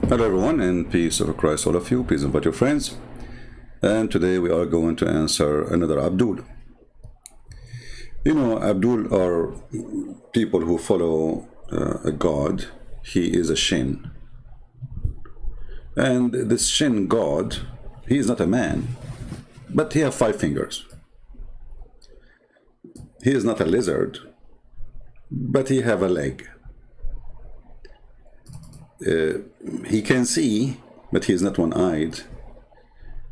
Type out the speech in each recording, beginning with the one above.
Hello everyone, and peace of Christ all of you. Please invite your friends. And today we are going to answer another Abdul. You know, Abdul are people who follow a god. He is a Shin. And this Shin god, he is not a man, but he has 5 fingers. He is not a lizard, but he have a leg. He can see, but he is not one-eyed,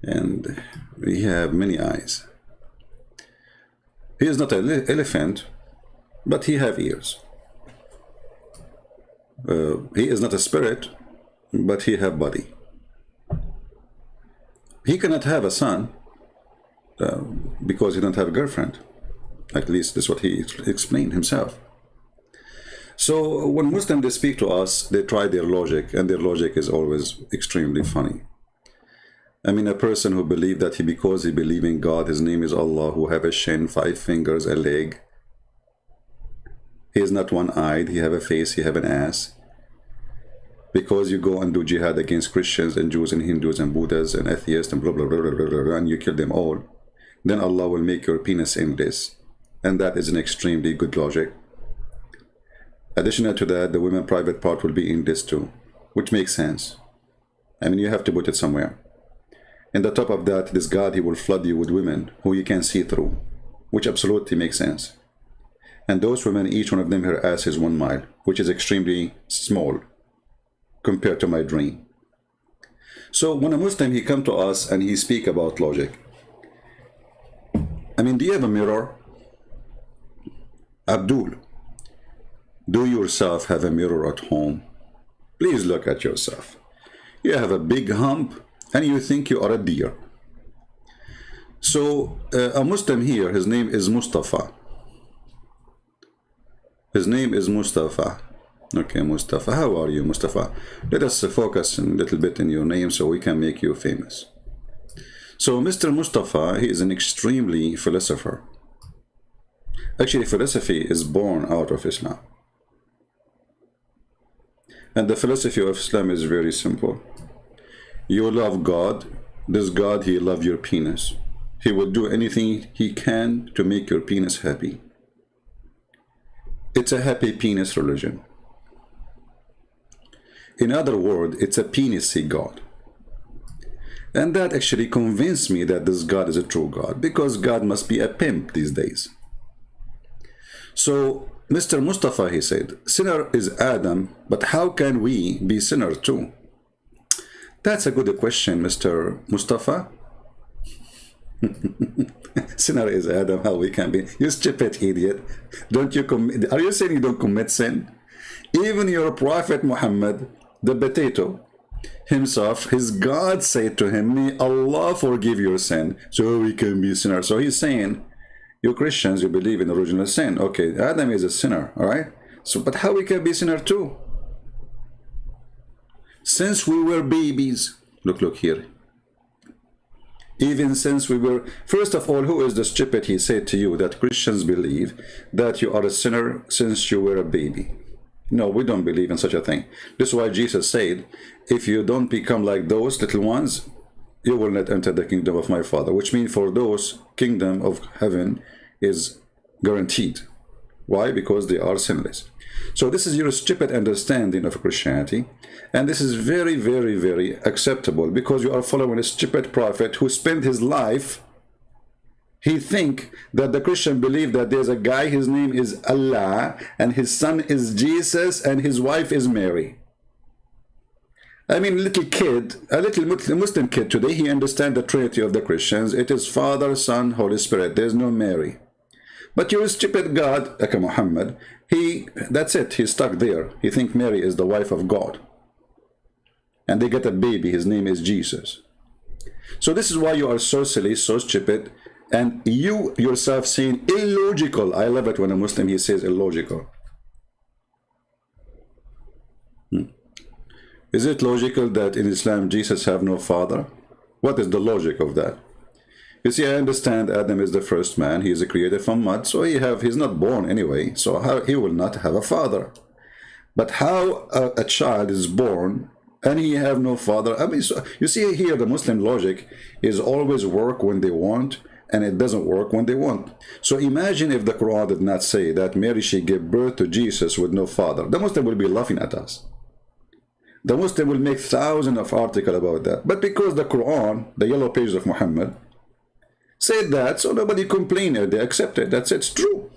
and he have many eyes. He is not an elephant, but he have ears. He is not a spirit, but he have body. He cannot have a son because he don't have a girlfriend. At least that's what he explained himself. So when Muslims they speak to us, they try their logic, and their logic is always extremely funny. I mean, a person who believes that because he believes in God, his name is Allah, who have a shin, 5 fingers, a leg. He is not one-eyed, he have a face, he have an ass. Because you go and do jihad against Christians and Jews and Hindus and Buddhas and atheists and blah, blah, blah, blah, blah, blah, blah, and you kill them all, then Allah will make your penis endless. And that is an extremely good logic. Additional to that, the women's private part will be in this too, which makes sense. I mean, you have to put it somewhere. And on top of that, this God, he will flood you with women who you can see through, which absolutely makes sense. And those women, each one of them, her ass is 1 mile, which is extremely small compared to my dream. So when a Muslim, he come to us and he speak about logic. I mean, do you have a mirror? Abdul, do you yourself have a mirror at home? Please look at yourself. You have a big hump and you think you are a deer. So a Muslim here, his name is Mustafa. His name is Mustafa. Okay, Mustafa. How are you, Mustafa? Let us focus a little bit in your name so we can make you famous. So Mr. Mustafa, he is an extremely philosopher. Actually, philosophy is born out of Islam. And the philosophy of Islam is very simple. You love God. This God, he loves your penis. He will do anything he can to make your penis happy. It's a happy penis religion. In other words, it's a penisy God. And that actually convinced me that this God is a true God, because God must be a pimp these days. So Mr. Mustafa, he said, sinner is Adam, but how can we be sinner too? That's a good question, Mr. Mustafa. Sinner is Adam, how we can be? You stupid idiot. Don't you commit? Are you saying you don't commit sin? Even your prophet Muhammad, the potato, himself, his God said to him, may Allah forgive your sin, so we can be sinners. So he's saying, you Christians, you believe in original sin. Okay, Adam is a sinner, all right? So, but how we can be sinner too? Since we were babies, look here. Even since we were, first of all, who is the stupid, he said to you, that Christians believe that you are a sinner since you were a baby? No, we don't believe in such a thing. This is why Jesus said, if you don't become like those little ones, you will not enter the kingdom of my Father, which means for those, kingdom of heaven is guaranteed. Why? Because they are sinless. So this is your stupid understanding of Christianity, and this is very, very, very acceptable, because you are following a stupid prophet who spent his life, he think that the Christian believe that there's a guy, his name is Allah, and his son is Jesus, and his wife is Mary. I mean, little kid, a little Muslim kid today, he understands the Trinity of the Christians. It is Father, Son, Holy Spirit. There's no Mary. But your stupid God, like Muhammad, that's it. He's stuck there. He thinks Mary is the wife of God. And they get a baby. His name is Jesus. So this is why you are so silly, so stupid, and you yourself saying illogical. I love it when a Muslim, he says illogical. Is it logical that in Islam Jesus have no father? What is the logic of that? You see, I understand Adam is the first man. He is created from mud, so he's not born anyway. So he will not have a father. But how a child is born and he have no father. I mean, so you see here, the Muslim logic is always work when they want, and it doesn't work when they want. So imagine if the Quran did not say that Mary, she gave birth to Jesus with no father. The Muslim will be laughing at us. The Muslim will make thousands of articles about that. But because the Quran, the yellow pages of Muhammad, said that, so nobody complained. They accepted. That's it. It's true.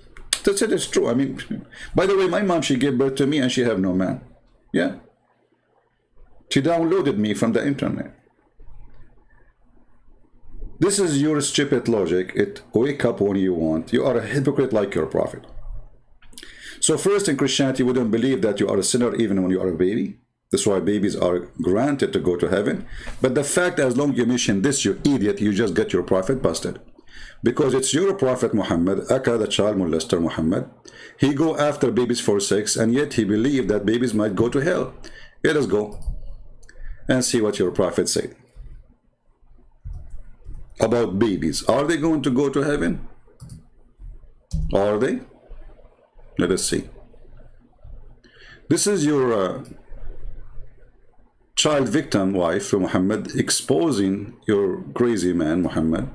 That's it. It's true. I mean, by the way, my mom, she gave birth to me and she have no man. Yeah. She downloaded me from the internet. This is your stupid logic. It wake up when you want. You are a hypocrite like your prophet. So first, in Christianity, we don't believe that you are a sinner even when you are a baby. That's why babies are granted to go to heaven. But the fact, as long as you mention this, you idiot, you just get your prophet busted. Because it's your prophet Muhammad, Aka, the child molester Muhammad. He go after babies for sex, and yet he believed that babies might go to hell. Let us go and see what your prophet said about babies. Are they going to go to heaven? Are they? Let us see. This is your child victim wife, Muhammad, exposing your crazy man, Muhammad.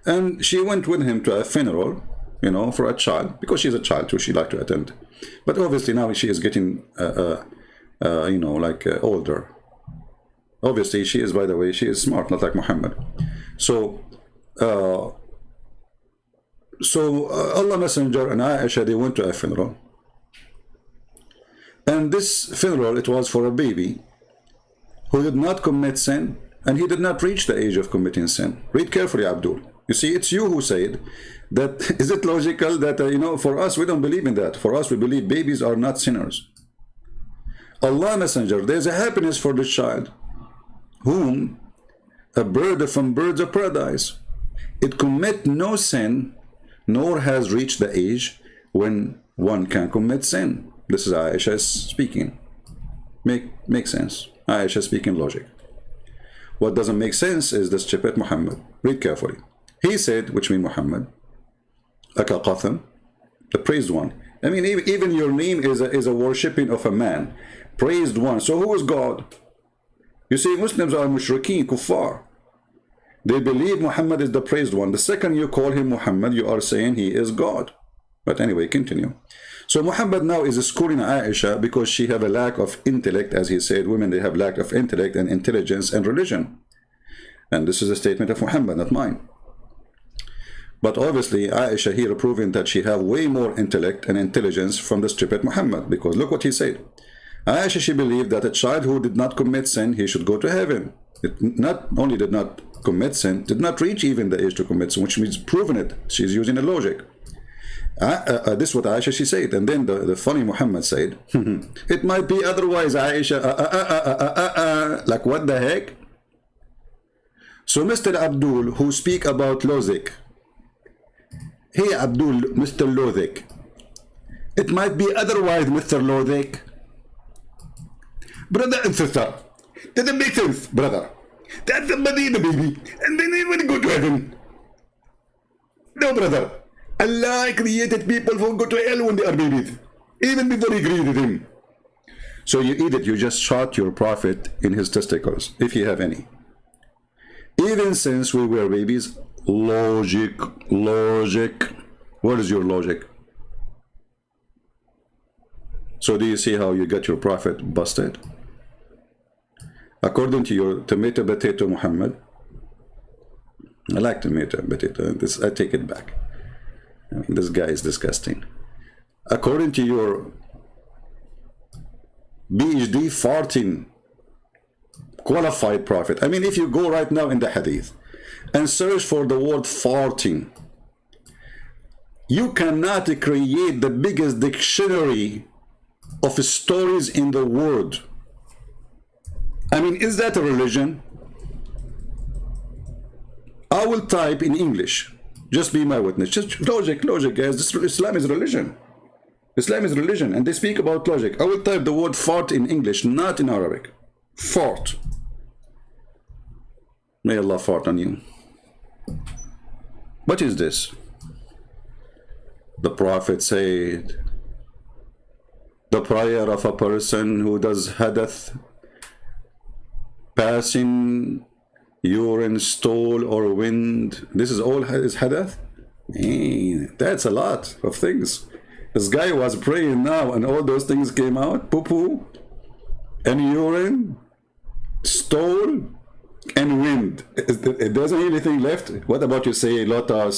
And she went with him to a funeral, you know, for a child, because she's a child too, she liked to attend. But obviously now she is getting, you know, like older. Obviously she is, by the way, she is smart, not like Muhammad. So, Allah Messenger and Aisha, they went to a funeral. And this funeral, it was for a baby who did not commit sin, and he did not reach the age of committing sin. Read carefully, Abdul. You see, it's you who said that. Is it logical that, you know, for us, we don't believe in that. For us, we believe babies are not sinners. Allah Messenger, there's a happiness for the child, whom a bird from birds of paradise. It commit no sin, nor has reached the age when one can commit sin. This is Aisha speaking. Make sense. Aisha speaking logic. What doesn't make sense is the stupid Muhammad. Read carefully. He said, which means Muhammad, Aka Qatham, the praised one. I mean, even your name is a worshipping of a man. Praised one. So who is God? You see, Muslims are mushrikeen, kuffar. They believe Muhammad is the praised one. The second you call him Muhammad, you are saying he is God. But anyway, continue. So Muhammad now is schooling Aisha because she have a lack of intellect. As he said, women, they have lack of intellect and intelligence and religion. And this is a statement of Muhammad, not mine. But obviously, Aisha here proving that she have way more intellect and intelligence from the stupid Muhammad. Because look what he said. Aisha, she believed that a child who did not commit sin, he should go to heaven. It not only did not commit sin, did not reach even the age to commit sin, which means proven it. She's using a logic. This is what Aisha, she said. And then the funny Muhammad said, it might be otherwise, Aisha. Like what the heck? So Mr. Abdul, who speak about logic, hey Abdul, Mr. Logic, it might be otherwise, Mr. Logic. Brother and sister, doesn't make sense, brother. That's somebody in the baby, and then they want to go to heaven. No, brother. Allah created people who go to hell when they are babies, even before he created him. So you idiot, you just shot your prophet in his testicles, if you have any. Even since we were babies, logic. What is your logic? So do you see how you got your prophet busted? According to your tomato potato Muhammad, I like tomato potato. This, I take it back. I mean, this guy is disgusting. According to your PhD farting qualified prophet, I mean, if you go right now in the hadith and search for the word farting, you cannot create the biggest dictionary of stories in the world. I mean, is that a religion? I will type in English. Just be my witness. Just logic, guys. Islam is religion. Islam is religion, and they speak about logic. I will type the word fart in English, not in Arabic. Fart. May Allah fart on you. What is this? The Prophet said, the prayer of a person who does hadith passing, urine, stool, or wind. This is all is hadath. That's a lot of things. This guy was praying now, and all those things came out: poo-poo, and urine, stool, and wind. It doesn't anything left. What about you say lotus,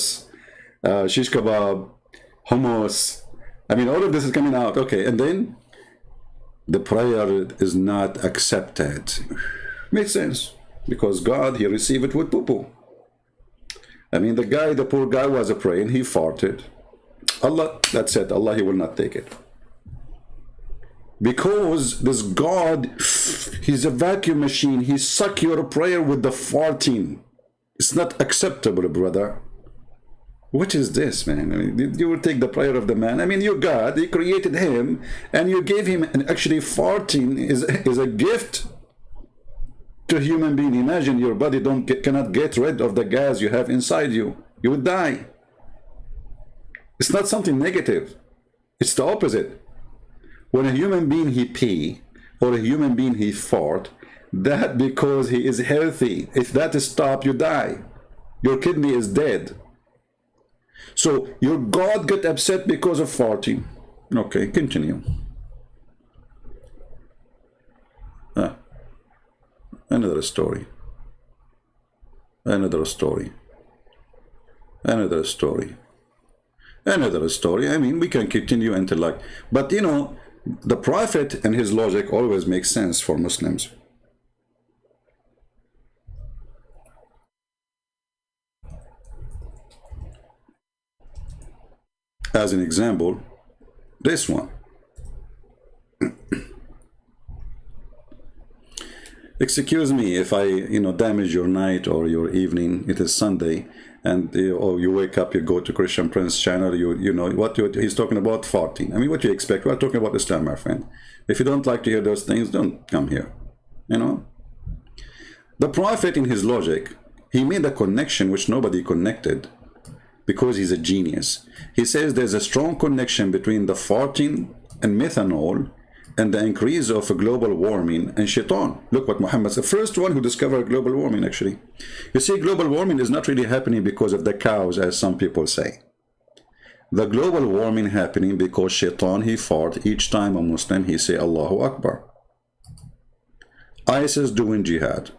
shish kebab, hummus? I mean, all of this is coming out. Okay, and then the prayer is not accepted. Makes sense, because God, he received it with poo-poo. I mean, the poor guy was praying, he farted. Allah, that's it. Allah, he will not take it. Because this God, he's a vacuum machine. He suck your prayer with the farting. It's not acceptable, brother. What is this, man? I mean, you will take the prayer of the man. I mean, your God, he created him, and you gave him, and actually farting is a gift to a human being. Imagine your body cannot get rid of the gas you have inside you. You would die. It's not something negative. It's the opposite. When a human being he pee, or a human being he fart, that because he is healthy. If that is stopped, you die. Your kidney is dead. So your God got upset because of farting. Okay, continue. Another story. Another story. Another story. Another story. I mean, we can continue until like, but you know, the prophet and his logic always makes sense for Muslims. As an example, this one. Excuse me if I, damage your night or your evening. It is Sunday, and you wake up, you go to Christian Prince channel, you know what he's talking about, farting. I mean, what do you expect? We're talking about Islam, my friend. If you don't like to hear those things, don't come here. The prophet, in his logic, he made a connection which nobody connected, because he's a genius. He says there's a strong connection between the farting and methanol and the increase of global warming and shaitan. Look what Muhammad's the first one who discovered global warming, actually. You see, global warming is not really happening because of the cows, as some people say. The global warming happening because shaitan, he fart each time a Muslim, he say Allahu Akbar. ISIS doing jihad.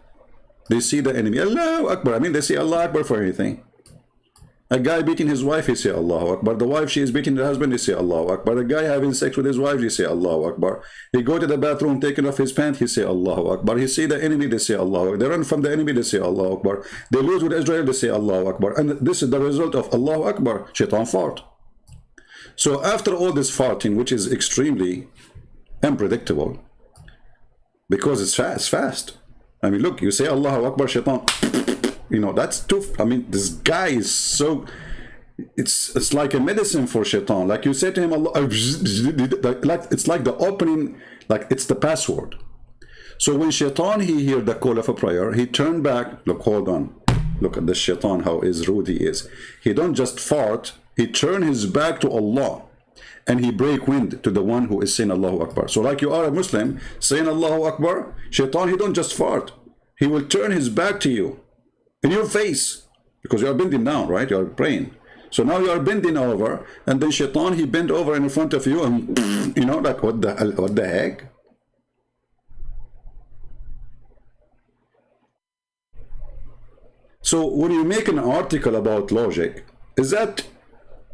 They see the enemy, Allahu Akbar. I mean, they say Allah Akbar for anything. A guy beating his wife, he say Allahu Akbar. The wife, she is beating the husband, he say Allahu Akbar. A guy having sex with his wife, he say Allahu Akbar. He go to the bathroom, taking off his pants, he say Allahu Akbar. He see the enemy, they say Allahu Akbar. They run from the enemy, they say Allahu Akbar. They lose with Israel, they say Allahu Akbar. And this is the result of Allahu Akbar, shaitan fart. So after all this farting, which is extremely unpredictable, because it's fast. I mean, look, you say Allahu Akbar, shaitan, that's too, I mean, this guy is so, it's like a medicine for shaitan. Like you say to him, Allah, like it's like the opening, like it's the password. So when shaitan, he hear the call of a prayer, he turn back, look, hold on. Look at the shaitan, how rude he is. He don't just fart, he turn his back to Allah. And he break wind to the one who is saying Allahu Akbar. So like you are a Muslim, saying Allahu Akbar, shaitan, he don't just fart. He will turn his back to you. In your face, because you are bending down, right? You are praying. So now you are bending over, and then shaitan, he bend over in front of you, and like what the heck? So when you make an article about logic, is that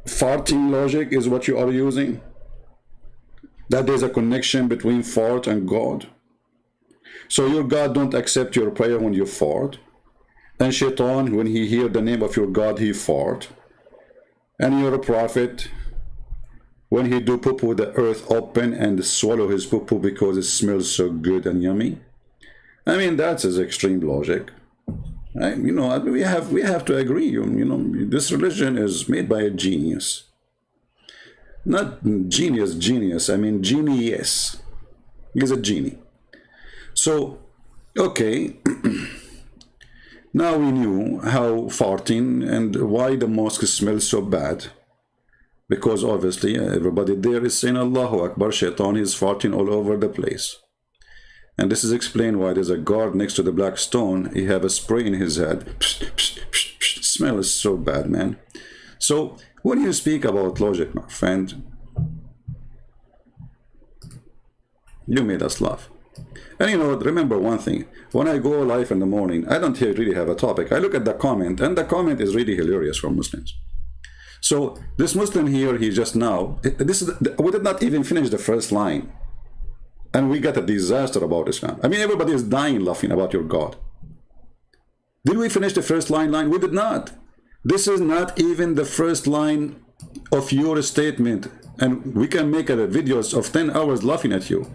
farting logic is what you are using? That there's a connection between fart and God? So your God don't accept your prayer when you fart? And shaitan, when he hear the name of your God, he fart. And you're a prophet, when he do poo-poo, the earth open and swallow his poo-poo because it smells so good and yummy. I mean, that's his extreme logic. We have to agree. This religion is made by a genius. Not genius. I mean, genius. He's a genie. So, okay. Now we knew how farting and why the mosque smells so bad. Because obviously everybody there is saying Allahu Akbar, shaitan is farting all over the place. And this is explained why there's a guard next to the black stone. He have a spray in his head. Psh, psh, psh, psh. Smell is so bad, man. So when you speak about logic, my friend, you made us laugh. And you know, remember one thing. When I go live in the morning, I don't really have a topic. I look at the comment, and the comment is really hilarious from Muslims. So this Muslim here, he just now, we did not even finish the first line. And we got a disaster about Islam. I mean, everybody is dying laughing about your God. Did we finish the first line? We did not. This is not even the first line of your statement. And we can make videos of 10 hours laughing at you.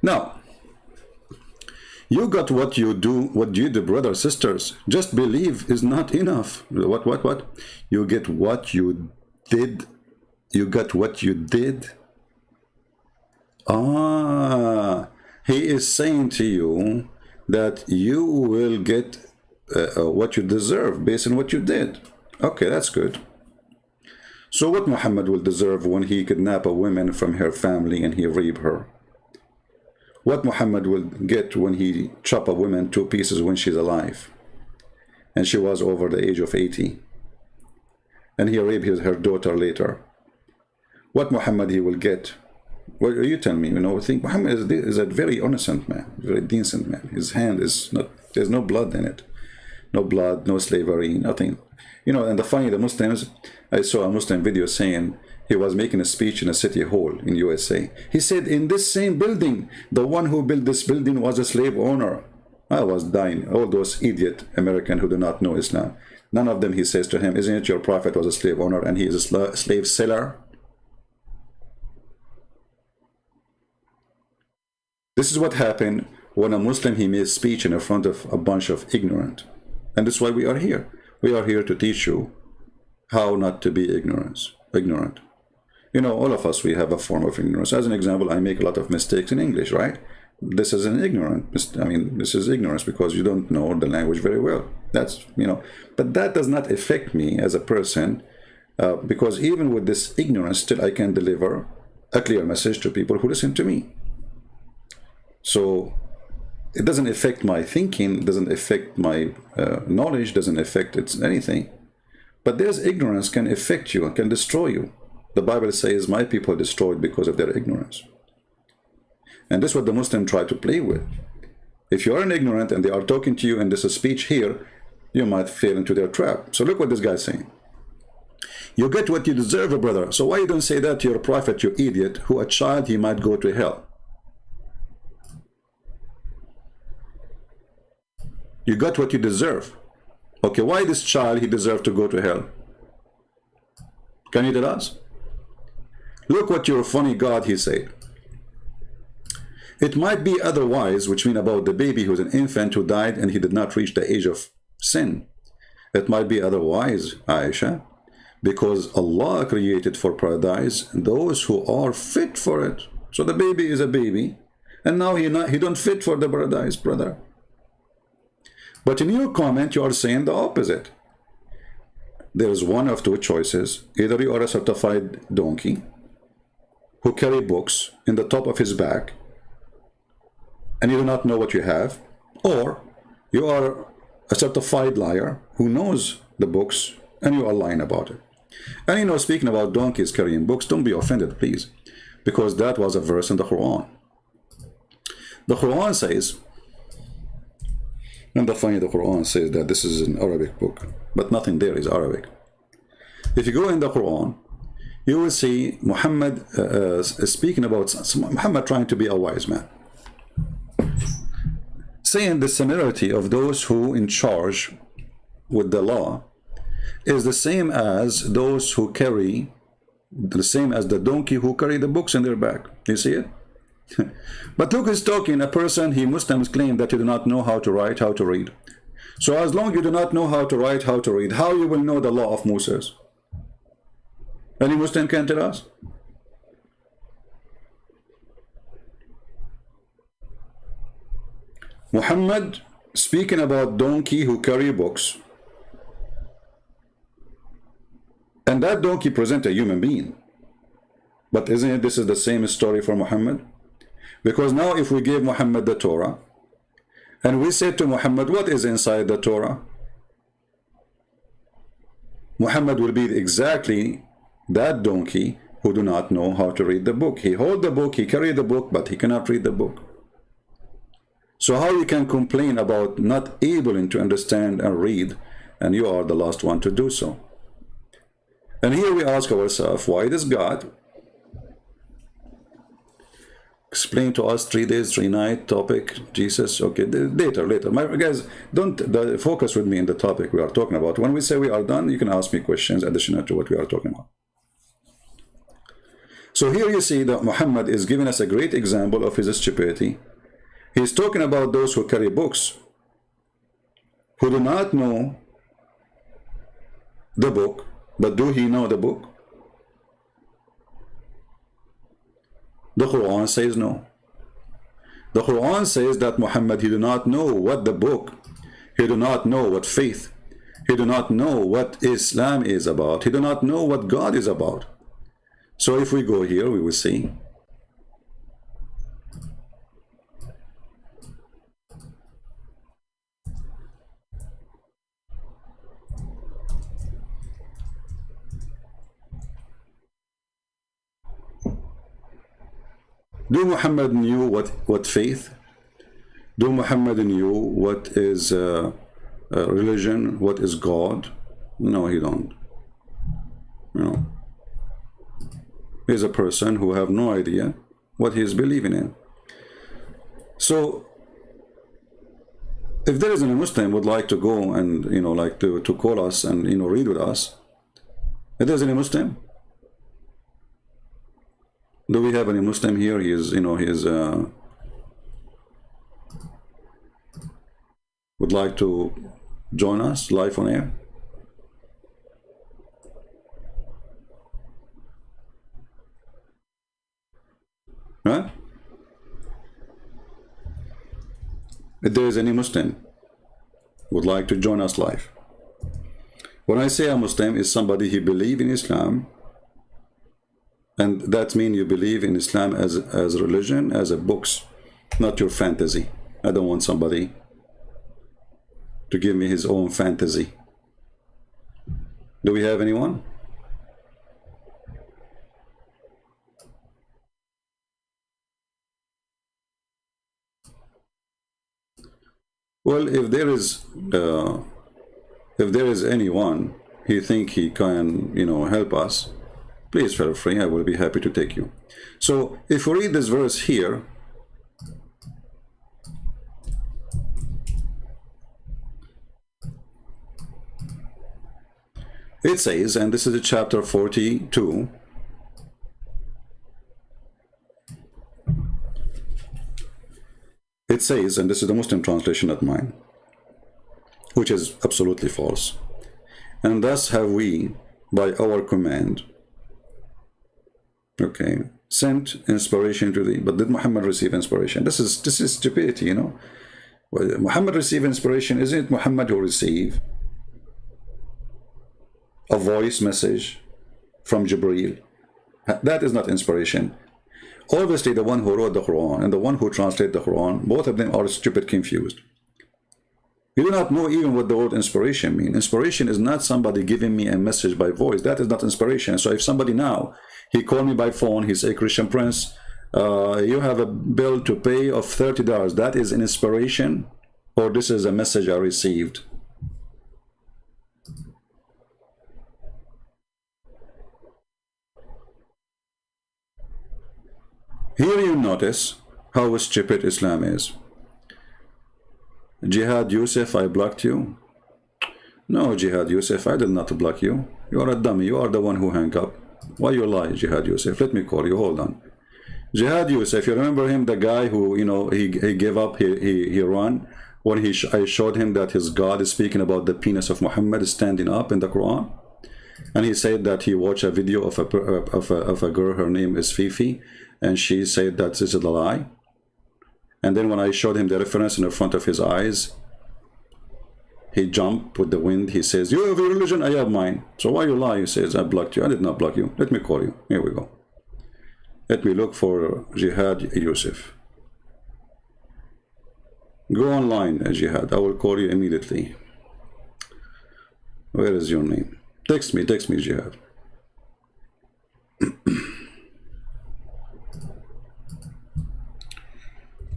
Now, you got what you do, what you do, brothers, sisters. Just believe is not enough. What? You get what you did. You got what you did. He is saying to you that you will get what you deserve based on what you did. Okay, that's good. So what Muhammad will deserve when he kidnap a woman from her family and he rape her? What Muhammad will get when he chop a woman to pieces when she's alive and she was over the age of 80, and he raped her daughter later? What Muhammad he will get? Well, you tell me. You know, I think Muhammad is a very innocent man, very decent man. His hand is not, there's no blood in it. No blood, no slavery, nothing. You know, and the Muslims, I saw a Muslim video saying he was making a speech in a city hall in USA. He said, in this same building, the one who built this building was a slave owner. I was dying. All those idiot Americans who do not know Islam. None of them, he says to him, isn't it your prophet was a slave owner and he is a slave seller? This is what happened when a Muslim, he made a speech in front of a bunch of ignorant. And that's why we are here. We are here to teach you how not to be ignorant. You know, all of us, we have a form of ignorance. As an example, I make a lot of mistakes in English, right? This is an this is ignorance because you don't know the language very well. That's, you know, but that does not affect me as a person because even with this ignorance, still I can deliver a clear message to people who listen to me. So it doesn't affect my thinking, doesn't affect my knowledge, doesn't affect anything. But there's ignorance can affect you and can destroy you. The Bible says, my people are destroyed because of their ignorance. And this is what the Muslims try to play with. If you are an ignorant and they are talking to you and there's a speech here, you might fall into their trap. So look what this guy's saying. You get what you deserve, brother. So why you don't say that to your prophet, you idiot, who a child, he might go to hell? You got what you deserve. Okay, why this child, he deserves to go to hell? Can you tell us? Look what your funny God, he said. It might be otherwise, which means about the baby who's an infant who died and he did not reach the age of sin. It might be otherwise, Aisha, because Allah created for paradise those who are fit for it. So the baby is a baby, and now he don't fit for the paradise, brother. But in your comment, you are saying the opposite. There's one of two choices. Either you are a certified donkey who carry books in the top of his back and you do not know what you have, or you are a certified liar who knows the books and you are lying about it. And you know, speaking about donkeys carrying books, don't be offended, please, because that was a verse in the Quran. The Quran says, and the Quran says that this is an Arabic book, but nothing there is Arabic. If you go in the Quran, you will see Muhammad speaking about Muhammad trying to be a wise man, saying the similarity of those who in charge with the law is the same as those who carry, the same as the donkey who carry the books in their back. You see it? But look, he's talking a person, Muslims claim that you do not know how to write, how to read. So as long as you do not know how to write, how to read, how you will know the law of Moses? Any Muslim can tell us? Muhammad speaking about donkey who carry books, and that donkey present a human being. But isn't it this is the same story for Muhammad? Because now if we give Muhammad the Torah, and we say to Muhammad, what is inside the Torah? Muhammad will be exactly that donkey who do not know how to read the book. He hold the book, he carry the book, but he cannot read the book. So how you can complain about not able to understand and read, and you are the last one to do so? And here we ask ourselves, why does God explain to us 3 days, 3 nights topic, Jesus? Okay, later. My guys, don't focus with me in the topic we are talking about. When we say we are done, you can ask me questions additional to what we are talking about. So here you see that Muhammad is giving us a great example of his stupidity. He's talking about those who carry books, who do not know the book, but do he know the book? The Quran says no. The Quran says that Muhammad, he do not know what the book, he do not know what faith, he do not know what Islam is about, he do not know what God is about. So if we go here, we will see do Muhammad knew what faith? Do Muhammad knew what is religion? What is God? No, he don't. You know, he's a person who have no idea what he is believing in. So, if there is a Muslim would like to go and like to call us and read with us, if there's any Muslim. Do we have any Muslim here? He is, would like to join us live on air? Huh? If there is any Muslim would like to join us live. When I say a Muslim, is somebody who believes in Islam. And that means you believe in Islam as religion, as a books, not your fantasy. I don't want somebody to give me his own fantasy. Do we have anyone? Well, if there is anyone he think he can, help us, please feel free, I will be happy to take you. So if we read this verse here, it says, and this is chapter 42, it says, and this is the Muslim translation, not mine, which is absolutely false. And thus have we, by our command, okay, sent inspiration to thee. But did Muhammad receive inspiration? This is stupidity, Well, Muhammad received inspiration. Isn't it Muhammad who received a voice message from Jibreel? That is not inspiration. Obviously, the one who wrote the Quran and the one who translated the Quran, both of them are stupid, confused. You do not know even what the word inspiration means. Inspiration is not somebody giving me a message by voice. That is not inspiration. So if somebody now, he called me by phone, he say, Christian Prince, you have a bill to pay of $30. That is an inspiration, or this is a message I received? Here you notice how stupid Islam is. Jihad Yusuf, I blocked you. No, Jihad Yusuf, I did not block you. You are a dummy. You are the one who hung up. Why you lie, Jihad Yusuf? Let me call you. Hold on. Jihad Yusuf, you remember him, the guy who, he gave up, he ran when I showed him that his God is speaking about the penis of Muhammad standing up in the Quran, and he said that he watched a video of a girl, her name is Fifi, and she said that this is a lie. And then when I showed him the reference in the front of his eyes, he jumped with the wind. He says, you have your religion, I have mine. So why you lie? He says, I blocked you. I did not block you. Let me call you. Here we go. Let me look for Jihad Yusuf. Go online, Jihad. I will call you immediately. Where is your name? Text me, Jihad.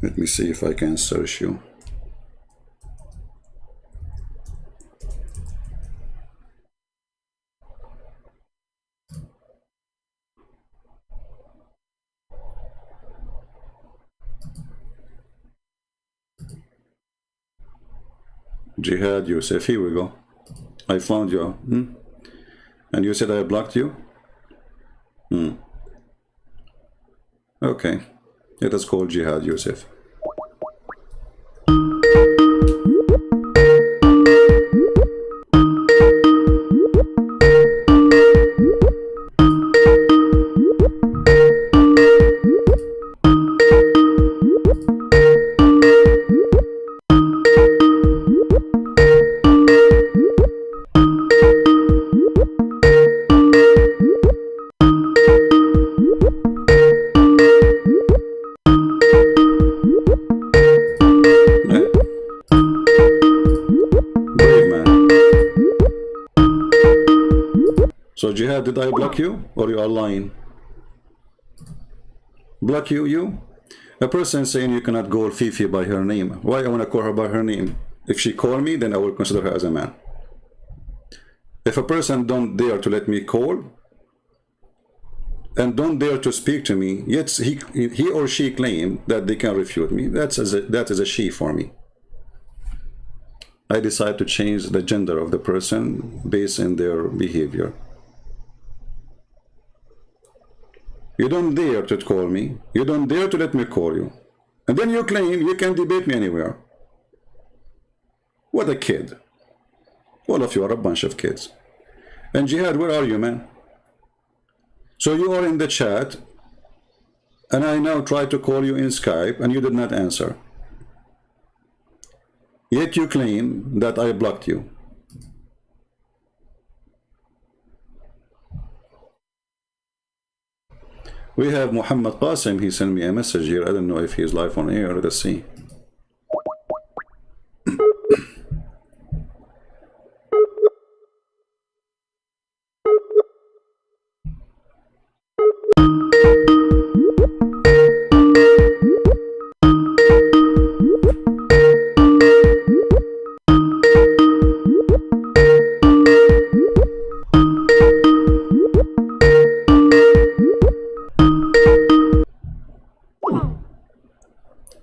Let me see if I can search you. Jihad Yusuf, here we go. I found you. And you said I blocked you? Okay. Let us call Jihad Yusuf. So Jihad, did I block you or you are lying? Block you? A person saying you cannot call Fifi by her name. Why I want to call her by her name? If she call me, then I will consider her as a man. If a person don't dare to let me call and don't dare to speak to me, yet he or she claim that they can refute me, that is a she for me. I decide to change the gender of the person based on their behavior. You don't dare to call me. You don't dare to let me call you. And then you claim you can debate me anywhere. What a kid. All of you are a bunch of kids. And Jihad, where are you, man? So you are in the chat, and I now try to call you in Skype, and you did not answer. Yet you claim that I blocked you. We have Muhammad Qasim. He sent me a message here. I don't know if he's live on air. Let's see.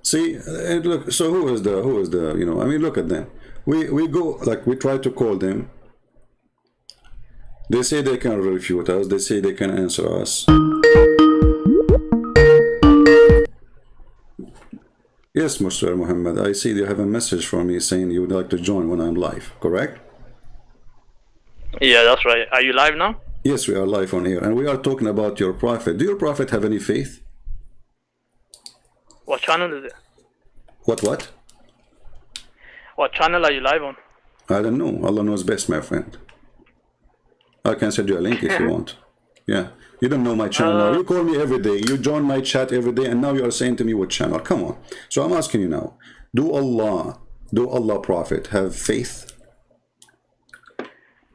See, look, so who is the, you know, I mean, look at them. We go, like, we try to call them. They say they can refute us. They say they can answer us. Yes, Mr. Muhammad, I see you have a message for me saying you would like to join when I'm live, correct? Yeah, that's right. Are you live now? Yes, we are live on here, and we are talking about your prophet. Do your prophet have any faith? What channel is it? What? What channel are you live on? I don't know. Allah knows best, my friend. I can send you a link if you want. Yeah. You don't know my channel now. You call me every day. You join my chat every day, and now you are saying to me what channel. Come on. So I'm asking you now. Do Allah Prophet have faith?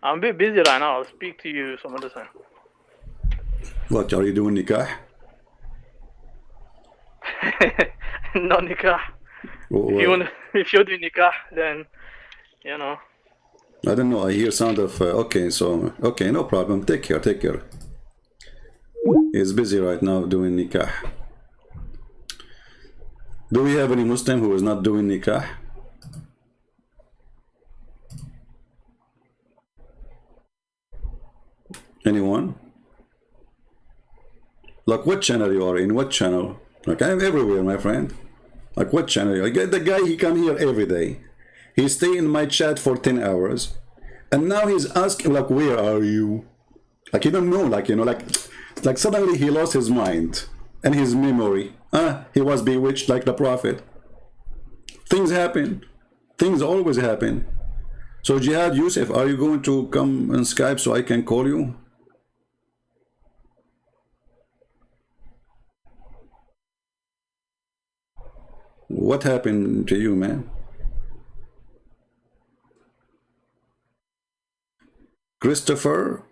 I'm a bit busy right now. I'll speak to you some other time. What, are you doing nikah? No nikah. Well, if you're doing nikah, then, you know. I don't know. I hear sound of, okay, so, okay, no problem. Take care. He's busy right now doing nikah. Do we have any Muslim who is not doing nikah? Anyone? Like what channel you are in? What channel? Like I'm everywhere, my friend. Like what channel? I get the guy, he come here every day. He stay in my chat for 10 hours. And now he's asking, like, where are you? Like, you don't know, like, you know, like suddenly he lost his mind and his memory. He was bewitched like the prophet. Things happen. Things always happen. So Jihad Yusuf, are you going to come on Skype so I can call you? What happened to you, man? Christopher,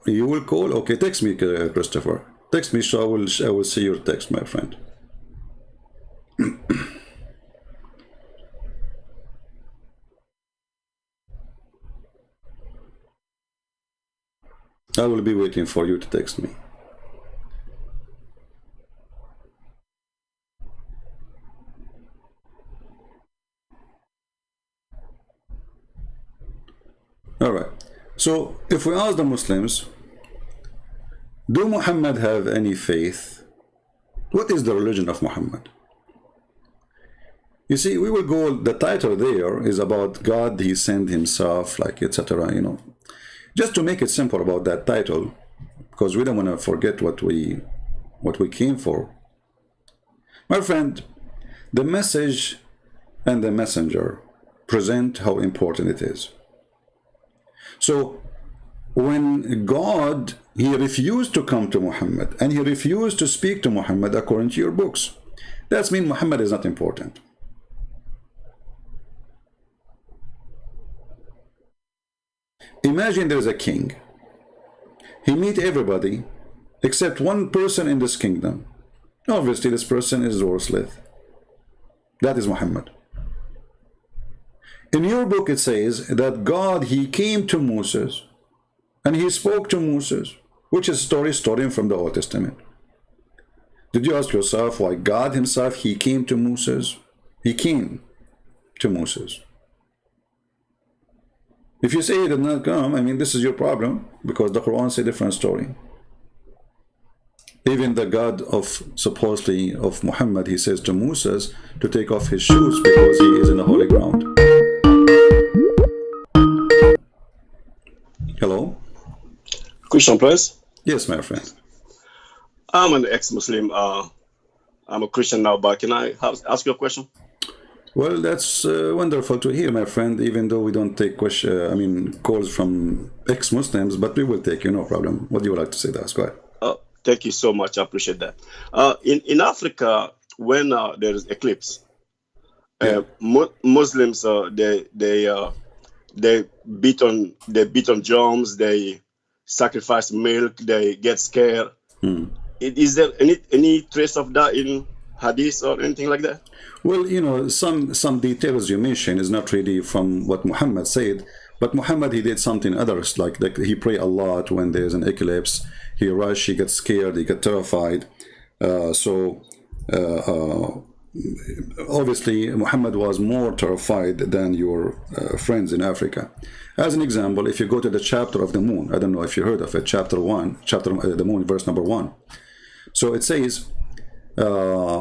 you will call? Okay, text me, Christopher. Text me, so I will see your text, my friend. I will be waiting for you to text me. All right. So if we ask the Muslims, do Muhammad have any faith? What is the religion of Muhammad? You see, we will go, the title there is about God, he sent himself, like, etc., you know. Just to make it simple about that title, because we don't want to forget what we came for. My friend, the message and the messenger present how important it is. So when God, he refused to come to Muhammad and he refused to speak to Muhammad according to your books, that means Muhammad is not important. Imagine there's a king. He meets everybody except one person in this kingdom. Obviously this person is worthless. That is Muhammad. In your book it says that God, he came to Moses and he spoke to Moses, which is story from the Old Testament. Did you ask yourself why God himself, he came to Moses? He came to Moses. If you say he did not come, I mean, this is your problem, because the Quran says a different story. Even the God of, supposedly, of Muhammad, he says to Moses to take off his shoes because he is in the holy ground. Hello? Christian, please. Yes, my friend. I'm an ex-Muslim. I'm a Christian now, but can I ask you a question? Well, that's wonderful to hear, my friend, even though we don't take calls from ex-Muslims, but we will take you, no problem. What do you like to say to us? Go ahead. Thank you so much. I appreciate that. In Africa, when there is eclipse, Muslims they beat on drums, they sacrifice milk, they get scared. Is there any trace of that in Hadith or anything like that? Well, you know, some details you mentioned is not really from what Muhammad said, but Muhammad, he did something others, like he pray a lot when there's an eclipse. He rush, he gets scared, he gets terrified. Obviously, Muhammad was more terrified than your friends in Africa. As an example, if you go to the chapter of the moon, I don't know if you heard of it, chapter the moon, verse number 1. So it says, when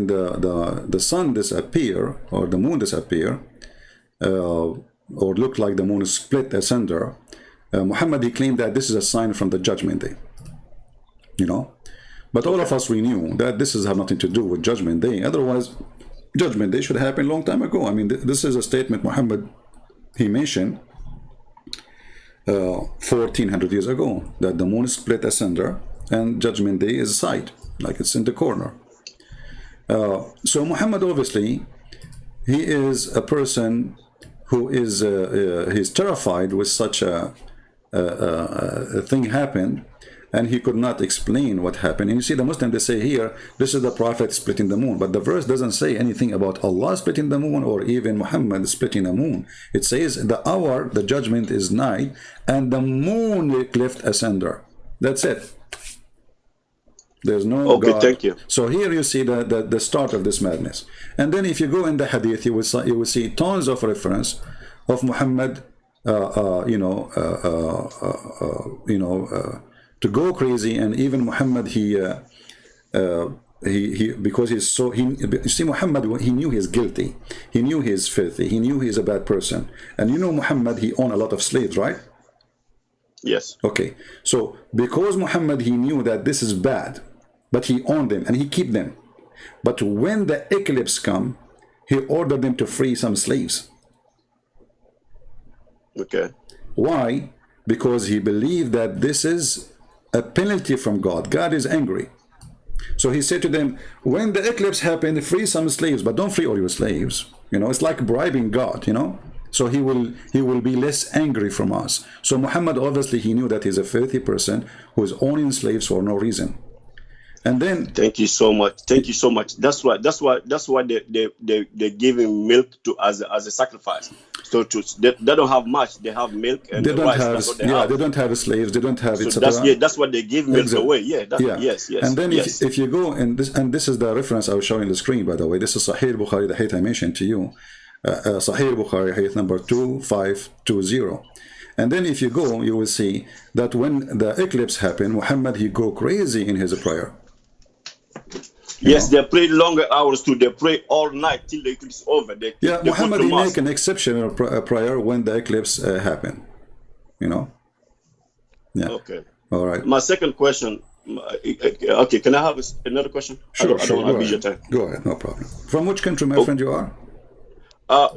the sun disappear or the moon disappear, or look like the moon is split asunder, Muhammad, he claimed that this is a sign from the judgment day, you know. But all of us, we knew that this has nothing to do with judgment day. Otherwise, judgment day should happen a long time ago. I mean, this is a statement Muhammad, he mentioned 1400 years ago, that the moon is split asunder and judgment day is a side, like it's in the corner. So Muhammad, obviously, he is a person who is he's terrified with such a thing happened, and he could not explain what happened. And you see, the Muslims, they say here, this is the Prophet splitting the moon, but the verse doesn't say anything about Allah splitting the moon or even Muhammad splitting the moon. It says the hour, the judgment is nigh, and the moon cleft asunder. That's it. There's no God. Thank you. So here you see the start of this madness. And then if you go in the hadith, you will see tons of reference of Muhammad, to go crazy. And even Muhammad, because he's so, you see, Muhammad, he knew he's guilty, he knew he's filthy, he knew he's a bad person. And you know, Muhammad, he owned a lot of slaves, right? Yes. Okay, so because Muhammad, he knew that this is bad, but he owned them and he keep them. But when the eclipse come, he ordered them to free some slaves. Okay. Why? Because he believed that this is a penalty from God. God is angry. So he said to them, when the eclipse happened, free some slaves, but don't free all your slaves. You know, it's like bribing God, you know. So he will be less angry from us. So Muhammad, obviously, he knew that he's a filthy person who is owning slaves for no reason. And then thank you so much. Thank you so much. That's why they give him milk to as a sacrifice. So they don't have much. They have milk and they don't rice. have, That's what they yeah, have. they don't have slaves. They don't have, So etc. that's what they give milk Exactly. away. Yeah. Yes. And then yes. if you go, and this is the reference I was showing on the screen, by the way. This is Sahih Bukhari, the hadith I mentioned to you. Sahih Bukhari, hadith number 2520. And then if you go, you will see that when the eclipse happened, Muhammad, he go crazy in his prayer. Yes, they pray longer hours too. They pray all night till the eclipse is over. They Muhammad, he mass. make an exceptional prayer when the eclipse happened. You know? Yeah. Okay. All right. My second question. Okay, can I have another question? Sure, I don't want to abuse your time. Go ahead, no problem. From which country, my friend, you are?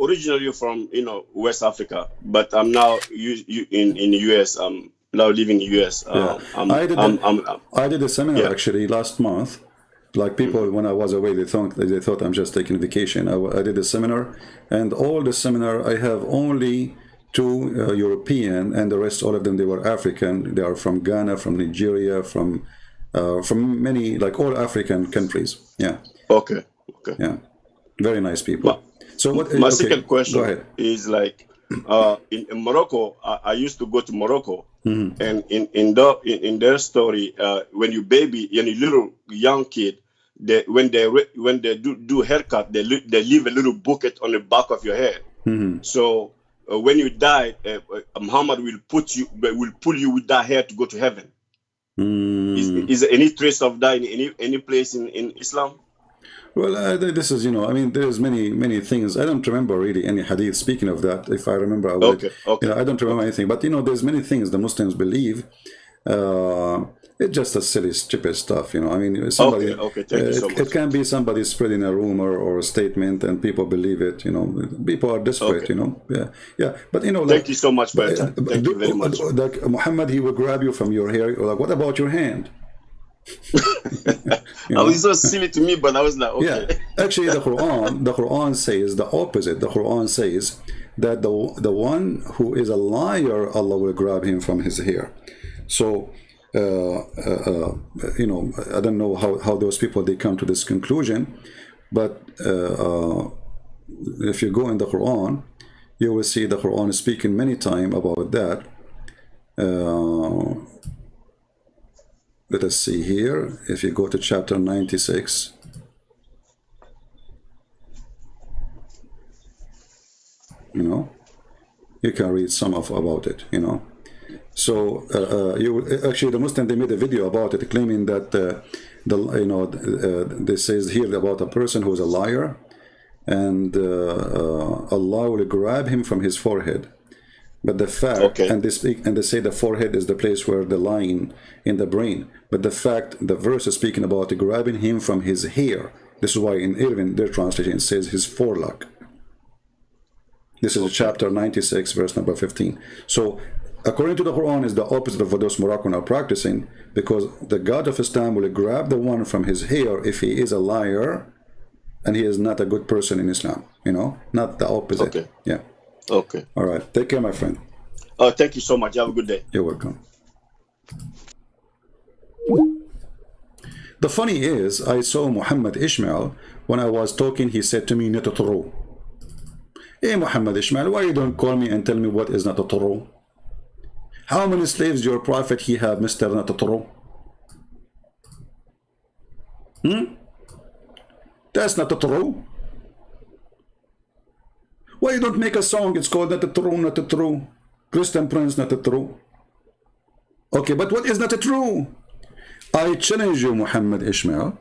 Originally from West Africa, but I'm now in the US. I'm now living in the US. I did a seminar actually last month. Like people, when I was away, they thought I'm just taking vacation. I did a seminar, and all the seminar I have only 2 European, and the rest, all of them, they were African. They are from Ghana, from Nigeria, from many, like all African countries. Yeah. Okay. Yeah. Very nice people. So what? My second question go ahead. is like in Morocco. I used to go to Morocco, and in their story, when you baby and a little young kid, when they do haircut, they leave a little bucket on the back of your head. So when you die, Muhammad will pull you with that hair to go to heaven. Is there any trace of that in any place in Islam? Well, this is, I mean, there's many things. I don't remember really any hadith speaking of that. If I remember, I would. Okay. I don't remember anything. But, there's many things the Muslims believe. It's just a silly, stupid stuff, I mean, somebody. Okay. Thank you so much. It can be somebody spreading a rumor or a statement, and people believe it. People are desperate. Yeah. But thank you so much for your time. Thank you very much. Like Muhammad, he will grab you from your hair. Like, what about your hand? I was so silly to me, but I was like, okay. Yeah. Actually, the Quran says the opposite. The Quran says that the one who is a liar, Allah will grab him from his hair. So, I don't know how those people, they come to this conclusion, but if you go in the Quran, you will see the Quran is speaking many times about that. Let us see here. If you go to chapter 96, you can read some about it. So actually, the Muslim, they made a video about it, claiming that this says here about a person who is a liar, and Allah will grab him from his forehead. But the fact, and they say the forehead is the place where the line in the brain. But the fact, the verse is speaking about grabbing him from his hair. This is why in their translation it says his forelock. This is chapter 96, verse number 15. So, according to the Quran, is the opposite of what those Moroccans are practicing, because the God of Islam will grab the one from his hair if he is a liar, and he is not a good person in Islam. Not the opposite. Okay. Yeah. Okay. All right. Take care, my friend. Thank you so much. Have a good day. You're welcome. The funny is, I saw Muhammad Ishmael when I was talking. He said to me, "Not true." Hey, Muhammad Ishmael, why you don't call me and tell me what is not true? How many slaves your prophet he have, Mr. Not true? That's not true. Why you don't make a song? It's called Not True, Not True. Christian Prince, Not True. Okay, but what is not true? I challenge you, Muhammad Ishmael,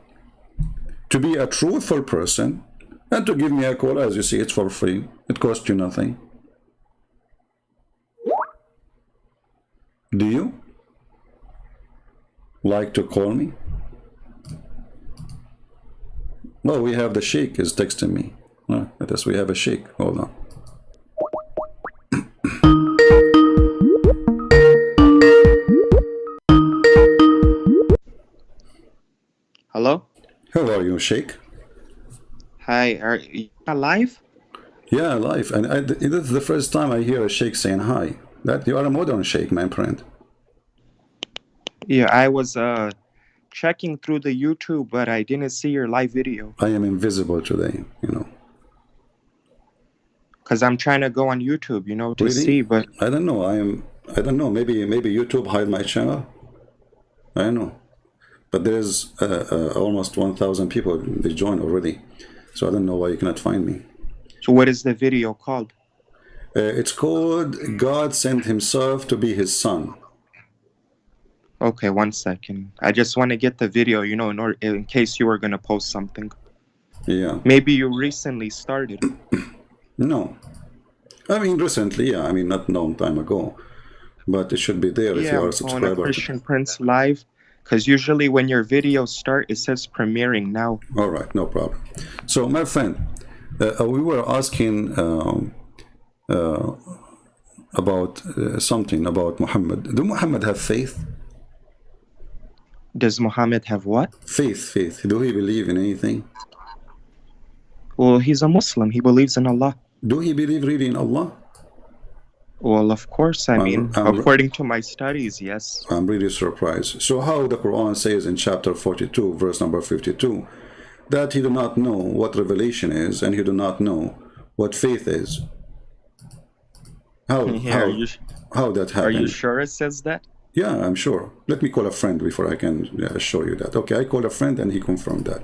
to be a truthful person and to give me a call. As you see, it's for free. It costs you nothing. Do you like to call me? Well, we have the Sheik is texting me. Let us, we have a Sheik. Hold on. Hello? you, Sheik? Hi, are you alive? Yeah, live. And this is the first time I hear a Sheik saying hi. That you are a modern Sheik, my friend. Yeah, I was checking through the YouTube, but I didn't see your live video. I am invisible today, you know. Because I'm trying to go on YouTube, you know, to Really? see, but I don't know. I don't know. Maybe YouTube hide my channel. I don't know. But there's almost 1,000 people. They joined already. So I don't know why you cannot find me. so what is the video called? It's called God Sent Himself to Be His Son. Okay, 1 second. I just want to get the video, you know, in case you were going to post something. Yeah. Maybe you recently started. No. I mean, recently, yeah. I mean, not a long time ago. But it should be there if you are a on a subscriber. Christian Prince Live. Because usually when your videos start, it says premiering now. All right, no problem. So, my friend, we were asking about something about Muhammad. Do Muhammad have faith? Does Muhammad have what? Faith. Do he believe in anything? Well, he's a Muslim. He believes in Allah. Do he believe really in Allah? Well, of course, I mean, according to my studies, yes. I'm really surprised. So how the Quran says in chapter 42, verse number 52, that he do not know what revelation is and he do not know what faith is. How that happened? Are you sure it says that? Yeah, I'm sure. Let me call a friend before I can show you that. Okay, I called a friend and he confirmed that.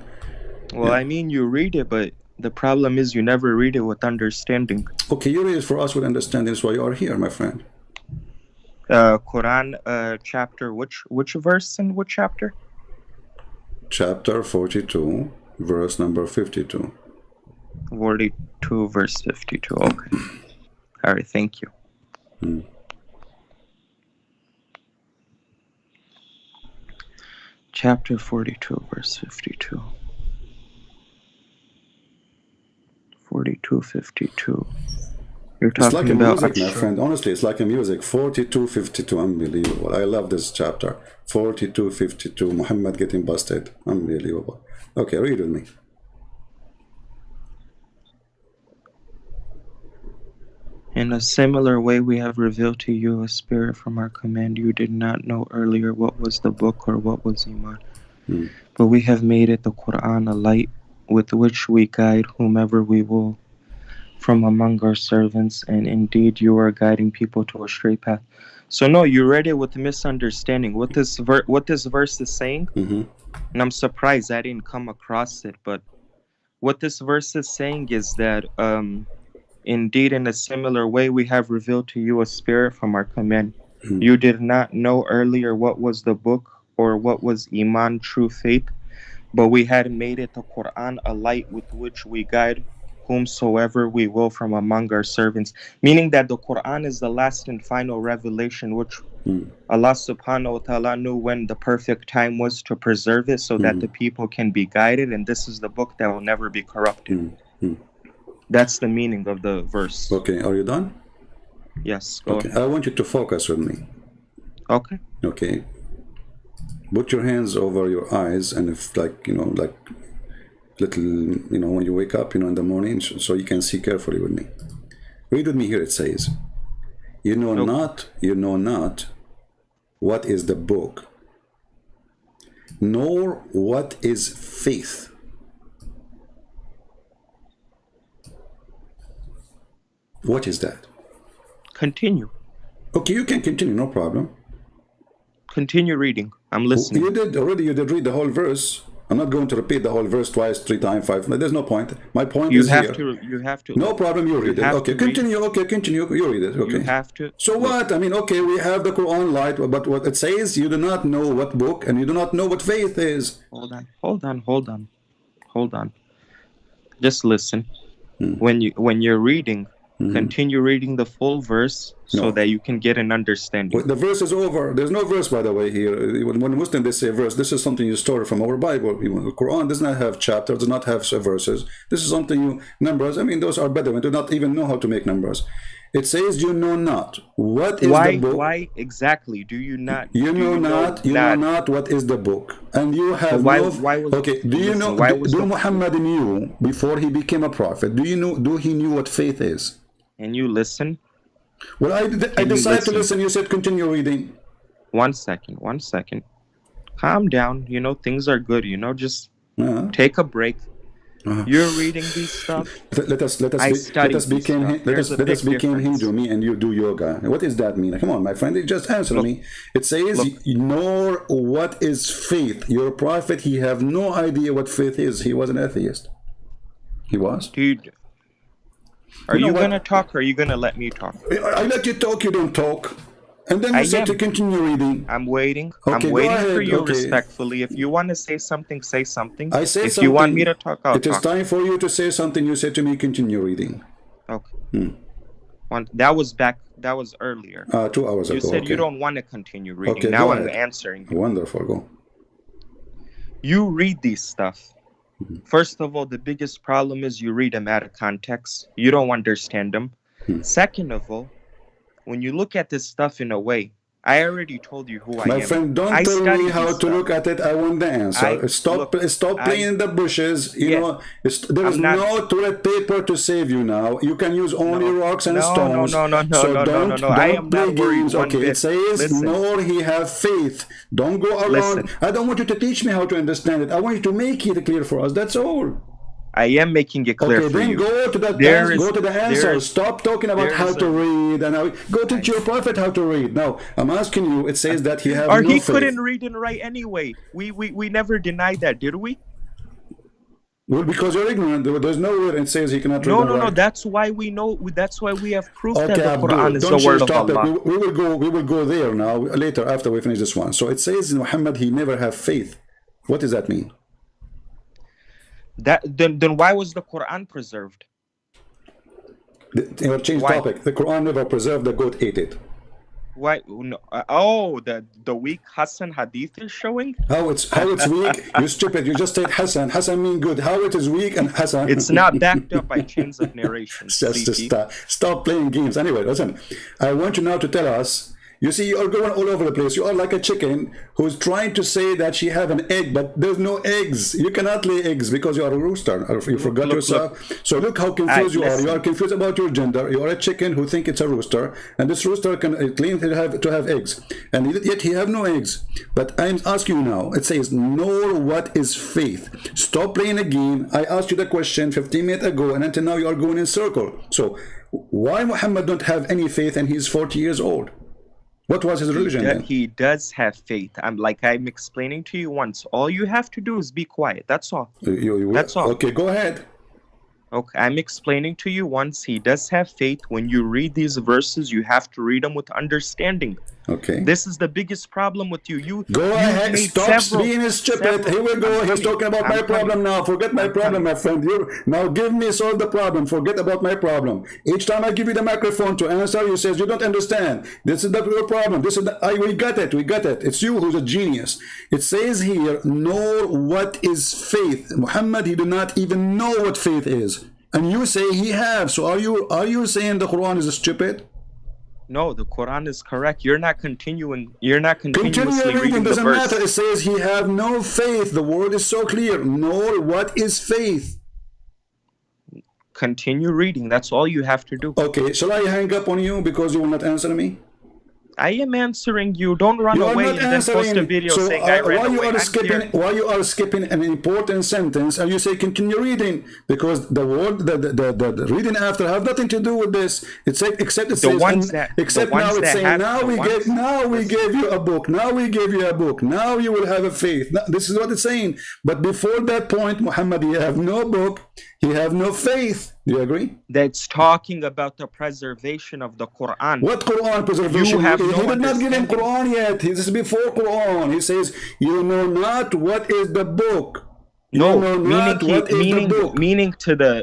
Well, I mean, you read it, but the problem is you never read it with understanding. Okay, you read it for us with understanding. That's why you are here, my friend. Quran chapter, which verse and what chapter? Chapter 42, verse number 52. 42, verse 52. Okay. All right, thank you. Chapter 42, verse 52. 42:52. You're talking it's like about a music, my friend. Honestly, it's like a music. 42:52. Unbelievable. I love this chapter. 42:52. Muhammad getting busted. Unbelievable. Okay, read with me. In a similar way, we have revealed to you a spirit from our command. You did not know earlier what was the book or what was iman. But we have made it the Quran a light with which we guide whomever we will from among our servants, and indeed you are guiding people to a straight path. So no, you read it with misunderstanding. What this verse is saying, and I'm surprised I didn't come across it, but what this verse is saying is that indeed in a similar way we have revealed to you a spirit from our command. You did not know earlier what was the book or what was iman, true faith, but we had made it the Quran a light with which we guide whomsoever we will from among our servants. Meaning that the Quran is the last and final revelation which Allah subhanahu wa ta'ala knew when the perfect time was to preserve it so that the people can be guided, and this is the book that will never be corrupted. That's the meaning of the verse. Okay, are you done? Yes, go okay. ahead. I want you to focus with me. Okay. Okay. Put your hands over your eyes, and if like little, when you wake up, in the morning, so you can see carefully with me. Read with me here. It says, you know not what is the book, nor what is faith. What is that? Continue. Okay, you can continue, no problem. Continue reading. I'm listening. You did read the whole verse. I'm not going to repeat the whole verse twice, 3 times, 5. There's no point. My point is here. You have to. No problem. You read it. Okay, continue. Okay, continue. You read it. Okay. You have to. So what? I mean, okay, we have the Quran light, but what it says, you do not know what book, and you do not know what faith is. Hold on. Just listen. When you're reading, continue reading the full verse so that you can get an understanding. The verse is over. There's no verse, by the way, here. When Muslims they say verse, this is something you store from our Bible. The Quran does not have chapters, does not have verses. This is something numbers. I mean, those are better. We do not even know how to make numbers. It says you know not. What is Why? the book? Why exactly do you not? You do know you not. You know not what is the book, and you have why- no. why was- Okay. Do you listen, know? why was Do the- Muhammad knew before he became a prophet? Do you know? Do he knew what faith is? And you listen. Well, I you decided to listen? listen. You said continue reading. 1 second. 1 second. Calm down. You know things are good. You know, just Uh-huh. take a break. You're reading these stuff. Let us I studied let us this become stuff. There's a let us big become difference. Hindu, me and you do yoga. What does that mean? Come on, my friend, just answer me. It says, nor what is faith. Your prophet, he have no idea what faith is. He was an atheist. He was. Dude, are You know you what? gonna talk or are you gonna let me talk? I let you talk, you don't talk. And then you I said am. to continue reading. I'm waiting. Okay, I'm go waiting ahead, for you okay. respectfully. If you want to say something, say something. I say if something. you want me to talk, I'll It is talk. time for you to say something. You said to me, continue reading. Okay. That was earlier. 2 hours You ago. said okay. you don't want to continue reading. Okay, Now go I'm ahead. answering you. Wonderful, go. You read these stuff. First of all, the biggest problem is you read them out of context. You don't understand them. Second of all, when you look at this stuff in a way, I already told you who I My am. friend, don't I tell me studied how this to stuff. look at it. I want the answer. Stop playing in the bushes. You know, there is I'm not- no toilet paper to save you now. You can use only rocks and No, stones. no. So don't I am play not worried games. one Okay, bit. it says, Listen. nor he have faith. Don't go around. Listen. I don't want you to teach me how to understand it. I want you to make it clear for us. That's all. I am making it clear Okay, for then you. go to the There is- go to the answer. there is- Stop talking about there how is to a- read and how, go teach your prophet how to read. Now, I'm asking you. It says that he have Or no he faith. couldn't read and write anyway. We never denied that, did we? Well, because you're ignorant. There's nowhere it says he cannot read and No. write. That's why we know. That's why we have proof that Okay, the Abdul, Quran is don't the word change of topic. Allah. We will go there now later after we finish this one. So it says in Muhammad he never have faith. What does that mean? Then why was the Quran preserved? Change Why? topic. The Quran never preserved. The goat ate it. Why? No, the weak Hassan hadith is showing. How it's weak? You stupid! You just said Hassan. Hassan mean good. How it is weak and Hassan? It's not backed up by chains of narration. Just stop playing games. Anyway, listen. I want you now to tell us. You see, you are going all over the place. You are like a chicken who's trying to say that she have an egg, but there's no eggs. You cannot lay eggs because you are a rooster. You forgot yourself. So look how confused you are. You are confused about your gender. You are a chicken who think it's a rooster, and this rooster can claim to have eggs, and yet he have no eggs. But I'm asking you now. It says, "Nor what is faith." Stop playing a game. I asked you the question 15 minutes ago, and until now you are going in circle. So why Muhammad don't have any faith and he's 40 years old? What was his religion then? He does have faith. I'm explaining to you once. All you have to do is be quiet. That's all. That's all. Okay, go ahead. Okay, I'm explaining to you once. He does have faith. When you read these verses, you have to read them with understanding. Okay. This is the biggest problem with you. Go ahead. Stop being stupid. Here we go. He's talking about my problem now. Forget my problem, my friend. Now give me solve the problem. Forget about my problem. Each time I give you the microphone to answer, you says you don't understand. This is your problem. This is we got it. We got it. It's you who's a genius. It says here, nor what is faith. Muhammad, he did not even know what faith is. And you say he have. So are you saying the Quran is stupid? No, the Quran is correct. You're not continuously reading the doesn't verse. matter. It says he have no faith. The word is so clear. Nor what is faith. Continue reading. That's all you have to do. Okay, shall I hang up on you because you will not answer me? I am answering you. Don't run You are away not and then answering. post a video So saying I ran away. why you are skipping an important sentence and you say continue reading, because the word the reading after have nothing to do with this. It's like except it says now we gave you a book. Now we gave you a book. Now you will have a faith. Now, this is what it's saying. But before that point, Muhammad, he have no book. He have no faith. Do you agree? That's talking about the preservation of the Quran. What Quran preservation? You have he no did not give him Quran yet. This is before Quran. He says, you know not what is the book. No, meaning to the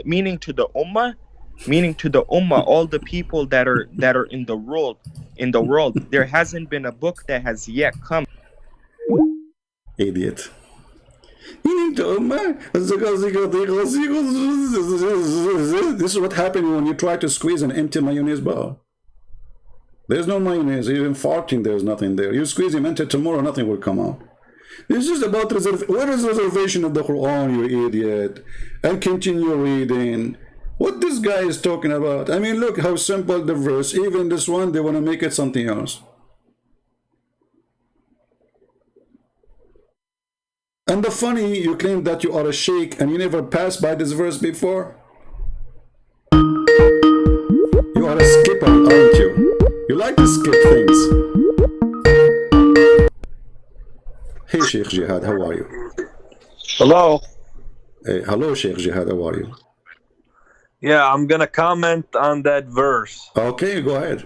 ummah, all the people that are in the world, there hasn't been a book that has yet come. Idiot. This is what happens when you try to squeeze an empty mayonnaise bar. There's no mayonnaise. Even farting, there's nothing there. You squeeze him until tomorrow, nothing will come out. This is about what is reservation of the Quran, you idiot? And continue reading. What this guy is talking about? I mean, look how simple the verse. Even this one, they want to make it something else. And the funny, you claim that you are a sheikh and you never passed by this verse before. You are a skipper, aren't you? You like to skip things. Hey, Sheikh Jihad, how are you? Hello. Hey, hello, Sheikh Jihad, how are you? Yeah, I'm gonna comment on that verse. Okay, go ahead.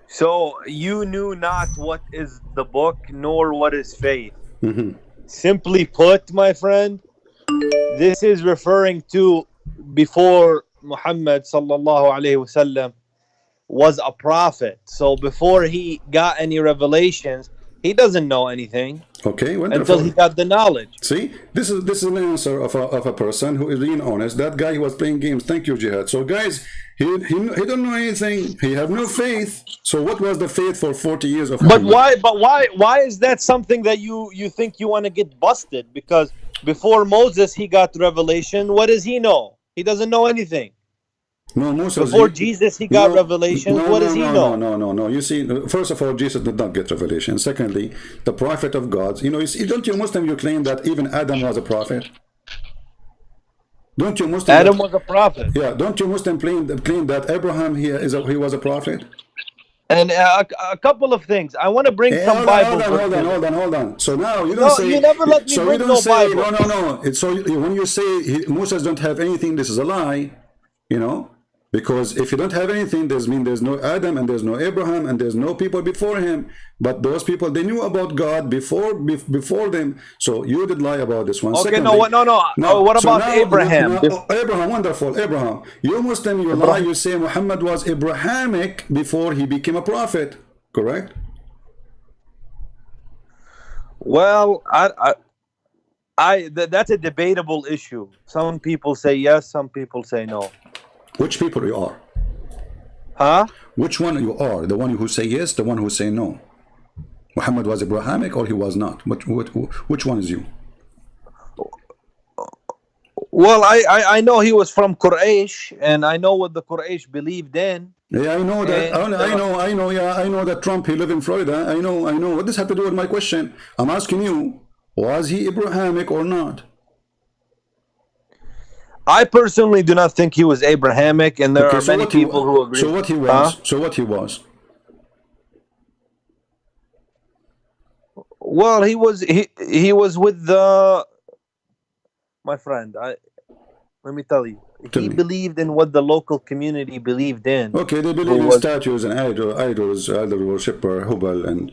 So you knew not what is the book, nor what is faith. Simply put, my friend, this is referring to before Muhammad sallallahu alaihi wasallam was a prophet. So before he got any revelations, he doesn't know anything. Okay, wonderful. Until he got the knowledge. See, this is an answer of a person who is being honest. That guy who was playing games. Thank you, Jihad. So guys, he don't know anything. He have no faith. So what was the faith for 40 years of Muhammad? Why is that something that you think you want to get busted? Because before Moses he got revelation, what does he know? He doesn't know anything. No, Moses. Before Jesus, he got revelation. What does he know? No. You see, first of all, Jesus did not get revelation. Secondly, the prophet of God. You know, don't you Muslim, you claim that even Adam was a prophet? Don't you Muslim? Adam was a prophet. Yeah. Don't you Muslim claim that Abraham he was a prophet? And a couple of things. I want to bring some Bible. Hold on. So now you don't say. You never let me bring no Bible. No. So when you say Moses don't have anything, this is a lie. You know. Because if you don't have anything, there's no Adam and there's no Abraham and there's no people before him. But those people, they knew about God before them. So you did lie about this one. Okay, Secondly, no. What about Abraham? Abraham, wonderful, Abraham. You Muslim, you lie. You say Muhammad was Abrahamic before he became a prophet. Correct? Well, that's a debatable issue. Some people say yes, some people say no. Which people you are? Huh? Which one you are? The one who say yes, the one who say no? Muhammad was Abrahamic or he was not? Which one is you? Well, I know he was from Quraysh, and I know what the Quraysh believed in. Yeah, I know that. I know that Trump, he lived in Florida. I know. What does have to do with my question? I'm asking you, was he Abrahamic or not? I personally do not think he was Abrahamic, and there are many people who agree. So what he was? So what he was? Well, he was with my friend. Let me tell you, he believed in what the local community believed in. Okay, they believe in statues and idols, idol worshipper, Hubal and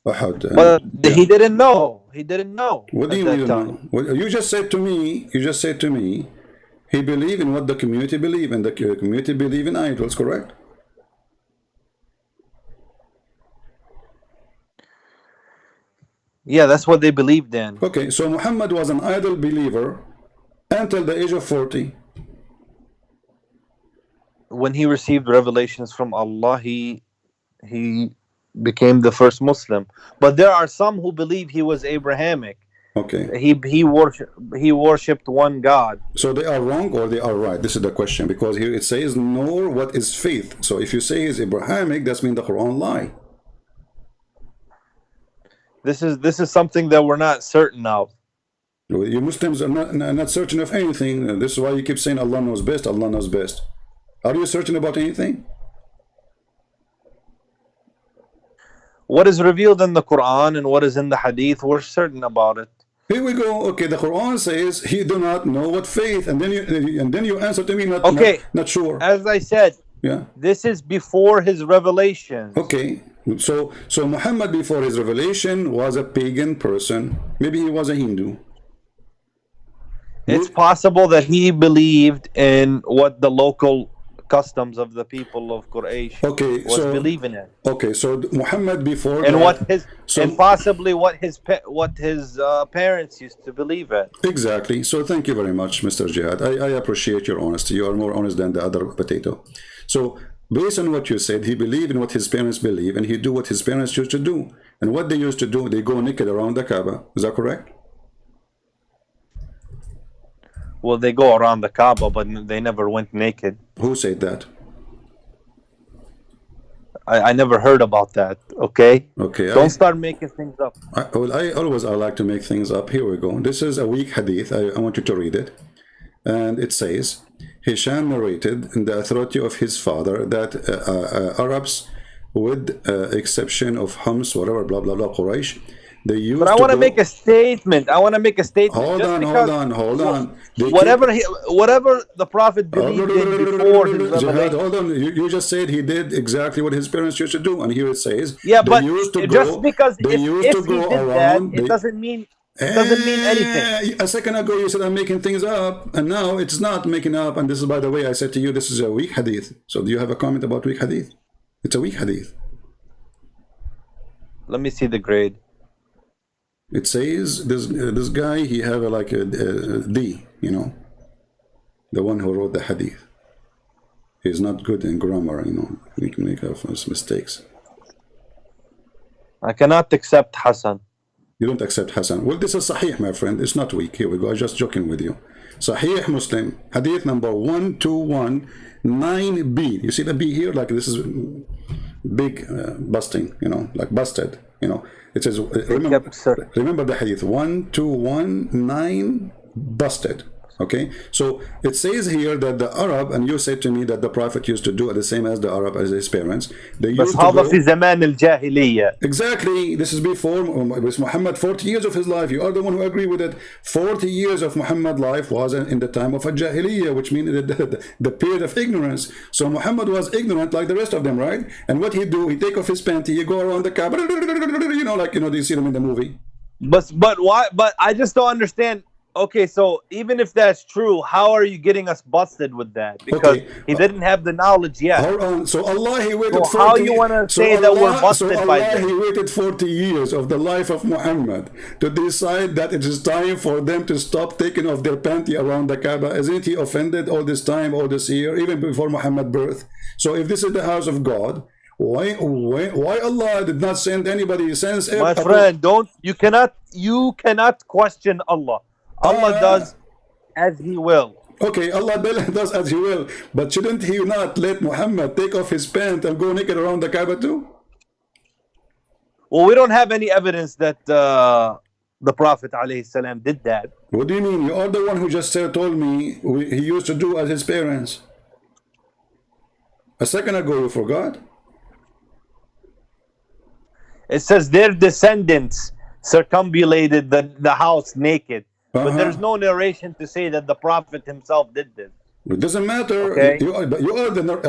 Ahad. But he didn't know. He didn't know. What do you mean? You just said to me. He believed in what the community believe, and the community believe in idols, correct? Yeah, that's what they believed in. Okay, so Muhammad was an idol believer until the age of 40. When he received revelations from Allah, he became the first Muslim. But there are some who believe he was Abrahamic. Okay. He worshipped one God. So they are wrong or they are right? This is the question, because here it says, nor what is faith. So if you say he's Abrahamic, that means the Quran lie. This is something that we're not certain of. You Muslims are not certain of anything. This is why you keep saying Allah knows best, Allah knows best. Are you certain about anything? What is revealed in the Quran and what is in the Hadith, we're certain about it. Here we go. Okay, the Quran says he do not know what faith, and then you answer to me not sure. As I said, yeah, this is before his revelation. Okay, so Muhammad before his revelation was a pagan person. Maybe he was a Hindu. It's possible that he believed in what the local customs of the people of Quraysh was believing in. Okay, so Muhammad before and possibly what his parents used to believe in. Exactly. So thank you very much, Mr. Jihad. I appreciate your honesty. You are more honest than the other potato. So Based on what you said, he believed in what his parents believe, and he do what his parents used to do. And what they used to do, they go naked around the Kaaba. Is that correct? Well, they go around the Kaaba, but they never went naked. Who said that? I never heard about that. Okay. Okay. Don't start making things up. I like to make things up. Here we go. This is a weak hadith. I want you to read it. And it says, Hisham narrated in the authority of his father that Arabs, with exception of Hams, whatever, blah, blah, blah, Quraysh, they used But I want to make a statement. Hold on. Whatever the Prophet believed in before his revelation. Hold on. You just said he did exactly what his parents used to do. And here it says, yeah, but just because if he did that, it doesn't mean anything. A second ago you said I'm making things up, and now it's not making up. And this is, by the way, I said to you, this is a weak hadith. So do you have a comment about weak hadith? It's a weak hadith. Let me see the grade. It says this guy, he have like a D, you know, the one who wrote the hadith. He's not good in grammar, you know. He can make mistakes. I cannot accept Hassan. You don't accept Hassan. Well, this is Sahih, my friend. It's not weak. Here we go. I'm just joking with you. Sahih Muslim, hadith number 1219b. You see the B here? Like this is big busting, you know, like busted, you know. It says, remember the hadith, 1219 busted. Okay, so it says here that the Arab, and you said to me that the Prophet used to do the same as the Arab, as his parents. They used to go, exactly. This is before Muhammad, 40 years of his life. You are the one who agree with it. 40 years of Muhammad's life was in the time of a Jahiliyyah, which means the period of ignorance. So Muhammad was ignorant like the rest of them, right? And what he do? He take off his panty, he go around the Kaaba, you know, like, you know, do you see them in the movie? But why? But I just don't understand. Okay, so even if that's true, how are you getting us busted with that? Because he didn't have the knowledge yet. So Allah, he waited 40 how you want to say that we're busted by that? He waited 40 years of the life of Muhammad to decide that it is time for them to stop taking off their panty around the Kaaba. Isn't he offended all this time, all this year, even before Muhammad's birth? So if this is the house of God, why Allah did not send anybody? My friend, you cannot question Allah. Allah does as He will. Okay, Allah does as He will. But shouldn't He not let Muhammad take off his pants and go naked around the Kaaba too? Well, we don't have any evidence that the Prophet ﷺ did that. What do you mean? You are the one who just told me he used to do as his parents. A second ago you forgot. It says their descendants circumambulated the house naked. But there's no narration to say that the Prophet himself did this. It doesn't matter. Okay. I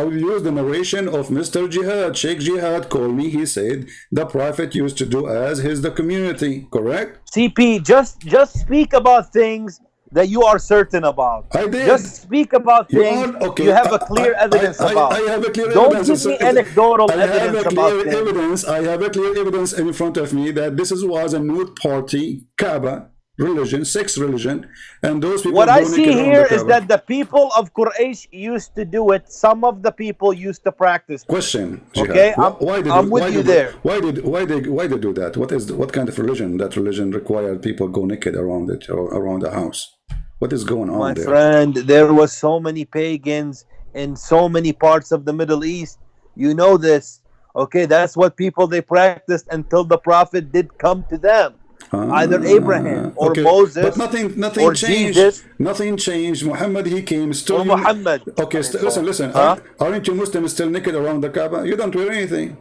will use the narration of Mr. Jihad. Sheikh Jihad called me. He said the Prophet used to do as the community. Correct? CP, just speak about things that you are certain about. I did. Just speak about things you have a clear evidence about. I have a clear Don't evidence. Don't give me anecdotal evidence about things. I have a clear evidence in front of me that this was a nude party, Kaaba religion, sex religion, and those people. What I see here is that the people of Quraysh used to do it. Some of the people used to practice. Question. Okay, I'm with you there. Why they do that? What kind of religion? That religion required people go naked around it or around the house. What is going on there? My friend, there was so many pagans in so many parts of the Middle East. You know this. Okay, that's what people they practiced until the Prophet did come to them. Either Abraham or Moses, but nothing or changed. Jesus. Nothing changed. Muhammad, he came still. Or Muhammad. Okay, listen. Aren't you Muslims still naked around the Kaaba? You don't wear anything.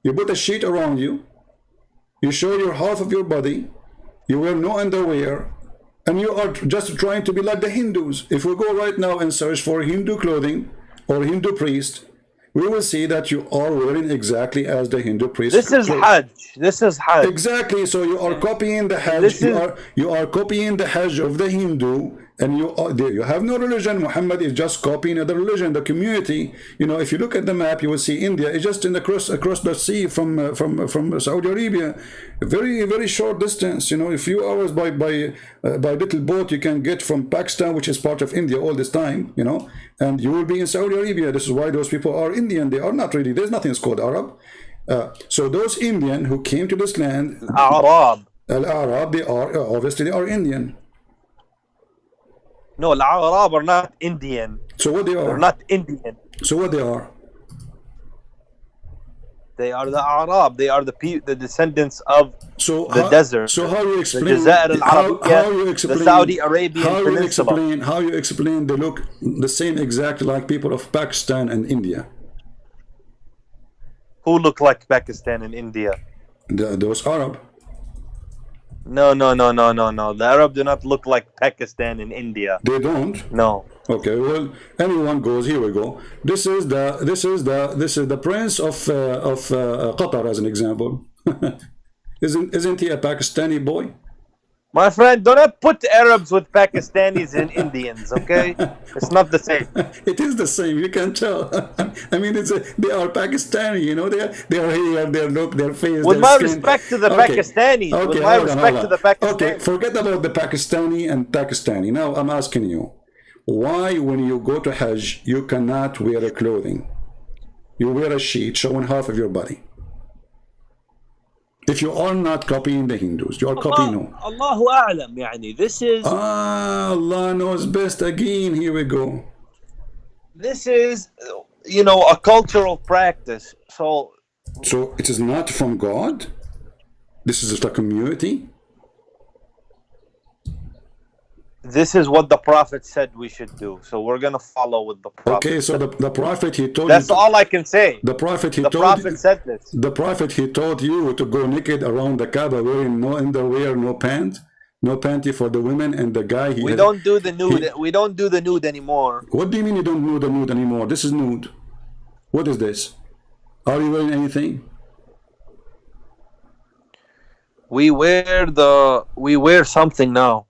You put a sheet around you. You show your half of your body. You wear no underwear, and you are just trying to be like the Hindus. If we go right now and search for Hindu clothing or Hindu priest, we will see that you are wearing exactly as the Hindu priest. This is Hajj. This is Hajj. Exactly. So you are copying the Hajj. You are copying the Hajj of the Hindu and you have no religion. Muhammad is just copying other religion. The community, you know, if you look at the map, you will see India is just in across the sea from Saudi Arabia, very short distance. You know, a few hours by little boat you can get from Pakistan, which is part of India all this time. You know, and you will be in Saudi Arabia. This is why those people are Indian. They are not really. There's nothing that's called Arab. So those Indian who came to this land, Arab. Al-Arab, they are Indian. No, Al-Arab are not Indian. So what they are? They're not Indian. So what they are? They are the Arab. They are the descendants of the desert. So how you explain? The Jazair al-Arabiya, the Saudi Arabian Peninsula. How you explain they look the same exactly like people of Pakistan and India? Who look like Pakistan and India? Those Arab. No. The Arab do not look like Pakistan and India. They don't. No. Okay. Well, anyone goes. Here we go. This is the prince of Qatar, as an example. Isn't he a Pakistani boy? My friend, do not put Arabs with Pakistanis and Indians, okay? It's not the same. It is the same. You can tell. I mean, they are Pakistani. You know, they are here, their look, their face. With their my skin. respect to the Pakistanis. Okay, with my respect to the Pakistanis. Okay, forget about the Pakistani and Pakistani. Now I'm asking you, why when you go to Hajj you cannot wear a clothing? You wear a sheet showing half of your body. If you are not copying the Hindus, you are copying who? Allahu A'lam, يعني. This is... Allah knows best again. Here we go. This is, you know, a cultural practice. So it is not from God? This is just a community? This is what the Prophet said we should do. So we're going to follow with the Prophet. Okay, so the Prophet, he told That's you... all I can say. The Prophet, the Prophet said this. The Prophet, he told you to go naked around the kabah wearing no underwear, no pant, no panty for the women, and the guy... We don't do the nude. We don't do the nude anymore. What do you mean you don't do the nude anymore? This is nude. What is this? Are you wearing anything? We wear something now.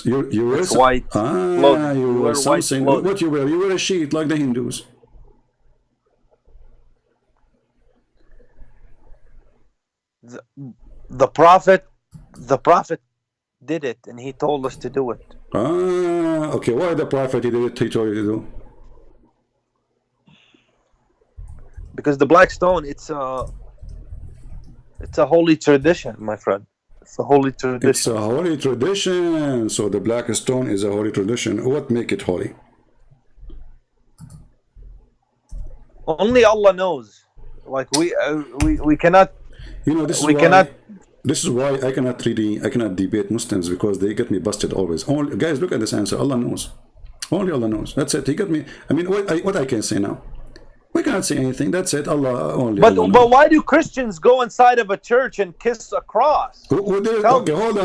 You wear it's white. You wear something. What you wear? You wear a sheet like the Hindus. The Prophet did it, and he told us to do it. Okay. Why the Prophet he did it? He told you to do? Because the black stone, it's a holy tradition, my friend. It's a holy tradition. It's a holy tradition. So the black stone is a holy tradition. What make it holy? Only Allah knows. Like we cannot. You know, this is why I cannot debate Muslims, because they get me busted always. Guys, look at this answer. Allah knows. Only Allah knows. That's it. He got me. I mean, what I can say now? We cannot say anything. That's it. Allah only. But Allah why do Christians go inside of a church and kiss a cross? Okay, hold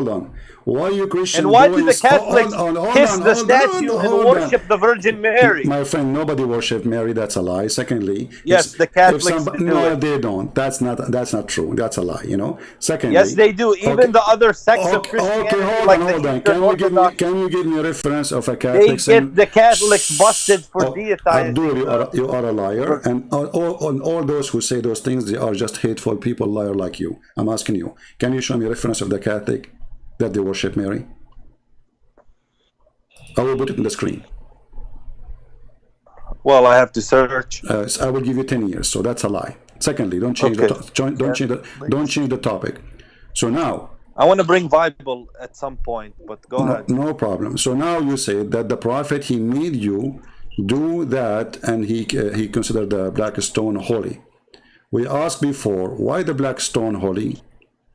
on. Why you Christians? And why do the Catholics kiss the statue and worship the Virgin Mary? My friend, nobody worshipped Mary. That's a lie. Secondly, yes, the Catholics do. No, they don't. That's not true. That's a lie. You know. Secondly, yes, they do. Even the other sects of Christianity. Okay, hold on. Can you give me a reference of a Catholic? They get the Catholics busted for deitizing. Abdul, you are a liar, and all those who say those things, they are just hateful people, liar like you. I'm asking you, can you show me a reference of the Catholic that they worship Mary? I will put it in the screen. Well, I have to search. So I will give you 10 years, so that's a lie. Secondly, don't change the topic. So now I want to bring Bible at some point, but go ahead. No problem. So now you say that the Prophet, he made you do that, and he considered the black stone holy. We asked before, why the black stone holy?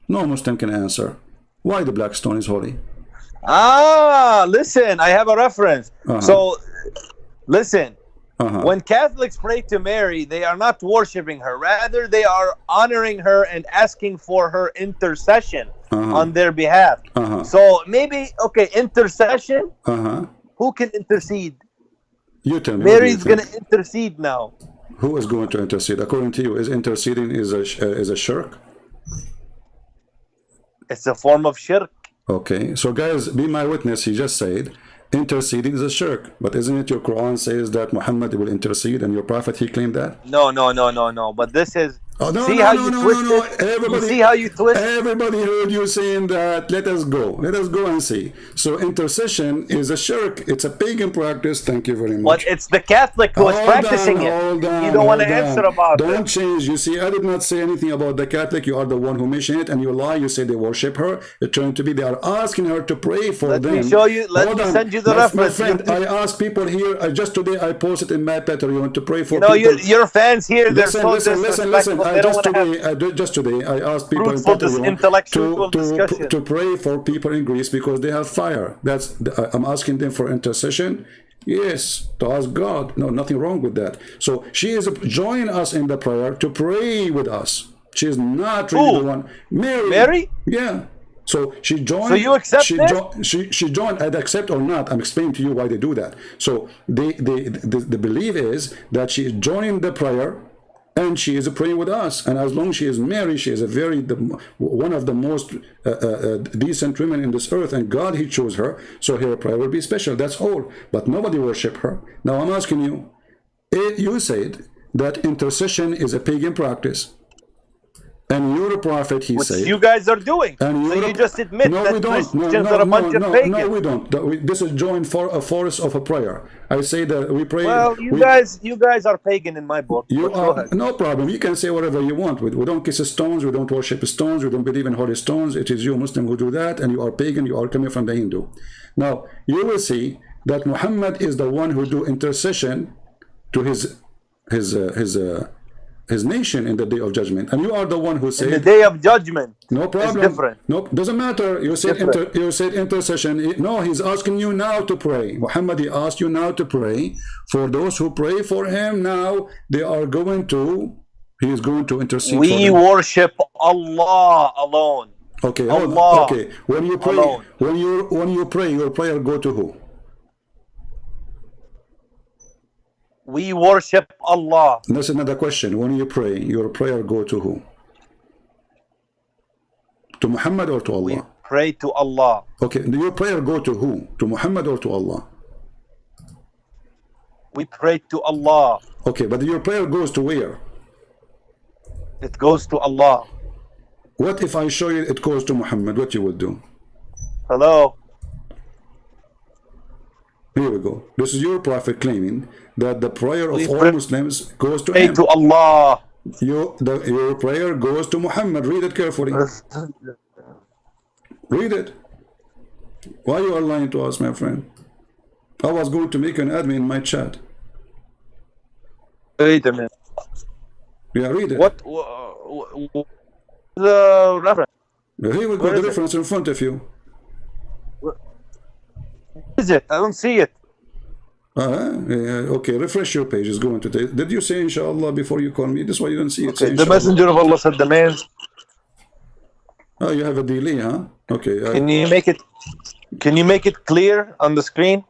No Muslim can answer. Why the black stone is holy? Listen, I have a reference. So, listen. When Catholics pray to Mary, they are not worshiping her. Rather, they are honoring her and asking for her intercession on their behalf. So, maybe, okay, intercession? Who can intercede? You tell me. Mary's going to intercede now. Who is going to intercede? According to you, is interceding is a shirk? It's a form of shirk. Okay, so guys, be my witness. He just said interceding is a shirk, but isn't it your Quran says that Muhammad will intercede, and your prophet, he claimed that? No. But this is. Oh, no, See no, how no, you no, twist no, no. it? Everybody, You see how you twist? everybody heard you saying that. Let us go. Let us go and see. So intercession is a shirk. It's a pagan practice. Thank you very much. But it's the Catholic who is practicing it. You don't want to answer about it. Don't change. You see, I did not say anything about the Catholic. You are the one who mentioned it, and you lie. You say they worship her. It turned to be they are asking her to pray for Let them. me show you. Let Hold me on. send you the My reference. friend, I ask people here. Just today I posted in my Twitter. You want to pray for You know, people. your fans here, they're so Listen. disrespectful. They don't want to have Just today, I asked people in fruitful, Patreon intellectual discussion. to pray for people in Greece because they have fire. I'm asking them for intercession. Yes, to ask God. No, nothing wrong with that. So she is joining us in the prayer to pray with us. She is not really the one. Mary? Yeah. So she joined. So you accept she joined. I'd accept or not. I'm explaining to you why they do that. So the belief is that she is joining the prayer, and she is praying with us. And as long as she is Mary, she is one of the most decent women in this earth, and God, he chose her, so her prayer will be special. That's all. But nobody worship her. Now I'm asking you, you said that intercession is a pagan practice. And you're a prophet, he said. Which you guys are doing. And so you just admit that Christians are a bunch of pagans. No, we don't. This is joined for a force of a prayer. I say that we pray. Well, you guys are pagan in my book. You are, no problem. You can say whatever you want. We don't kiss stones. We don't worship stones. We don't believe in holy stones. It is you Muslim who do that, and you are pagan. You are coming from the Hindu. Now you will see that Muhammad is the one who do intercession to his nation in the day of judgment, and you are the one who said in the day of judgment. No problem. It's different. No, doesn't matter. You said intercession. No, he's asking you now to pray. Muhammad, he asked you now to pray for those who pray for him. Now he is going to intercede. We worship Allah alone. Okay, Allah. Okay. When you pray, alone. when you pray, your prayer go to who? We worship Allah. That's another question. When you pray, your prayer go to who? To Muhammad or to Allah? We pray to Allah. Okay, your prayer go to who? To Muhammad or to Allah? We pray to Allah. Okay, but your prayer goes to where? It goes to Allah. What if I show you it goes to Muhammad? What you will do? Hello? Here we go. This is your prophet claiming that the prayer of all Muslims goes to him. To Allah. Your prayer goes to Muhammad. Read it carefully. Read it. Why you are lying to us, my friend? I was going to make an admin in my chat. Wait a minute. Yeah, read it. What the reference? Here we go. The reference in front of you. What is it? I don't see it. Okay, refresh your page. It's going to take. Did you say inshallah before you call me? This is why you don't see it. Okay, the messenger of Allah said the man. Oh, you have a delay, huh? Okay. Can you make it clear on the screen?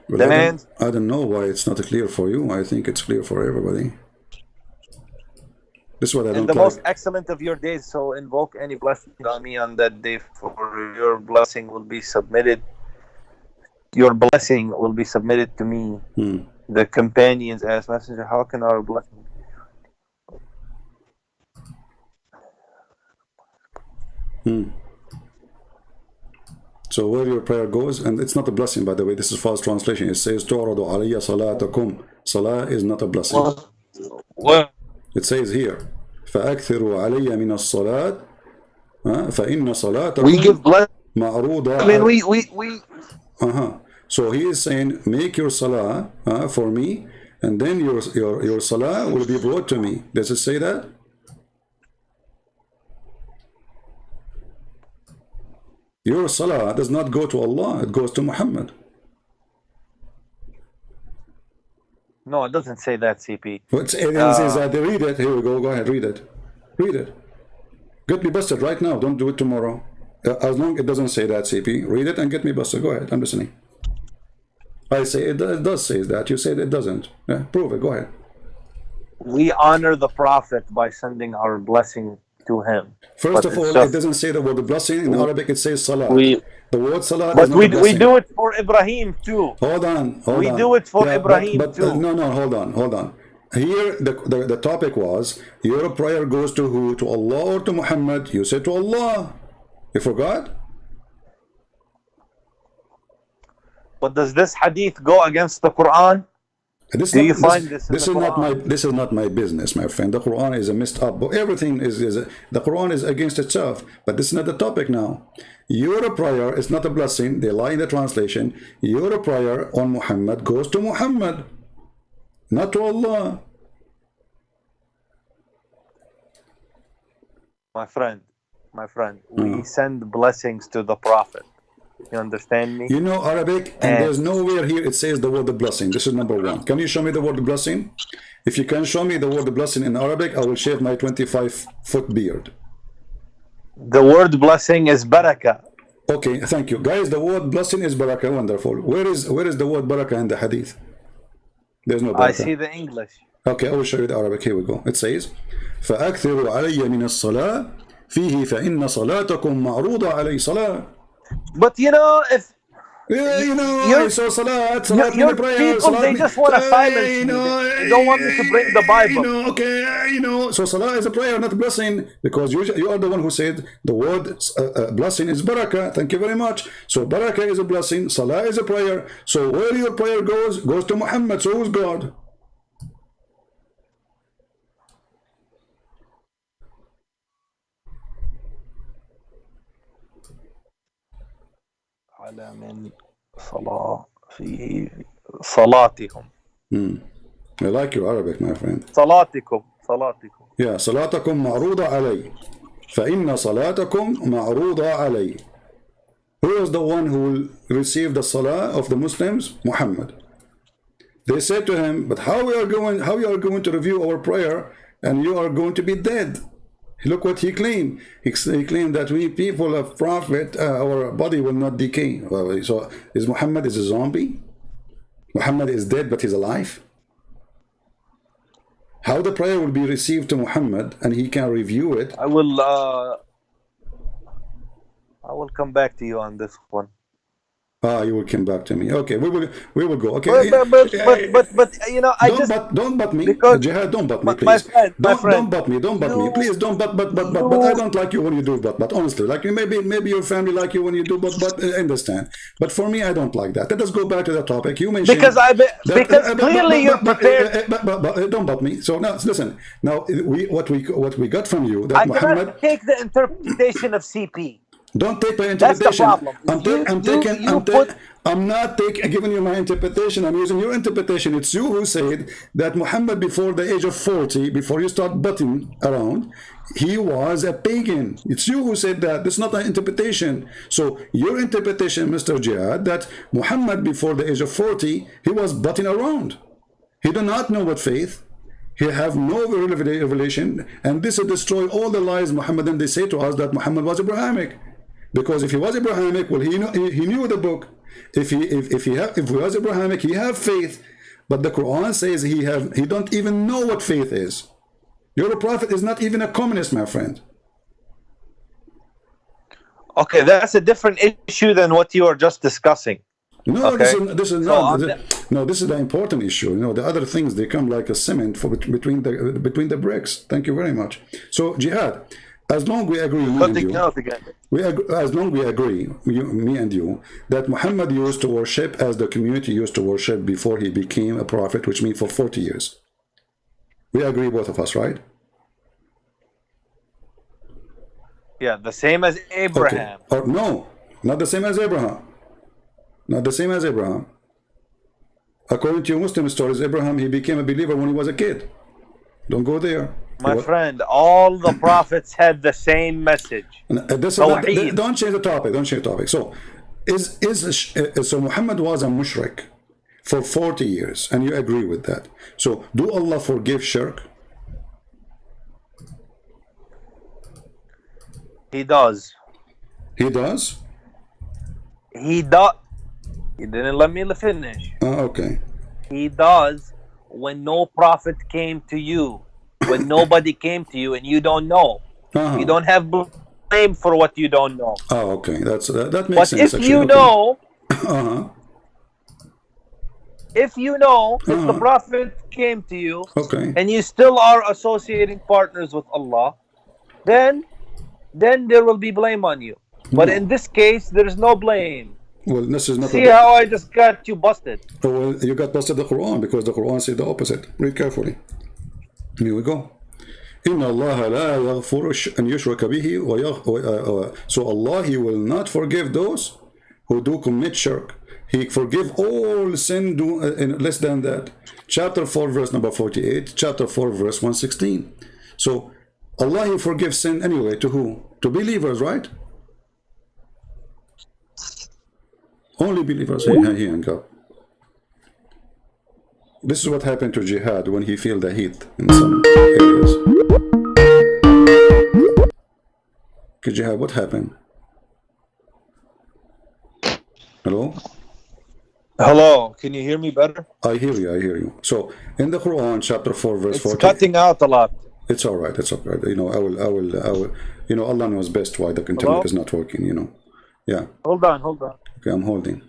Well, I don't know why it's not clear for you. I think it's clear for everybody. This is what I don't like. The most excellent of your days, so invoke any blessing on me on that day, for your blessing will be submitted. Your blessing will be submitted to me. The companions asked, Messenger, how can our blessing? So where your prayer goes, and it's not a blessing, by the way, this is false translation. It says, تُعْرَضُ عَلَيَّ صَلَاتَكُمْ. Salah is not a blessing. What? It says here, فَأَكْثِرُوا عَلَيَّ مِنَ الصَّلَاةِ فَإِنَّ صَلَاتَكُمْ We give blessing. مَعْرُوضَ. I mean, we. So he is saying, make your salah for me, and then your salah will be brought to me. Does it say that? Your salah does not go to Allah, it goes to Muhammad. No, it doesn't say that, CP. It says that. Read it. Here we go. Go ahead, read it. Read it. Get me busted right now. Don't do it tomorrow. As long as it doesn't say that, CP. Read it and get me busted. Go ahead. I'm listening. I say it does say that. You said it doesn't. Yeah, prove it. Go ahead. We honor the Prophet by sending our blessing to him. First But of it's all, just- it doesn't say the word blessing. In Arabic, it says salat. The word salat But is not we a blessing. do it for Ibrahim too. Hold on. We do it for Ibrahim too. No, hold on. Here, the topic was, your prayer goes to who? To Allah or to Muhammad? You said to Allah. You forgot? But does this hadith go against the Quran? This Do you not, find this, this in the Quran? This is not my business, my friend. The Quran is a messed up book. Everything is the Quran is against itself. But this is not the topic now. Your prayer is not a blessing. They lie in the translation. Your prayer on Muhammad goes to Muhammad, not to Allah. My friend, we send blessings to the Prophet. You understand me? You know Arabic, and there's nowhere here it says the word blessing. This is number one. Can you show me the word blessing? If you can show me the word blessing in Arabic, I will shave my 25-foot beard. The word blessing is barakah. Okay, thank you. Guys, the word blessing is barakah. Wonderful. Where is the word barakah in the hadith? There's no barakah. I see the English. Okay, I will show you the Arabic. Here we go. It says, فَأَكْثِرُوا عَلَيَّ مِنَ الصَّلَاةِ فِيهِ فَإِنَّ صَلَاتَكُمْ مَعْرُوضَ عَلَيْهِ صَلَاةً. But you know, if so salat your prayer, people, salat, they just want to silence me. They don't want me to bring the Bible. So salah is a prayer, not a blessing, because you are the one who said the word blessing is barakah. Thank you very much. So barakah is a blessing, salah is a prayer. So where your prayer goes to Muhammad. So who's God? على من صلاة فيه صلاتهم. I like your Arabic, my friend. صلاتكم. Yeah, صلاتكم معروضة علي. فإن صلاتكم معروضة علي. Who is the one who will receive the salah of the Muslims? Muhammad. They said to him, but how you are going to review our prayer and you are going to be dead? Look what he claimed. He claimed that we people of Prophet, our body will not decay. So is Muhammad is a zombie? Muhammad is dead, but he's alive? How the prayer will be received to Muhammad and he can review it? I will come back to you on this one. You will come back to me. Okay, we will go. Okay. But you know, don't butt me. Because Jihad, don't butt me, please. My friend, don't butt me. Please don't butt. But I don't like you when you do but honestly, like maybe your family like you when you do but I understand. But for me, I don't like that. Let us go back to the topic. You mentioned because clearly you're prepared. But don't butt me. So now listen. Now what we got from you that I Muhammad cannot take the interpretation of CP. Don't take my interpretation. That's the problem. I'm not giving you my interpretation. I'm using your interpretation. It's you who said that Muhammad, before the age of 40, before you start butting around, he was a pagan. It's you who said that. That's not an interpretation. So your interpretation, Mr. Jihad, that Muhammad, before the age of 40, he was butting around. He did not know what faith. He have no revelation. And this will destroy all the lies Muhammadan. They say to us that Muhammad was Abrahamic. Because if he was Abrahamic, well, he knew the book. If he was Abrahamic, he have faith. But the Quran says he don't even know what faith is. Your prophet is not even a communist, my friend. Okay, that's a different issue than what you are just discussing. No, okay. this is not. This is the important issue. You know, the other things, they come like a cement between the bricks. Thank you very much. So, Jihad, as long we agree, me and you, that Muhammad used to worship as the community used to worship before he became a prophet, which means for 40 years. We agree, both of us, right? Yeah, the same as Abraham. Okay. Or no, not the same as Abraham. Not the same as Abraham. According to your Muslim stories, Abraham, he became a believer when he was a kid. Don't go there. My friend, all the prophets had the same message. Don't change the topic. Don't change the topic. So, so Muhammad was a mushrik for 40 years, and you agree with that. So, do Allah forgive shirk? He does. He does? He does. You didn't let me finish. Okay. He does when no prophet came to you. When nobody came to you and you don't know. Uh-huh. You don't have blame for what you don't know. Oh, okay. That makes But sense. if you actually. know, Uh-huh. if the Prophet came to you, Okay. and you still are associating partners with Allah, then there will be blame on you. But No. in this case, there is no blame. Well, this is not. See how I just got you busted? Oh, well, you got busted the Quran because the Quran says the opposite. Read carefully. Here we go. إن الله لا يغفر أن يشرك به so Allah, He will not forgive those who do commit shirk. He forgive all sin less than that. Chapter 4 verse number 48, chapter 4 verse 116. So Allah, He forgives sin anyway. To who? To believers, right? Only believers. He hang up. This is what happened to Jihad when he feel the heat in some areas. Okay, Jihad, what happened? Hello? Hello, can you hear me better? I hear you. So in the Quran, chapter 4, verse 40. It's cutting out a lot. It's all right. You know, I will. You know, Allah knows best why the internet is not working. You know. Yeah. Hold on. Okay, I'm holding.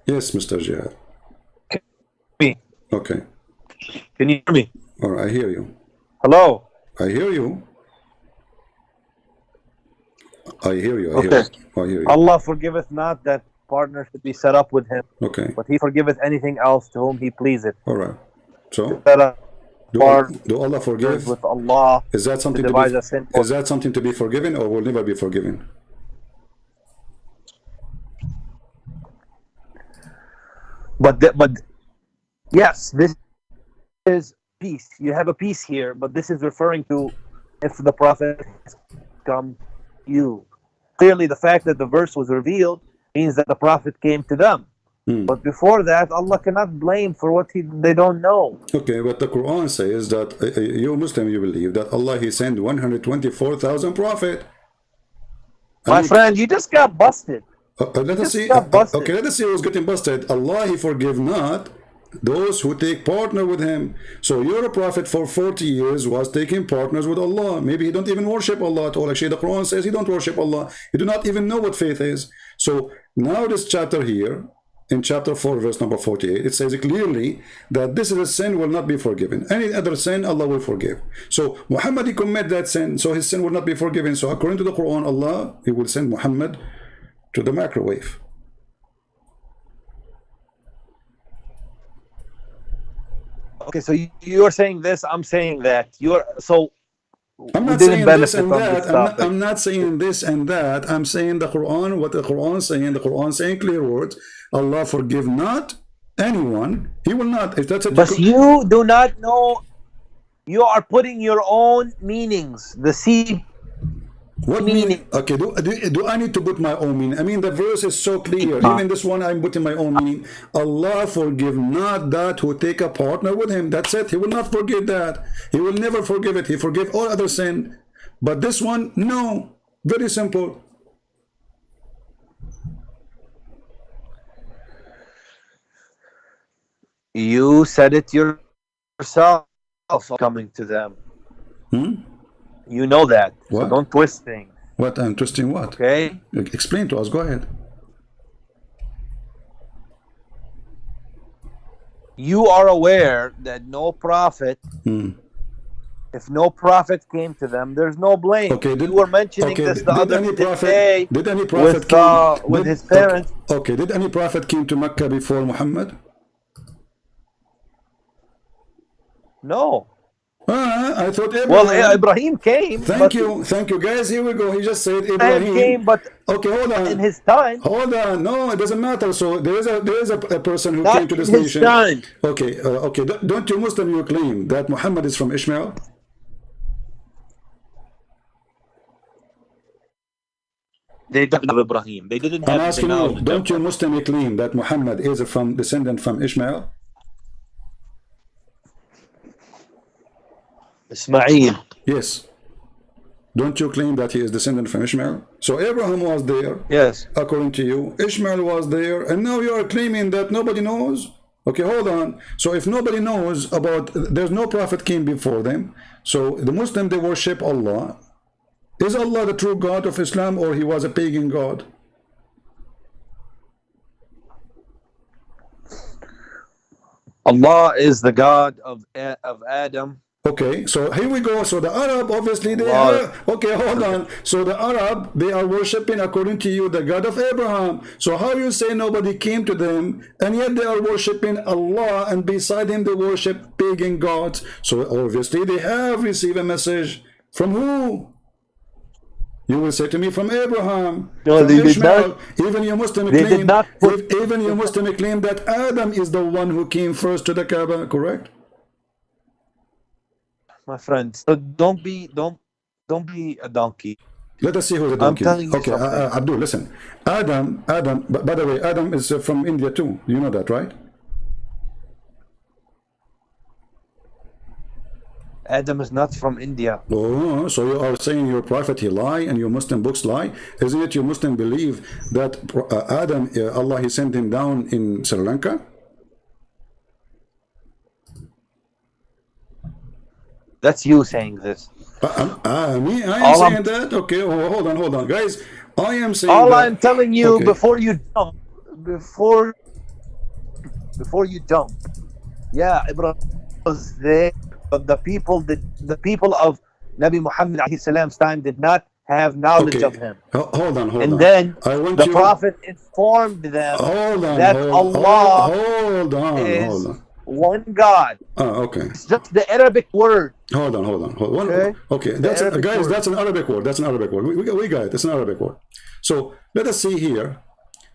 Yes, Mr. Jihad. Me. Okay. Can you hear me? All right, I hear you. Hello. I hear you. I hear you. Okay. I hear you. Allah forgiveth not that partner should be set up with Him, Okay. but He forgiveth anything else to whom He pleaseth. All right. So, Set up do Allah forgive? with Allah. Is that something to to devise be? a sin. Is that something to be forgiven, or will never be forgiven? But yes, this is peace. You have a peace here, but this is referring to if the Prophet has come to you. Clearly, the fact that the verse was revealed means that the Prophet came to them. But before that, Allah cannot blame for what they don't know. Okay, but the Quran says that you Muslim, you believe that Allah, He sent 124,000 prophet. My friend, you just got busted. Let us see. got busted. Okay, let us see who's getting busted. Allah, He forgive not those who take partner with Him. So your prophet for 40 years was taking partners with Allah. Maybe he don't even worship Allah at all. Actually, the Quran says he don't worship Allah. He do not even know what faith is. So now this chapter here, in chapter 4, verse number 48, it says clearly that this is a sin will not be forgiven. Any other sin, Allah will forgive. So Muhammad, he commit that sin, so his sin will not be forgiven. So according to the Quran, Allah, He will send Muhammad to the microwave. Okay, so you're saying this, I'm saying that. I'm not saying this and that. I'm not saying this and that. I'm saying the Quran, what the Quran is saying. The Quran is saying clear words. Allah forgive not anyone. He will not. If that's But you do not know. You are putting your own meanings. The seed. What meaning? Okay, do I need to put my own meaning? I mean, the verse is so clear. Even this one, I'm putting my own meaning. Allah forgive not that who take a partner with Him. That's it. He will not forgive that. He will never forgive it. He forgive all other sin. But this one, no. Very simple. You said it yourself coming to them. You know that. What? So don't twist things. What? I'm twisting what? Okay? Explain to us. Go ahead. You are aware that no prophet, if no prophet came to them, there's no blame. Okay, you were mentioning this the other day did any prophet with his parents. Okay, did any prophet came to Mecca before Muhammad? No. I thought Abraham. Well, Ibrahim came. Thank you, guys. Here we go. He just said Ibrahim came, but okay, hold on. In his time. Hold on. No, it doesn't matter. So there is a person who Not came to this in his nation. time. Okay, okay. Don't you Muslim you claim that Muhammad is from Ishmael? They didn't have Ibrahim. They didn't have. I'm asking you. Don't you Muslim you claim that Muhammad is from descendant from Ishmael? Ismail. Yes. Don't you claim that he is descendant from Ishmael? So Abraham was there, Yes. according to you. Ishmael was there, and now you are claiming that nobody knows? Okay, hold on. So if nobody knows about, there's no prophet came before them. So the Muslim, they worship Allah. Is Allah the true God of Islam, or he was a pagan God? Allah is the God of Adam. Okay, so here we go. So the Arab, obviously, they Allah. are, okay, hold on. So the Arab, they are worshiping, according to you, the God of Abraham. So how you say nobody came to them, and yet they are worshiping Allah, and beside him they worship pagan gods? So obviously they have received a message from who? You will say to me, from Abraham, No, from they did Ishmael. not. Even your Muslim They claim, did not put. even your Muslim claim that Adam is the one who came first to the Kaaba, correct? My friend, so don't be a donkey. Let us see who the I'm donkey telling is. you Okay, something. Abdul, listen. Adam, by the way, Adam is from India too. You know that, right? Adam is not from India. Oh, so you are saying your prophet he lie and your Muslim books lie? Isn't it your Muslim believe that Adam, Allah, he sent him down in Sri Lanka? That's you saying this. Me, I am All saying I'm- that. Okay, hold on, guys. I am saying All that. I'm telling you Okay. before you jump, yeah, Ibrahim was there, but the people of Nabi Muhammad alayhi salam's time did not have knowledge Okay, of him. hold on. And then I want the you. Prophet informed them Hold on. that Allah hold on. is one God. Okay. It's just the Arabic word. Hold on. Okay. Okay, Arabic guys, word. that's an Arabic word. That's an Arabic word. We got it. It's an Arabic word. So let us see here.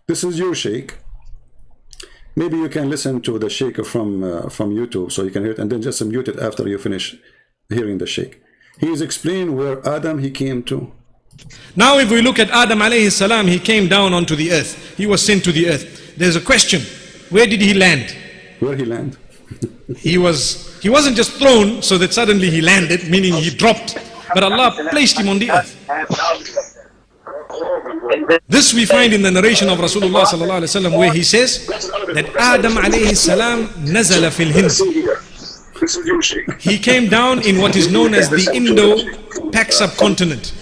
This is your Sheik. Maybe you can listen to the Sheik from YouTube, so you can hear it, and then just mute it after you finish hearing the Sheik. He is explaining where Adam he came to. Now if we look at Adam alayhi salam, he came down onto the earth. He was sent to the earth. There's a question. Where did he land? Where he land? He wasn't just thrown so that suddenly he landed, meaning he dropped, but Allah placed him on the earth. This we find in the narration of Rasulullah sallallahu alaihi wasallam, where he says that Adam alayhi salam nazala fil Hind. He came down in what is known as the Indo-Pak subcontinent,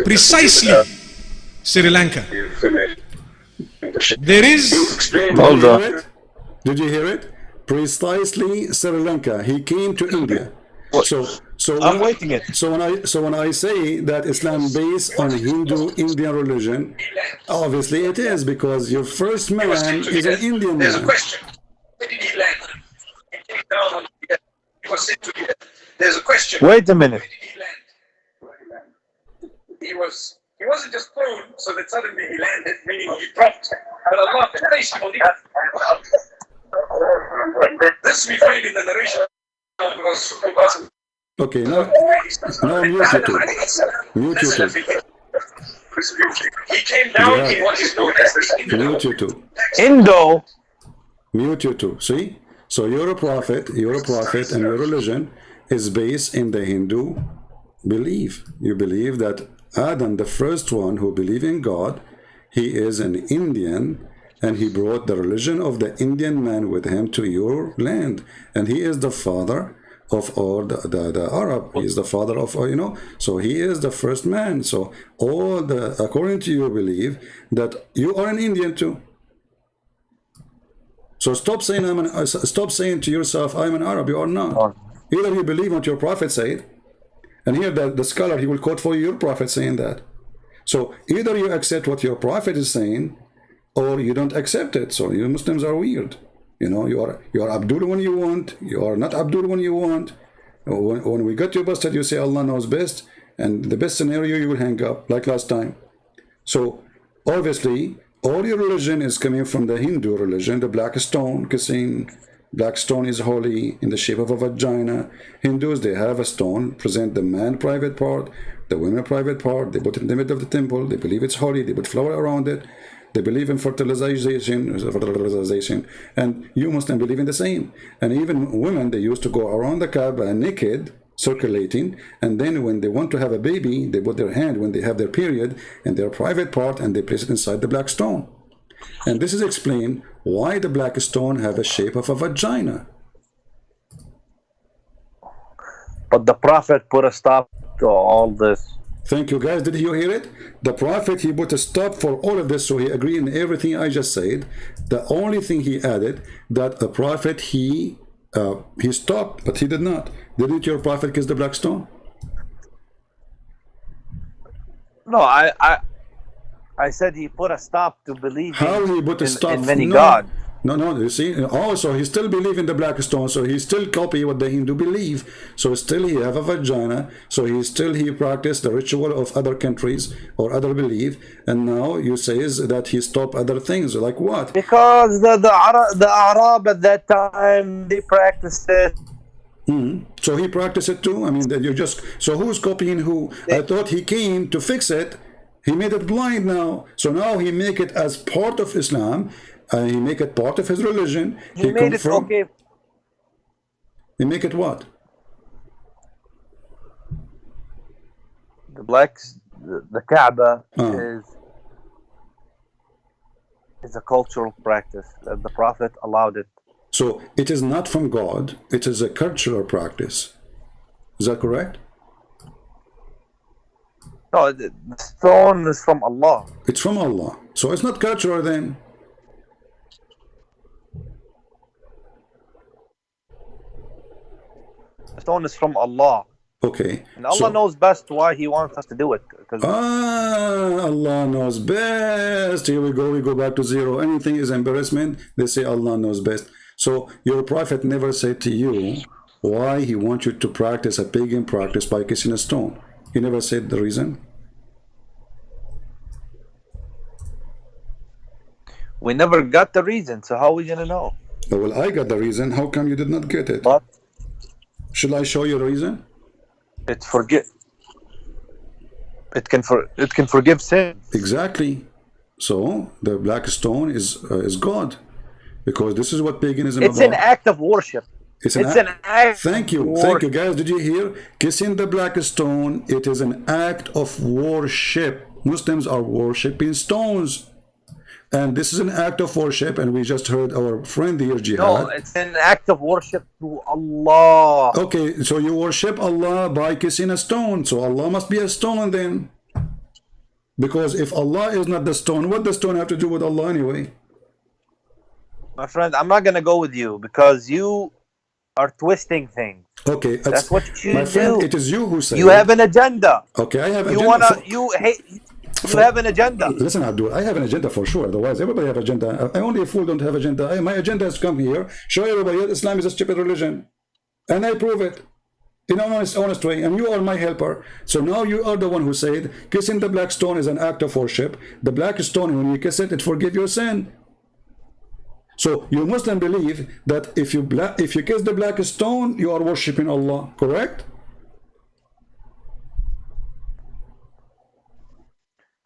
precisely Sri Lanka. There is Hold on. Did you hear it? Precisely Sri Lanka. He came to India. So I'm waiting it. So when I say that Islam based on Hindu-Indian religion, obviously it is, because your first man is an Indian man. There's a question. Where did he land? He came down on the earth. He was sent to the earth. There's a question. Wait a minute. Where did he land? He wasn't just thrown so that suddenly he landed, meaning he dropped. But Allah placed him on the earth. This we find in the narration of Rasulullah. Okay, now mute YouTube. Mute YouTube. He came down in what is known as the Mute YouTube. Indo. Mute YouTube. See? So you're a prophet, and your religion is based in the Hindu belief. You believe that Adam, the first one who believed in God, he is an Indian, and he brought the religion of the Indian man with him to your land, and he is the father of all the Arab. He is the father of, so he is the first man. So according to your belief, that you are an Indian too. So stop saying to yourself, I'm an Arab. You are not. Either you believe what your prophet said, and here the scholar, he will quote for you your prophet saying that. So either you accept what your prophet is saying, or you don't accept it. So you Muslims are weird. You are Abdul when you want. You are not Abdul when you want. When we get you busted, you say Allah knows best, and the best scenario you will hang up like last time. So obviously all your religion is coming from the Hindu religion, the black stone, kissing. Black stone is holy in the shape of a vagina. Hindus, they have a stone, present the man private part, the women private part. They put it in the middle of the temple. They believe it's holy. They put flower around it. They believe in fertilization, and you Muslims believe in the same. And even women, they used to go around the Kaaba naked, circulating, and then when they want to have a baby, they put their hand when they have their period and their private part, and they place it inside the black stone. And this is explained why the black stone have a shape of a vagina. But the Prophet put a stop to all this. Thank you, guys. Did you hear it? The Prophet, he put a stop for all of this, so he agreed in everything I just said. The only thing he added, that the Prophet, he stopped, but he did not. Didn't your Prophet kiss the black stone? No, I said he put a stop to believing. How he put a stop? in many no, gods. No, you see, also he still believe in the black stone, so he still copy what the Hindu believe. So still he have a vagina, so he practice the ritual of other countries or other belief, and now you says that he stop other things, like what? Because the Arab at that time, they practiced it. So he practiced it too? I mean, that you just, so who's copying who? I thought he came to fix it. He made it blind now. So now he make it as part of Islam. He make it part of his religion. He made it okay. He make it what? The Kaaba is a cultural practice. The Prophet allowed it. So it is not from God. It is a cultural practice. Is that correct? No, the stone is from Allah. It's from Allah. So it's not cultural then. The stone is from Allah. Okay. And Allah knows best why He wants us to do it. Allah knows best. Here we go. We go back to zero. Anything is embarrassment. They say Allah knows best. So your Prophet never said to you why he wants you to practice a pagan practice by kissing a stone. He never said the reason. We never got the reason, so how are we gonna know? Well, I got the reason. How come you did not get it? But should I show you the reason? It can forgive sin. Exactly. So the black stone is God, because this is what paganism is It's about. an act of worship. It's an act. Thank you, guys. Did you hear? Kissing the black stone. It is an act of worship. Muslims are worshiping stones, and this is an act of worship. And we just heard our friend here, Jihad. No, it's an act of worship to Allah. Okay, so you worship Allah by kissing a stone. So Allah must be a stone then, because if Allah is not the stone, what does the stone have to do with Allah anyway? My friend, I'm not gonna go with you because you are twisting things. Okay, that's what you my friend, do. it is you who said you have an agenda. Okay, I have an agenda. You have an agenda. Listen, Abdul, I have an agenda for sure. Otherwise, everybody have agenda. I only a fool don't have agenda. My agenda is come here, show everybody that Islam is a stupid religion, and I prove it in an honest way. And you are my helper. So now you are the one who said kissing the black stone is an act of worship. The black stone, when you kiss it, it forgives your sin. So you Muslim believe that if you kiss the black stone, you are worshiping Allah, correct?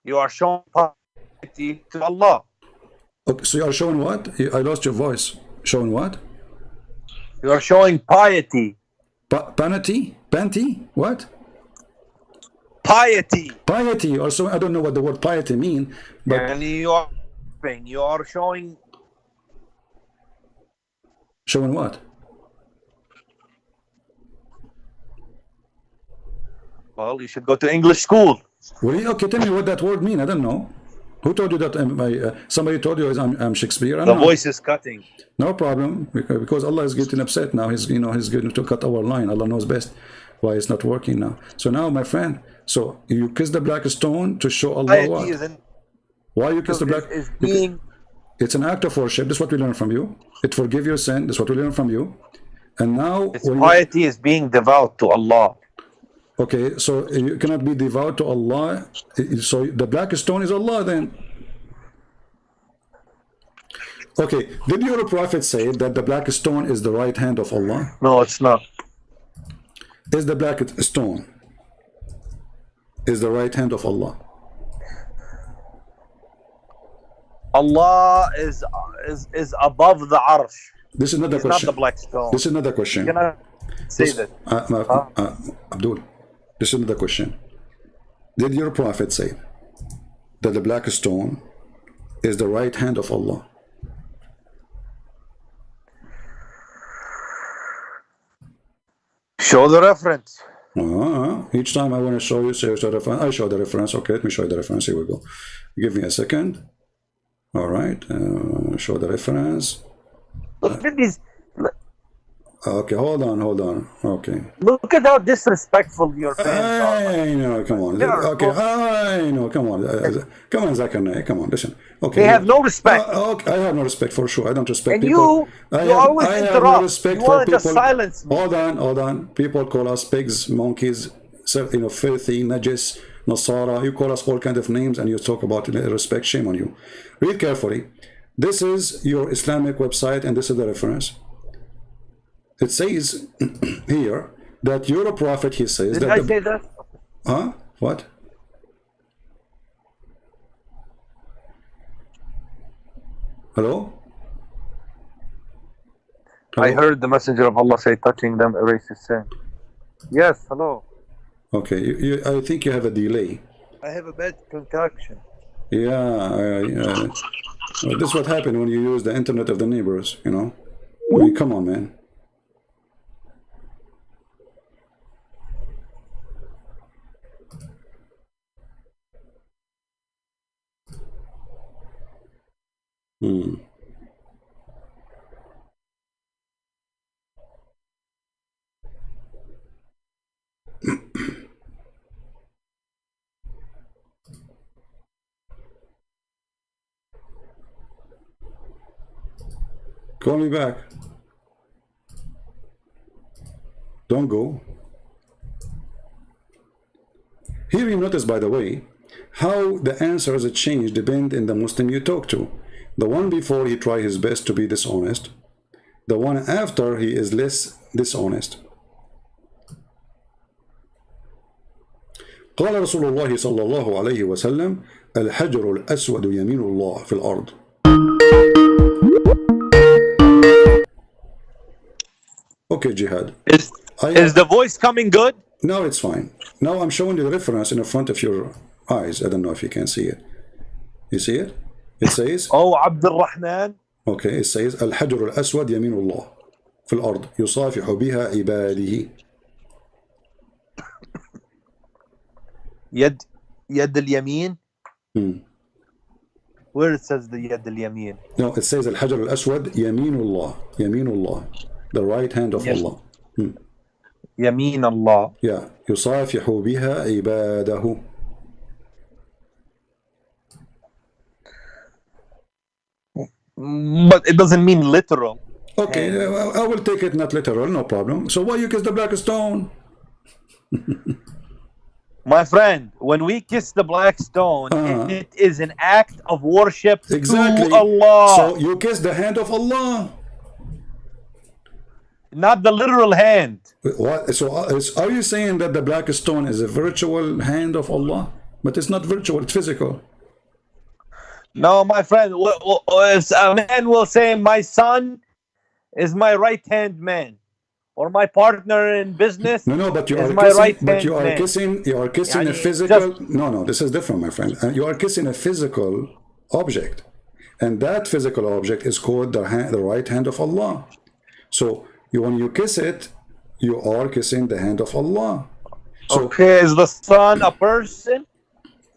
You are showing piety to Allah. Okay, so you are showing what? I lost your voice. Showing what? You are showing piety. Panty? Panty? What? Piety. Piety. Also, I don't know what the word piety mean, but and you are showing. Showing what? Well, you should go to English school. Really? Okay, tell me what that word mean. I don't know. Who told you that? Somebody told you I'm Shakespeare? I don't know. Voice is cutting. No problem, because Allah is getting upset now. He's going to cut our line. Allah knows best why it's not working now. So now, my friend, so you kiss the black stone to show Allah what? Why you kiss the black? It's an act of worship. This is what we learn from you. It forgives your sin. This is what we learn from you. And now, piety is being devout to Allah. Okay, so you cannot be devout to Allah. So the black stone is Allah then. Okay, did your Prophet say that the black stone is the right hand of Allah? No, it's not. Is the black stone is the right hand of Allah? Allah is above the arsh. This is not the question. Not the black stone. This is not the question. say that. Abdul, listen to the question. Did your prophet say that the black stone is the right hand of Allah? Show the reference. Each time I want to show you, say the reference. I show the reference. Okay, let me show you the reference. Here we go. Give me a second. All right. Show the reference. Look at these. Okay, hold on. Okay. Look at how disrespectful your fans are. I know, come on. Okay, I know, come on. Come on, Zachariah, come on, listen. Okay. They have no respect. Okay, I have no respect for sure. I don't respect And people. you always I interrupt. have no respect You for want to people. silence me. Hold on. People call us pigs, monkeys, filthy, najis, Nasara. You call us all kinds of names and you talk about respect. Shame on you. Read carefully. This is your Islamic website and this is the reference. It says here that you're a prophet, he says. Did I say that? Huh? What? Hello? I heard the messenger of Allah say, touching them erases sin. Yes, hello. Okay, I think you have a delay. I have a bad concoction. Yeah. This is what happened when you use the internet of the neighbors, you know? I mean, come on, man. Call me back. Don't go. Here you notice, by the way, how the answers change depend on the Muslim you talk to. The one before, he try his best to be dishonest. The one after, he is less dishonest. قال رسول الله صلى الله عليه وسلم الحجر الأسود يمين الله في الأرض. Okay, Jihad. Is the voice coming good? No, it's fine. Now I'm showing you the reference in the front of your eyes. I don't know if you can see it. You see it? It says, Oh, Abdul Rahman. Okay, it says الحجر الأسود يمين الله في الأرض يصافح بها عباده. يد اليمين. Where it says the يد اليمين? No, it says الحجر الأسود يمين الله. يمين الله, the right hand of Allah. يمين الله. Yeah, يصافح بها عباده. But it doesn't mean literal. Okay, I will take it not literal, no problem. So why you kiss the black stone? My friend, when we kiss the black stone, it is an act of worship Exactly. to Allah. So you kiss the hand of Allah. Not the literal hand. What? So are you saying that the black stone is a virtual hand of Allah? But it's not virtual, it's physical. No, my friend, a man will say, my son is my right-hand man, or my partner in business but you is are my kissing, right-hand but you are man. kissing a physical. No, this is different, my friend. You are kissing a physical object, and that physical object is called the right hand of Allah. So when you kiss it, you are kissing the hand of Allah. So, okay, is the son a person?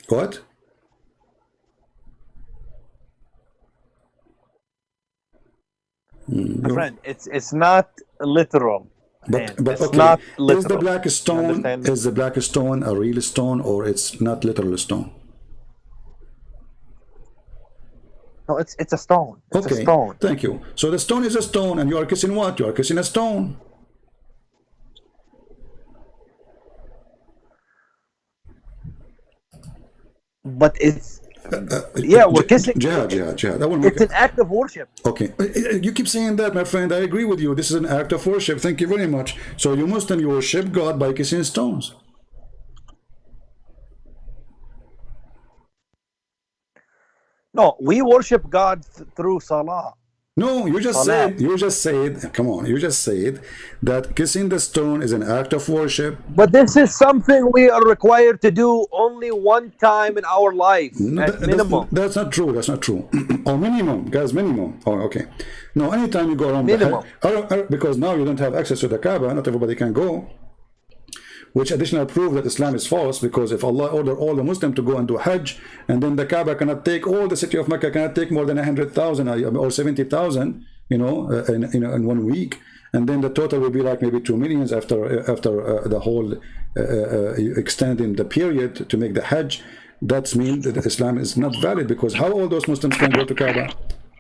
What? My friend, it's not literal. But it's okay, not literal. Is the black stone a real stone or it's not literal stone? No, it's a stone. It's a stone. Thank you. So the stone is a stone, and you are kissing what? You are kissing a stone. But it's we're kissing. Jihad. It's an act of worship. Okay, you keep saying that, my friend. I agree with you. This is an act of worship. Thank you very much. So you Muslim, you worship God by kissing stones. No, we worship God through salah. No, you just said, come on, you just said that kissing the stone is an act of worship. But this is something we are required to do only one time in our life, at minimum. That's not true. That's not true. Or minimum, guys, minimum. Oh, okay. No, anytime you go around minimum. because now you don't have access to the Kaaba, not everybody can go. Which additional proof that Islam is false, because if Allah ordered all the Muslims to go and do Hajj, and then the Kaaba cannot take, all the city of Mecca cannot take more than 100,000 or 70,000, in 1 week, and then the total will be like maybe 2 million after the whole extending the period to make the Hajj. That means that Islam is not valid, because how all those Muslims can go to Kaaba?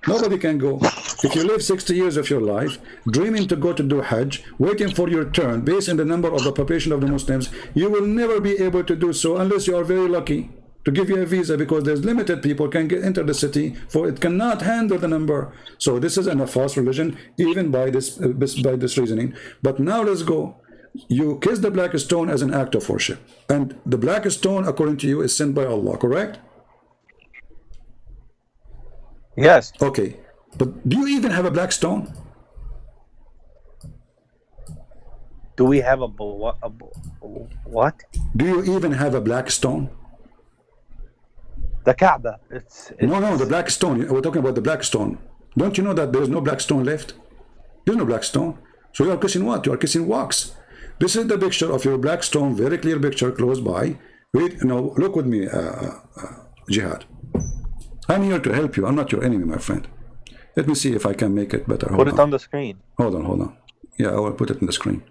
Nobody can go. If you live 60 years of your life dreaming to go to do Hajj, waiting for your turn based on the number of the population of the Muslims, you will never be able to do so unless you are very lucky to give you a visa, because there's limited people can enter the city, for it cannot handle the number. So this is a false religion, even by this reasoning. But now let's go. You kiss the black stone as an act of worship, and the black stone, according to you, is sent by Allah, correct? Yes. Okay, but do you even have a black stone? Do we have a what? Do you even have a black stone? The Kaaba. It's no, the black stone. We're talking about the black stone. Don't you know that there is no black stone left? There's no black stone. So you are kissing what? You are kissing wax. This is the picture of your black stone, very clear picture close by. Wait, no, look with me, Jihad. I'm here to help you. I'm not your enemy, my friend. Let me see if I can make it better. Put it on the screen. Hold on. Yeah, I will put it on the screen.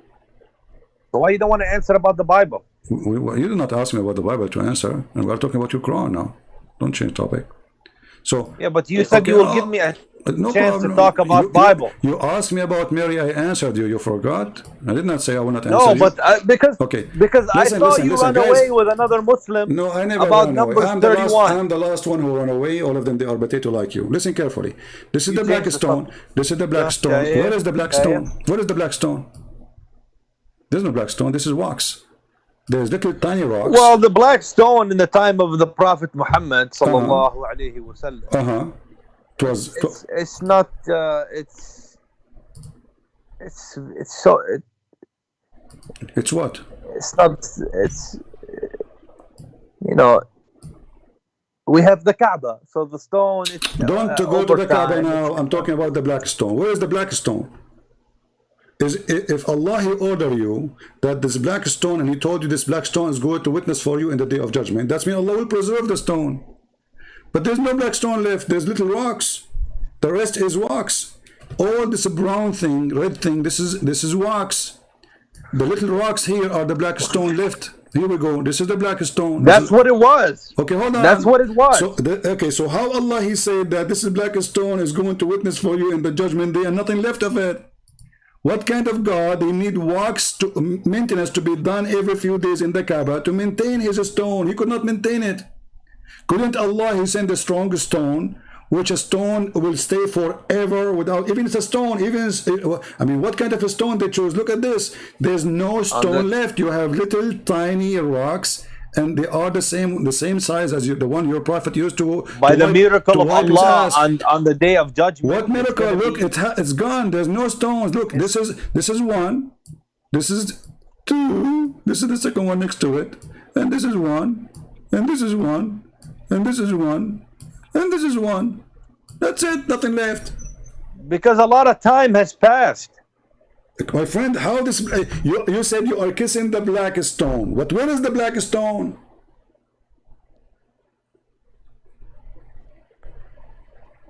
So why you don't want to answer about the Bible? You did not ask me about the Bible to answer, and we're talking about your Quran now. Don't change topic. So yeah, but you said you will give me a chance to talk about Bible. You asked me about Mary. I answered you. You forgot. I did not say I will not answer you. No, but because I saw you run away with another Muslim. No, I never about ran away. Numbers 31. I'm the last one who ran away. All of them, they are potato like you. Listen carefully. This is the black stone. This is the black stone. Where is the black stone? Where is the black stone? There's no black stone. This is wax. There's little tiny rocks. Well, the black stone in the time of the Prophet Muhammad sallallahu alaihi wasallam. It's not. It's what? It's not. It's we have the Kaaba, so the stone. Don't go to the Kaaba now. I'm talking about the black stone. Where is the black stone? If Allah order you that this black stone, and He told you this black stone is going to witness for you in the day of judgment, that's mean Allah will preserve the stone. But there's no black stone left. There's little rocks. The rest is wax. All this brown thing, red thing, this is wax. The little rocks here are the black stone left. Here we go. This is the black stone. That's what it was. Okay, hold on. That's what it was. So how Allah He said that this is black stone is going to witness for you in the judgment day, and nothing left of it? What kind of God? He need wax to maintenance to be done every few days in the Kaaba to maintain His stone. He could not maintain it. Couldn't Allah He send a strong stone, which a stone will stay forever without, even it's a stone, what kind of a stone they chose? Look at this. There's no stone left. You have little tiny rocks, and they are the same size as the one your prophet used to. By the miracle of Allah on the day of judgment. What miracle? Look, it's gone. There's no stones. Look, this is one. This is two. This is the second one next to it, and this is one, and this is one, and this is one, and this is one. That's it. Nothing left. Because a lot of time has passed. My friend, how this? You said you are kissing the black stone. But where is the black stone?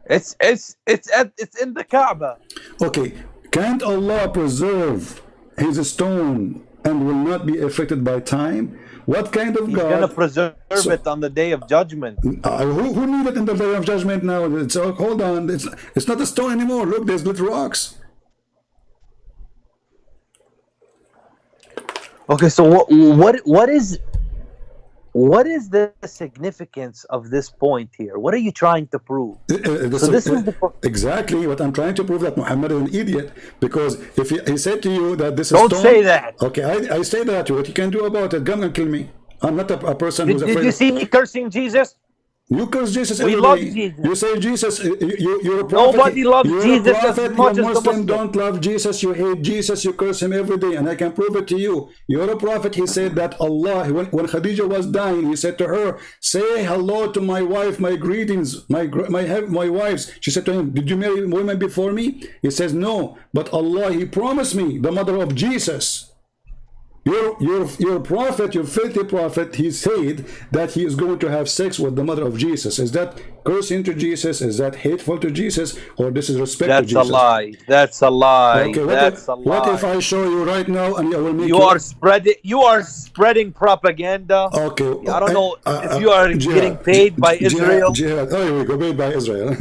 It's in the Kaaba. Okay, can't Allah preserve His stone and will not be affected by time? What kind of God? He's going to preserve it on the day of judgment. Who need it in the day of judgment now? Hold on, it's not a stone anymore. Look, there's little rocks. Okay, so what is the significance of this point here? What are you trying to prove? Exactly what I'm trying to prove, that Muhammad is an idiot, because if he said to you that this is don't say that. Okay, I say that. What you can do about it? Come and kill me. I'm not a person who's afraid. Did you see me cursing Jesus? You curse Jesus We every love day. Jesus. You say Jesus, you're a prophet. Nobody loves you're Jesus a prophet, as much you're as the Muslim, Muslim. don't love Jesus, you hate Jesus, you curse him every day, and I can prove it to you. You're a prophet. He said that Allah, when Khadija was dying, he said to her, say hello to my wife, my greetings, my wives. She said to him, did you marry women before me? He says, no, but Allah, he promised me the mother of Jesus. Your prophet, your filthy prophet, he said that he is going to have sex with the mother of Jesus. Is that cursing to Jesus? Is that hateful to Jesus? Or this is respect to Jesus? That's a lie. That's a lie. Okay, That's a lie. what if I show you right now and I will make You are spreading propaganda. Okay. I don't know if you are getting paid by Israel. Jihad. Oh, here we go. Paid by Israel.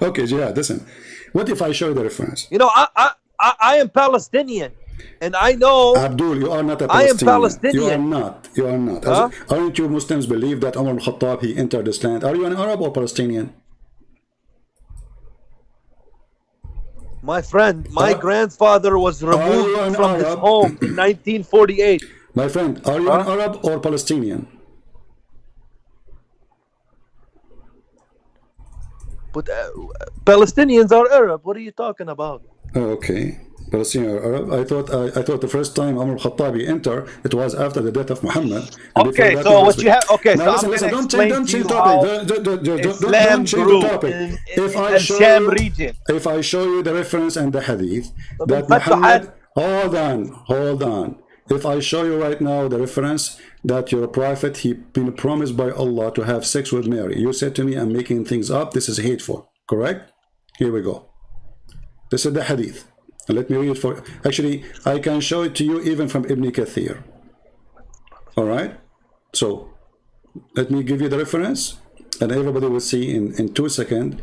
Okay, Jihad, listen. What if I show you the reference? You know, I am Palestinian. And I know Abdul, you are not a I am Palestinian. Palestinian. You are not. You are not. Huh? Aren't you Muslims believe that Umar al-Khattab, he entered this land? Are you an Arab or Palestinian? My friend, my grandfather was removed from his home in 1948. My friend, are you an Arab or Palestinian? But Palestinians are Arab. What are you talking about? Okay. Palestinian or Arab. I thought the first time Umar al-Khattabi entered, it was after the death of Muhammad. Okay, so what you have? Okay, now so listen, I'm don't change topic. Don't change the topic. If I show you the reference and the hadith that Muhammad, hold on. If I show you right now the reference that your prophet, he been promised by Allah to have sex with Mary, you said to me, I'm making things up. This is hateful. Correct? Here we go. This is the hadith. Let me read it for. Actually, I can show it to you even from Ibn Kathir. All right. So let me give you the reference, and everybody will see in 2 seconds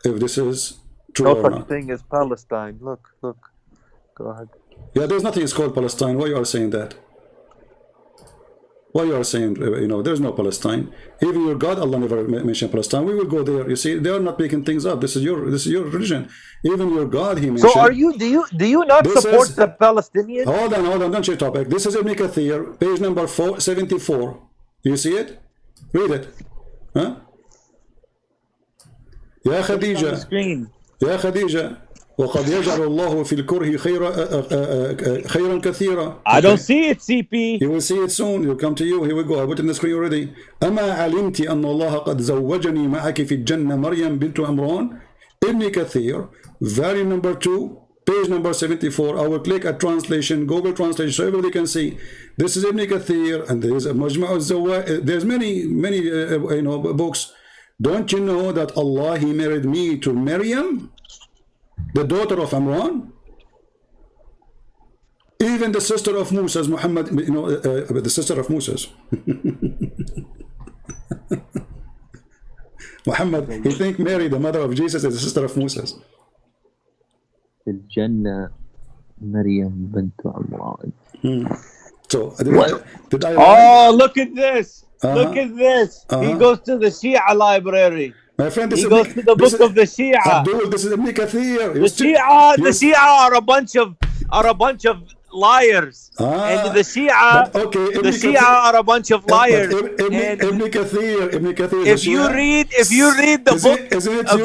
if this is true or not. No such thing as Palestine. Look. Go ahead. Yeah, there's nothing is called Palestine. Why you are saying that? Why you are saying, there's no Palestine. Even your God, Allah never mentioned Palestine. We will go there. You see, they are not making things up. This is your religion. Even your God, he mentioned. So do you not support the Palestinians? Hold on, don't change topic. This is Ibn Kathir, page number 474. You see it? Read it. Huh? Ya Khadija. Ya Khadija. وقد يجعل الله في الكره خيرا كثيرا. I don't see it, CP. You will see it soon. It'll come to you. Here we go. I put it in the screen already. أما علمت أن الله قد زوجني معك في الجنة مريم بنت عمران. Ibn Kathir, volume number 2, page number 74. I will click a translation, Google translation, so everybody can see. This is Ibn Kathir, and there is a Majma' al-Zawa'id. There's many books. Don't you know that Allah, he married me to Maryam, the daughter of Imran? Even the sister of Moses, Muhammad, the sister of Moses. Muhammad, he think Mary, the mother of Jesus, is the sister of Moses. الجنة مريم بنت عمران. So did I Oh, look at this. Look at this. He goes to the Shia library. My friend, he goes to the book of the Shia. Abdul, this is Ibn Kathir. The Shia are a bunch of liars. And the Shia are a bunch of liars. Ibn Kathir. If you read the book of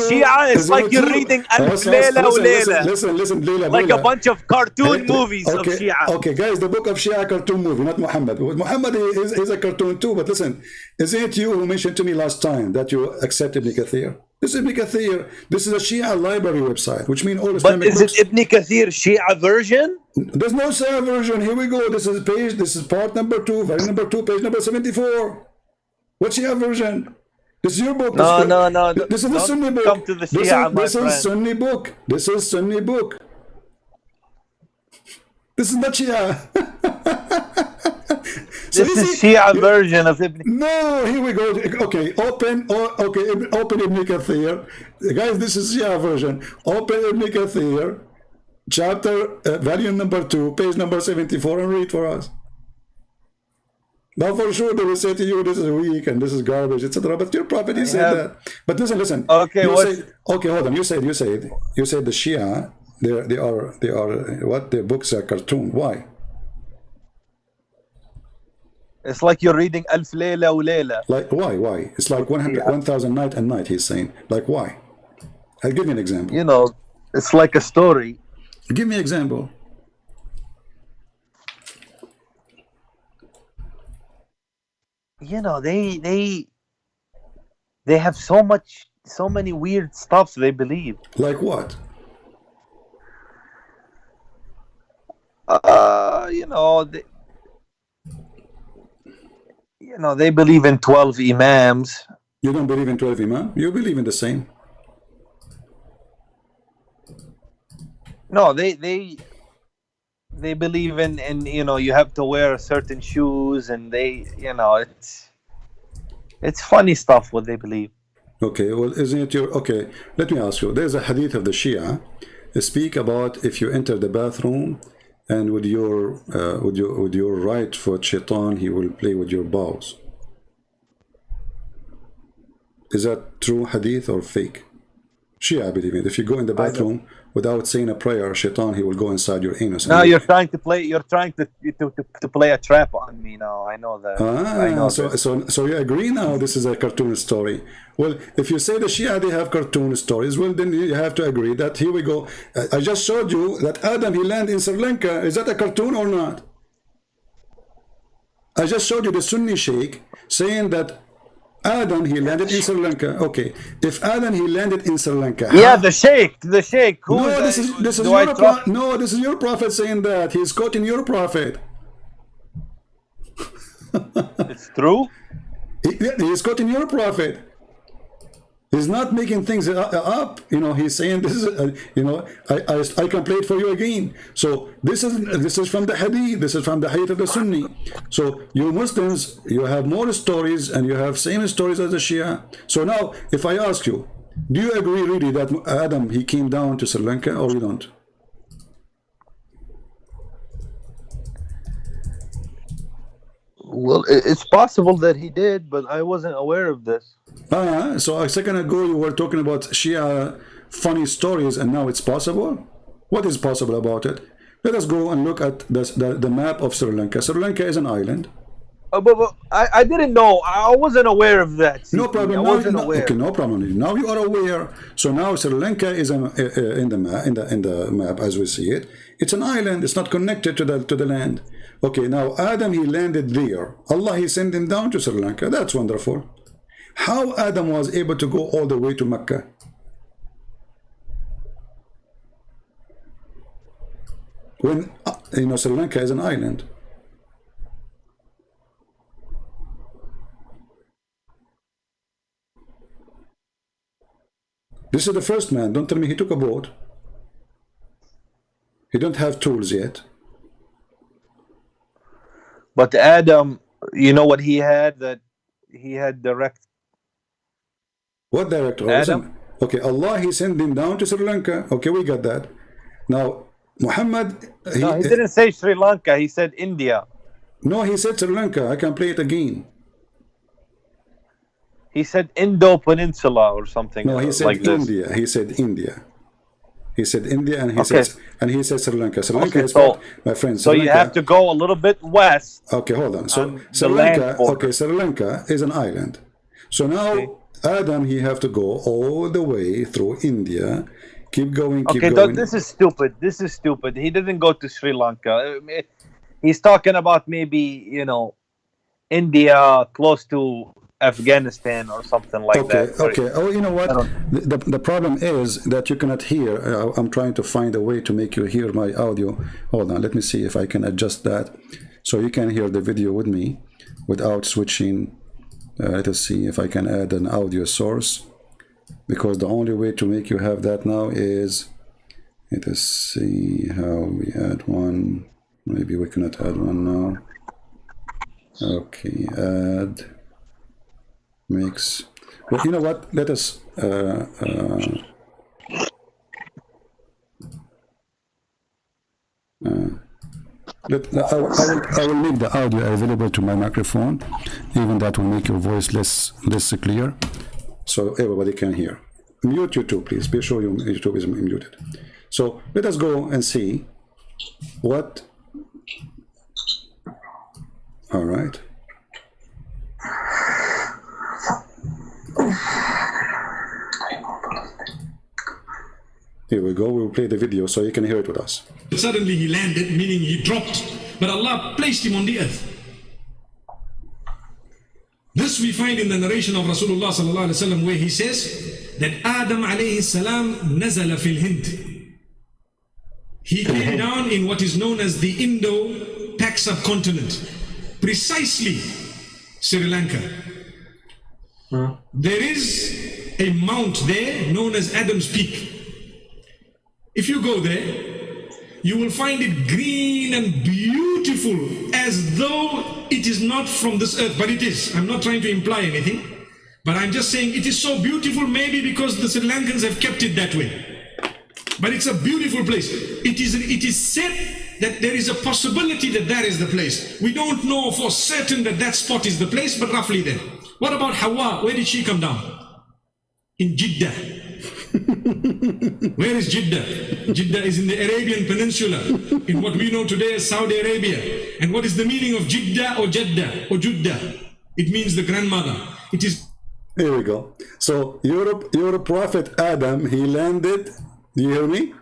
Shia, it's like you're reading Alf Layla wa Layla. Listen, Layla. Like a bunch of cartoon movies of Shia. Okay, guys, the book of Shia cartoon movie, not Muhammad. Muhammad is a cartoon too, but listen, isn't it you who mentioned to me last time that you accept Ibn Kathir? This is Ibn Kathir. This is a Shia library website, which means all Islamic books. But is it Ibn Kathir Shia version? There's no Shia version. Here we go. This is part number 2, volume number 2, page number 74. What's Shia version? This is your book. No. This is the Sunni book. Come to the Shia, this is Sunni book. This is Sunni book. This is not Shia. This is Shia version of Ibn. No, here we go. Okay, open Ibn Kathir. Guys, this is Shia version. Open Ibn Kathir, chapter, volume number 2, page number 74, and read for us. Now, for sure, they will say to you, this is weak and this is garbage, etc. But your prophet, he said that. But listen. Okay, hold on. You said the Shia, they are what? Their books are cartoon. Why? It's like you're reading Alf Layla wa Layla. Like, why? It's like 1,000 night and night, he's saying. Like, why? I'll give you an example. You know, it's like a story. Give me an example. You know, they have so many weird stuff they believe. Like what? They believe in 12 imams. You don't believe in 12 imam? You believe in the same. No, they believe in you have to wear certain shoes, and it's funny stuff what they believe. Okay, well, isn't it your... Okay, let me ask you. There's a hadith of the Shia speak about if you enter the bathroom and with your right foot, shaitan, he will play with your bowels. Is that true hadith or fake? Shia believe it. If you go in the bathroom without saying a prayer, shaitan, he will go inside your anus. Now you're trying to play a trap on me now. I know that. I know so you agree now this is a cartoon story. Well, if you say the Shia, they have cartoon stories, well, then you have to agree that, here we go. I just showed you that Adam, he landed in Sri Lanka. Is that a cartoon or not? I just showed you the Sunni Sheik saying that Adam, he landed in Sri Lanka. Okay, if Adam, he landed in Sri Lanka. Yeah, the Sheik. Who no, this is your prophet saying that. He's quoting your prophet. It's true. He's quoting your prophet. He's not making things up. He's saying this is. I can play it for you again. So this is from the hadith. This is from the hadith of the Sunni. So you Muslims, you have more stories and you have same stories as the Shia. So now, if I ask you, do you agree really that Adam, he came down to Sri Lanka, or you don't? Well, it's possible that he did, but I wasn't aware of this. So a second ago you were talking about Shia funny stories, and now it's possible? What is possible about it? Let us go and look at the map of Sri Lanka. Sri Lanka is an island. But I didn't know. I wasn't aware of that. No problem. I wasn't aware. Okay, no problem. Now you are aware. So now Sri Lanka is in the map as we see it. It's an island. It's not connected to the land. Okay, now Adam, he landed there. Allah, he sent him down to Sri Lanka. That's wonderful. How Adam was able to go all the way to Mecca? When Sri Lanka is an island. This is the first man. Don't tell me he took a boat. He don't have tools yet. But Adam, you know what he had? That he had direct. What direct? Adam? Okay, Allah, he sent him down to Sri Lanka. Okay, we got that. Now, Muhammad... He didn't say Sri Lanka. He said India. No, he said Sri Lanka. I can play it again. He said Indo Peninsula or something. No, he said like India. This. He said India. He said India, and he said Sri Lanka. Sri Lanka is my friend. So you have to go a little bit west. Okay, hold on. So Sri Lanka. Okay, Sri Lanka is an island. So now Adam, he have to go all the way through India. Keep going. Keep going. Okay, this is stupid. This is stupid. He didn't go to Sri Lanka. He's talking about maybe India, close to Afghanistan or something like that. Okay. Oh, you know what? The problem is that you cannot hear. I'm trying to find a way to make you hear my audio. Hold on. Let me see if I can adjust that so you can hear the video with me without switching. Let us see if I can add an audio source, because the only way to make you have that now is, let us see how we add one. Maybe we cannot add one now. Okay, add. Mix. Well, you know what? Let us. I will make the audio available to my microphone. Even that will make your voice less clear, so everybody can hear. Mute YouTube, please. Be sure your YouTube is muted. So let us go and see what. All right. Here we go. We'll play the video so you can hear it with us. Suddenly he landed, meaning he dropped, but Allah placed him on the earth. This we find in the narration of Rasulullah sallallahu alaihi wasallam, where he says that Adam alayhi salam nazala fil Hind. He came down in what is known as the Indo-Pak subcontinent, precisely Sri Lanka. There is a mount there known as Adam's Peak. If you go there, you will find it green and beautiful, as though it is not from this earth, but it is. I'm not trying to imply anything, but I'm just saying it is so beautiful, maybe because the Sri Lankans have kept it that way. But it's a beautiful place. It is said that there is a possibility that that is the place. We don't know for certain that that spot is the place, but roughly there. What about Hawa? Where did she come down? In Jeddah. Where is Jeddah? Jeddah is in the Arabian Peninsula, in what we know today as Saudi Arabia. And what is the meaning of Jeddah or Jeddah or Jeddah? It means the grandmother. It is. Here we go. So your prophet Adam, he landed. Do you hear me?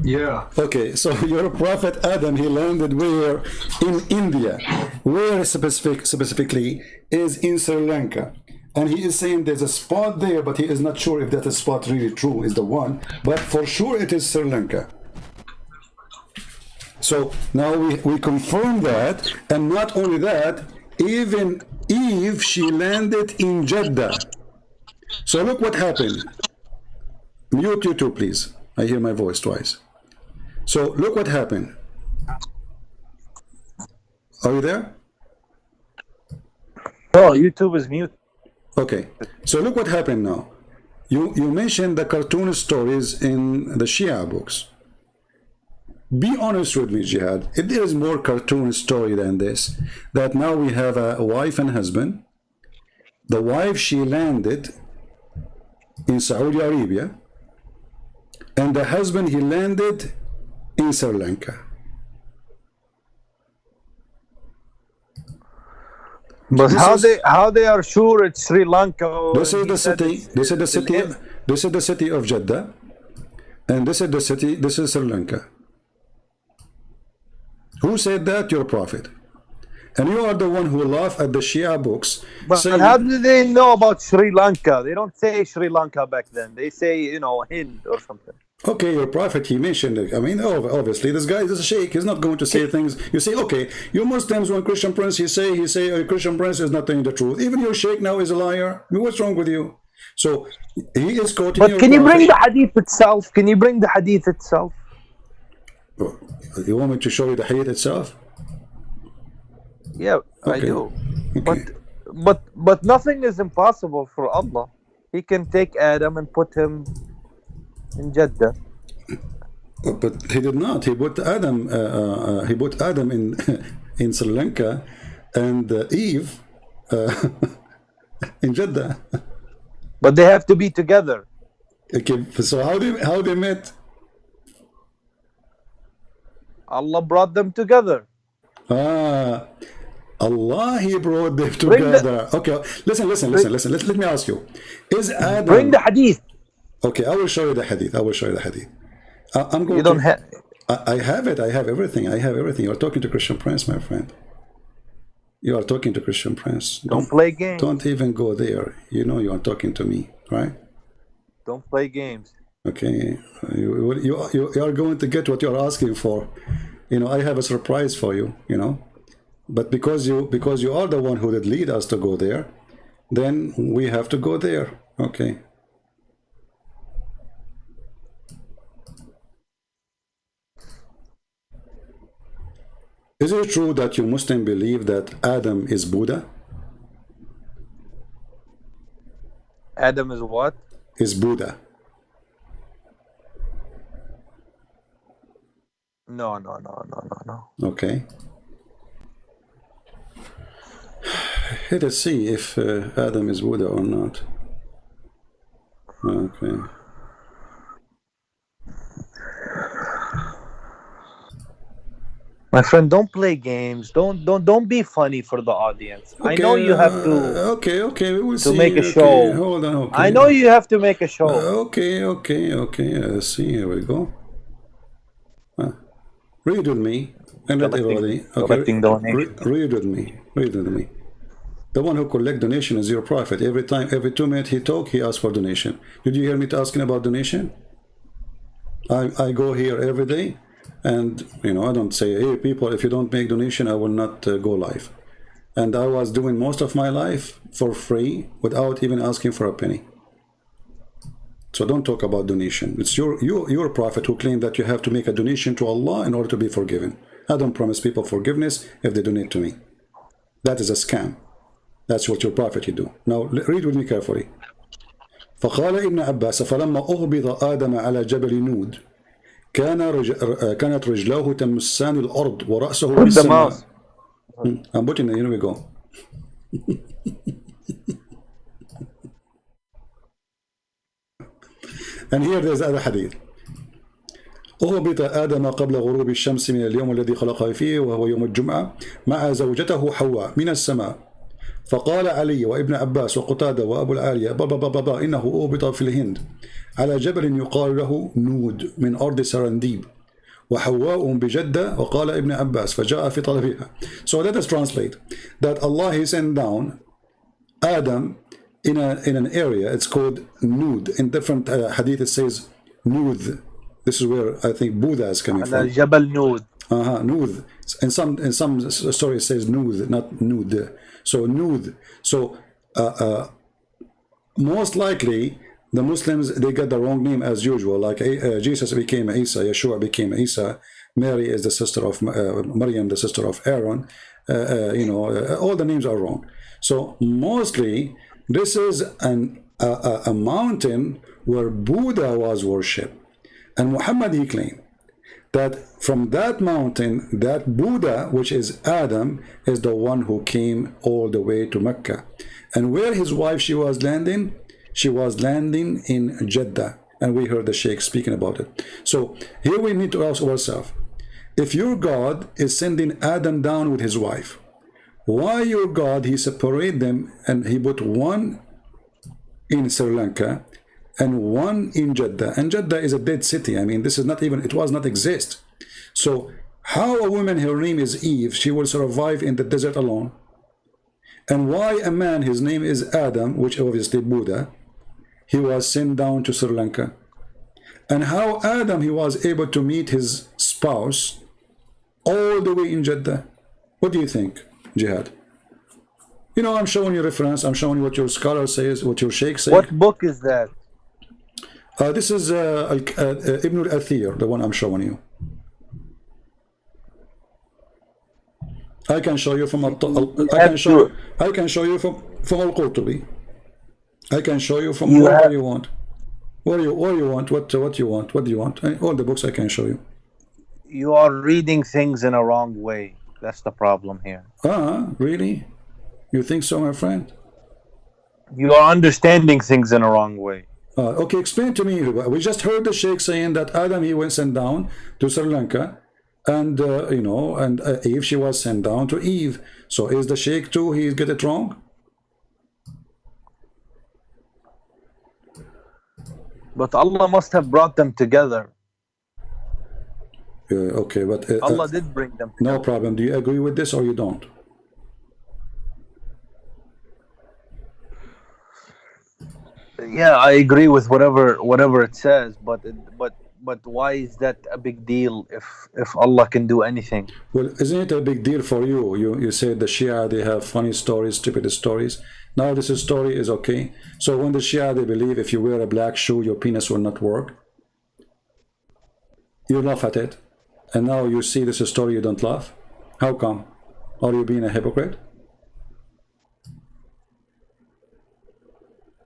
Yeah. Okay, so your prophet Adam, he landed where? In India. Where specifically is in Sri Lanka. And he is saying there's a spot there, but he is not sure if that spot really true is the one. But for sure it is Sri Lanka. So now we confirm that. And not only that, even Eve, she landed in Jeddah. So look what happened. Mute you too, please. I hear my voice twice. So look what happened. Are you there? Oh, YouTube is mute. Okay. So look what happened now. You mentioned the cartoon stories in the Shia books. Be honest with me, Jihad. If there is more cartoon story than this, that now we have a wife and husband. The wife, she landed in Saudi Arabia. And the husband, he landed in Sri Lanka. But how they are sure it's Sri Lanka? This is the city. This is the city. This is the city of Jeddah, and this is the city. This is Sri Lanka. Who said that? Your prophet. And you are the one who laugh at the Shia books. But saying, how do they know about Sri Lanka? They don't say Sri Lanka back then. They say, you know, Hind or something. okay, your prophet, he mentioned it. I mean, obviously, this guy is a sheikh. He's not going to say things. You say, okay, you Muslims, when Christian Prince, he say a Christian Prince is not telling the truth. Even your sheikh now is a liar. I mean, what's wrong with you? So he is quoting. But can you bring the hadith itself? Can you bring the hadith itself? You want me to show you the hadith itself? Yeah, okay. I do. Okay. But nothing is impossible for Allah. He can take Adam and put him in Jeddah. But he did not. He put Adam. He put Adam in in Sri Lanka, and Eve in Jeddah. But they have to be together. Okay. So how they met? Allah brought them together. Allah, he brought them together. Okay, listen. Let me ask you: is Adam? Bring the hadith. Okay, I will show you the hadith. I'm going. You don't have. I have it. I have everything. You are talking to Christian Prince, my friend. You are talking to Christian Prince. Don't play games. Don't even go there. You know you are talking to me, right? Don't play games. Okay, you are going to get what you are asking for. You know, I have a surprise for you. You know, but because you are the one who did lead us to go there, then we have to go there. Okay. Is it true that you Muslims believe that Adam is Buddha? Adam is what? Is Buddha. No. Okay. Let us see if Adam is Buddha or not. Okay. My friend, don't play games. Don't be funny for the audience. I know you have to Okay, we will to see. make a Okay, show. hold on. Okay, I know you have to make a show. Okay. Let's see. Here we go. Read with me, and let everybody. Collecting donation. Read with me. Read with me. The one who collect donation is your prophet. Every 2 minutes he talk, he asks for donation. Did you hear me asking about donation? I go here every day, and I don't say, hey people, if you don't make donation, I will not go live. And I was doing most of my life for free without even asking for a penny. So don't talk about donation. It's your prophet who claimed that you have to make a donation to Allah in order to be forgiven. I don't promise people forgiveness if they donate to me. That is a scam. That's what your prophet you do. Now read with me carefully. فقال ابن عباس فلما أهبط آدم على جبل نود كانت رجلاه تمسان الأرض ورأسه بالسماء. I'm putting it, here we go. And here there's other hadith. أهبط آدم قبل غروب الشمس من اليوم الذي خلقه فيه وهو يوم الجمعة مع زوجته حواء من السماء فقال علي وابن عباس وقتادة وأبو العالية إنه أهبط في الهند على جبل يقال له نود من أرض سرنديب وحواء بجدة وقال ابن عباس فجاء في طلبها. So let us translate that Allah he sent down Adam in an area, it's called Nud. In different hadith it says Nud. This is where I think Buddha is coming from. Jabal Nud. Nud. In some stories it says Nud, not Nud. So Nud. So most likely the Muslims, they get the wrong name as usual. Like Jesus became Isa, Yeshua became Isa, Mary is the sister of Maryam, the sister of Aaron. All the names are wrong. So mostly this is a mountain where Buddha was worshipped. And Muhammad he claimed that from that mountain, that Buddha, which is Adam, is the one who came all the way to Mecca. And where his wife she was landing in Jeddah. And we heard the Sheik speaking about it. So here we need to ask ourselves, if your God is sending Adam down with his wife, why your God he separate them and he put one in Sri Lanka and one in Jeddah? And Jeddah is a dead city. I mean, this is not even, it was not exist. So how a woman, her name is Eve, she will survive in the desert alone? And why a man, his name is Adam, which obviously Buddha, he was sent down to Sri Lanka? And how Adam, he was able to meet his spouse all the way in Jeddah? What do you think, Jihad? I'm showing you reference, I'm showing you what your scholar says, what your Sheikh says. What book is that? This is Ibn al-Athir, the one I'm showing you. I can show you from I can show you from Al-Qurtubi. I can show you from wherever you want. What do you want? What do you want? What do you want? All the books I can show you. You are reading things in a wrong way. That's the problem here. Really? You think so, my friend? You are understanding things in a wrong way. Okay, explain to me. We just heard the Sheikh saying that Adam he went sent down to Sri Lanka, and and Eve she was sent down to Eve. So is the Sheikh too? He get it wrong? But Allah must have brought them together. Okay, but Allah did bring them together. No problem. Do you agree with this or you don't? Yeah, I agree with whatever it says, but why is that a big deal if Allah can do anything? Well, isn't it a big deal for you? You said the Shia, they have funny stories, stupid stories. Now this story is okay. So when the Shia, they believe if you wear a black shoe, your penis will not work. You laugh at it. And now you see this story, you don't laugh. How come? Are you being a hypocrite?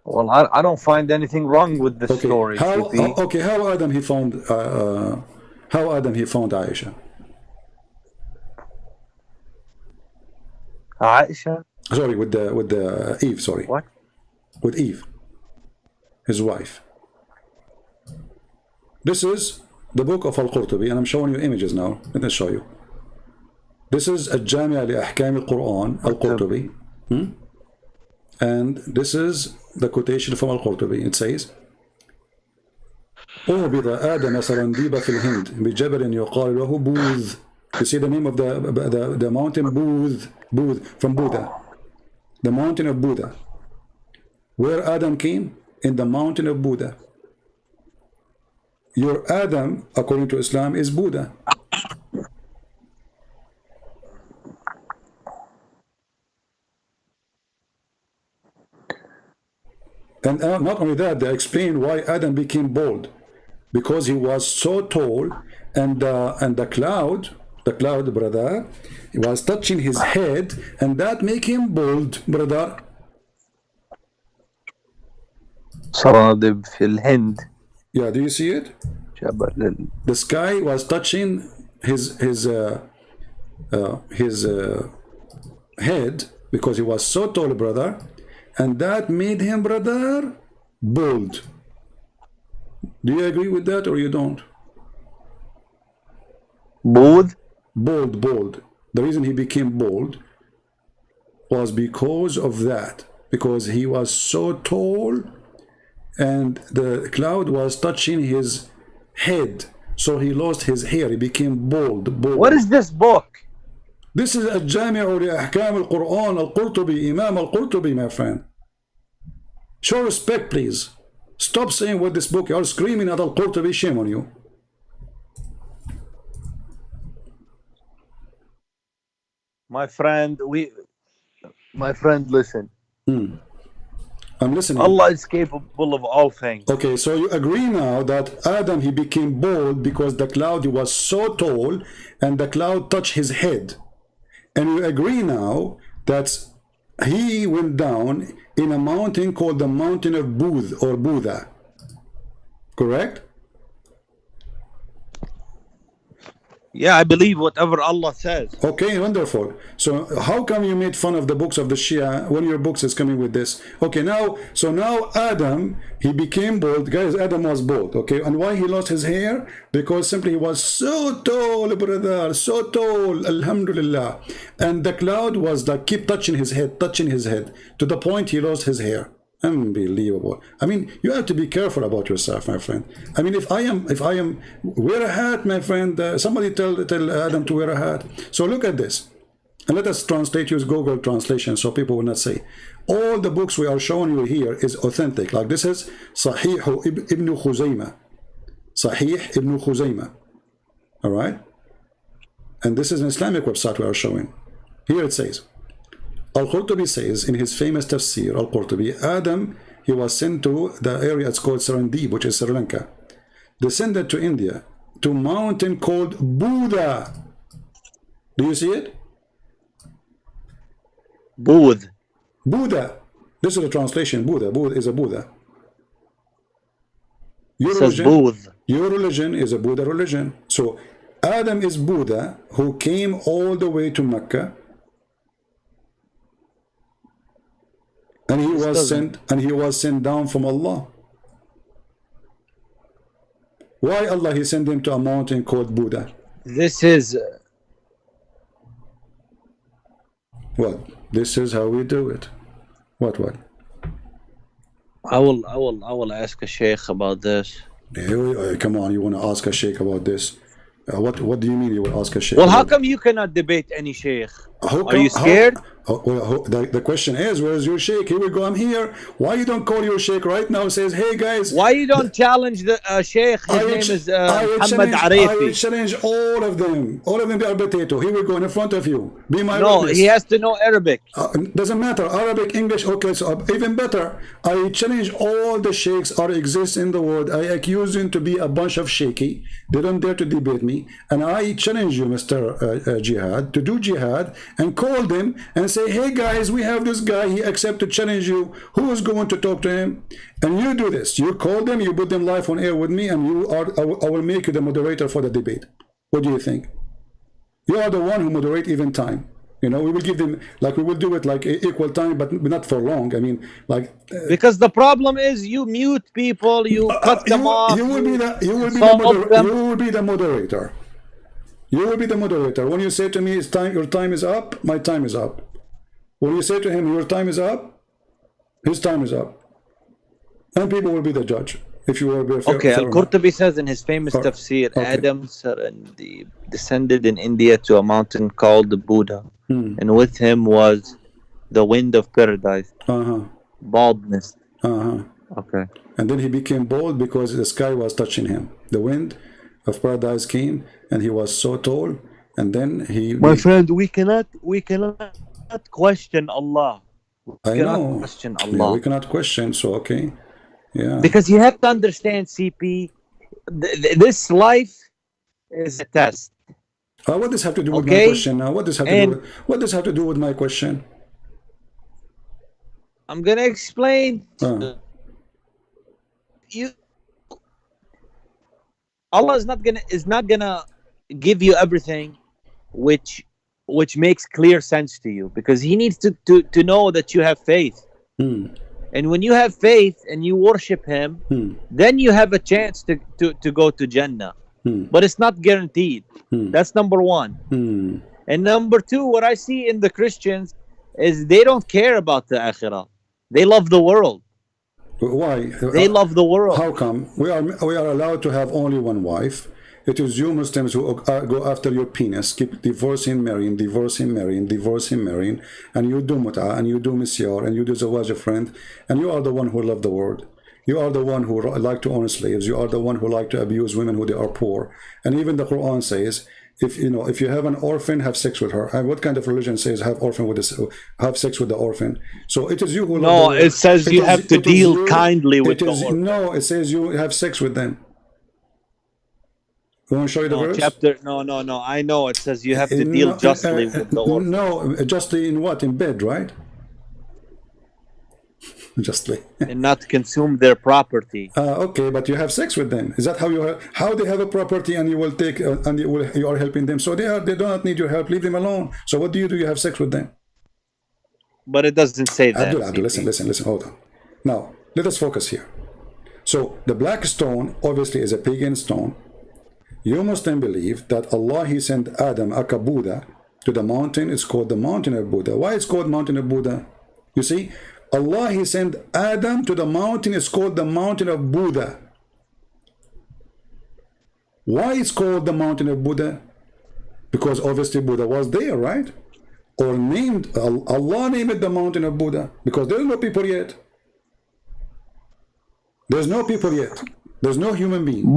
Well, I don't find anything wrong with the story. How Adam he found Aisha? Aisha? Sorry, with the Eve. Sorry. What? With Eve, his wife. This is the book of Al-Qurtubi, and I'm showing you images now. Let me show you. This is a Jamia li-Ahkam al-Quran, al-Qurtubi. And this is the quotation from al-Qurtubi. It says, أهبط آدم سرنديب في الهند بجبل يقال له بوذ. You see the name of the mountain, Booth, from Buddha. The mountain of Buddha. Where Adam came? In the mountain of Buddha. Your Adam, according to Islam, is Buddha. And not only that, they explain why Adam became bald. Because he was so tall, and the cloud, brother, he was touching his head, and that make him bald, brother. صرادب في الهند. Yeah, do you see it? جبل. The sky was touching his head because he was so tall, brother, and that made him, brother, bald. Do you agree with that or you don't? Bald? Bald. The reason he became bald was because of that. Because he was so tall and the cloud was touching his head. So he lost his hair. He became bald. What is this book? This is a Jami'u li Ahkam al-Quran, al-Qurtubi, Imam al-Qurtubi, my friend. Show respect, please. Stop saying what this book, you're screaming at al-Qurtubi, shame on you. My friend, listen. I'm listening. Allah is capable of all things. Okay, so you agree now that Adam, he became bald because the cloud, he was so tall and the cloud touched his head. And you agree now that he went down in a mountain called the mountain of Booth or Buddha. Correct? Yeah, I believe whatever Allah says. Okay, wonderful. So how come you made fun of the books of the Shia when your books is coming with this? Okay, now Adam, he became bald. Guys, Adam was bald, okay? And why he lost his hair? Because simply he was so tall, brother, so tall, alhamdulillah. And the cloud was like keep touching his head, to the point he lost his hair. Unbelievable. I mean, you have to be careful about yourself, my friend. I mean, if I am, wear a hat, my friend. Somebody tell Adam to wear a hat. So look at this, and let us translate, use Google translation, so people will not say all the books we are showing you here is authentic. Like this is Sahih ibn Khuzaymah, Sahih ibn Khuzaymah. All right, and this is an Islamic website we are showing. Here it says. Al-Qurtubi says in his famous tafsir, Al-Qurtubi, Adam, he was sent to the area it's called Serendip, which is Sri Lanka, descended to India, to a mountain called Buddha. Do you see it? Buddha. This is the translation, Buddha. Buddha is a Buddha. Your religion is a Buddha religion. So Adam is Buddha who came all the way to Mecca. And he was sent down from Allah. Why Allah he sent him to a mountain called Buddha? This is what? This is how we do it. What? I will ask a sheikh about this. Come on, you want to ask a sheikh about this? What do you mean you will ask a sheikh? Well, how come you cannot debate any sheikh? Are you scared? The question is, where is your sheikh? Here we go, I'm here. Why you don't call your sheikh right now? Says, hey guys. Why you don't challenge the sheikh? His name is Muhammad Arifi. I challenge all of them. All of them are potato. Here we go in front of you. Be my witness. He has to know Arabic. Doesn't matter. Arabic, English, okay, so even better. I challenge all the sheikhs are exist in the world. I accuse them to be a bunch of shaky. They don't dare to debate me. And I challenge you, Mr. Jihad, to do jihad and call them and say, hey guys, we have this guy, he accepted to challenge you. Who is going to talk to him? And you do this. You call them, you put them live on air with me, and I will make you the moderator for the debate. What do you think? You are the one who moderate even time. You know, we will give them, like we will do it like equal time, but not for long. I mean, like because the problem is you mute people, you cut them off. You will be the moderator. You will be the moderator. When you say to me, it's time, your time is up, my time is up. When you say to him, your time is up, his time is up. And people will be the judge. If you will be fair. Okay, Al-Qurtubi says in his famous tafsir, Adam descended in India to a mountain called the Buddha, and with him was the wind of paradise, baldness. Okay. And then he became bald because the sky was touching him. The wind of paradise came, and he was so tall, and then he... My friend, we cannot question Allah. I know. Question Allah. Yeah, we cannot question, so okay. Yeah. Because you have to understand, CP, this life is a test. What does have to do with my question now? What does have to do with my question? I'm gonna explain. Allah is not gonna give you everything which makes clear sense to you, because He needs to know that you have faith. And when you have faith and you worship Him, then you have a chance to go to Jannah. But it's not guaranteed. That's number one. And number two, what I see in the Christians is they don't care about the Akhirah. They love the world. Why? They love the world. How come? We are allowed to have only one wife. It is you Muslims who go after your penis, keep divorcing, marrying, divorcing, marrying, divorcing, marrying, and you do mut'ah, and you do misyar, and you do zawaj, friend, and you are the one who love the world. You are the one who like to own slaves. You are the one who like to abuse women who they are poor. And even the Quran says, if you have an orphan, have sex with her. And what kind of religion says have sex with the orphan? So it is you who love the world. It says you have to deal kindly with the orphan. No, it says you have sex with them. You want to show you the verse? Chapter, no. I know it says you have to deal justly with the orphan. No, justly in what? In bed, right? Justly. And not consume their property. Okay, but you have sex with them. Is that how you have? How they have a property and you will take and you are helping them? So they do not need your help. Leave them alone. So what do? You have sex with them. But it doesn't say that. Abdul, listen. Hold on. Now let us focus here. So the black stone obviously is a pagan stone. You Muslim believe that Allah He sent Adam aka Buddha to the mountain. It's called the mountain of Buddha. Why it's called mountain of Buddha? You see, Allah He sent Adam to the mountain. It's called the mountain of Buddha. Why it's called the mountain of Buddha? Because obviously Buddha was there, right? Or Allah named it the mountain of Buddha because there's no people yet. There's no people yet. There's no human being.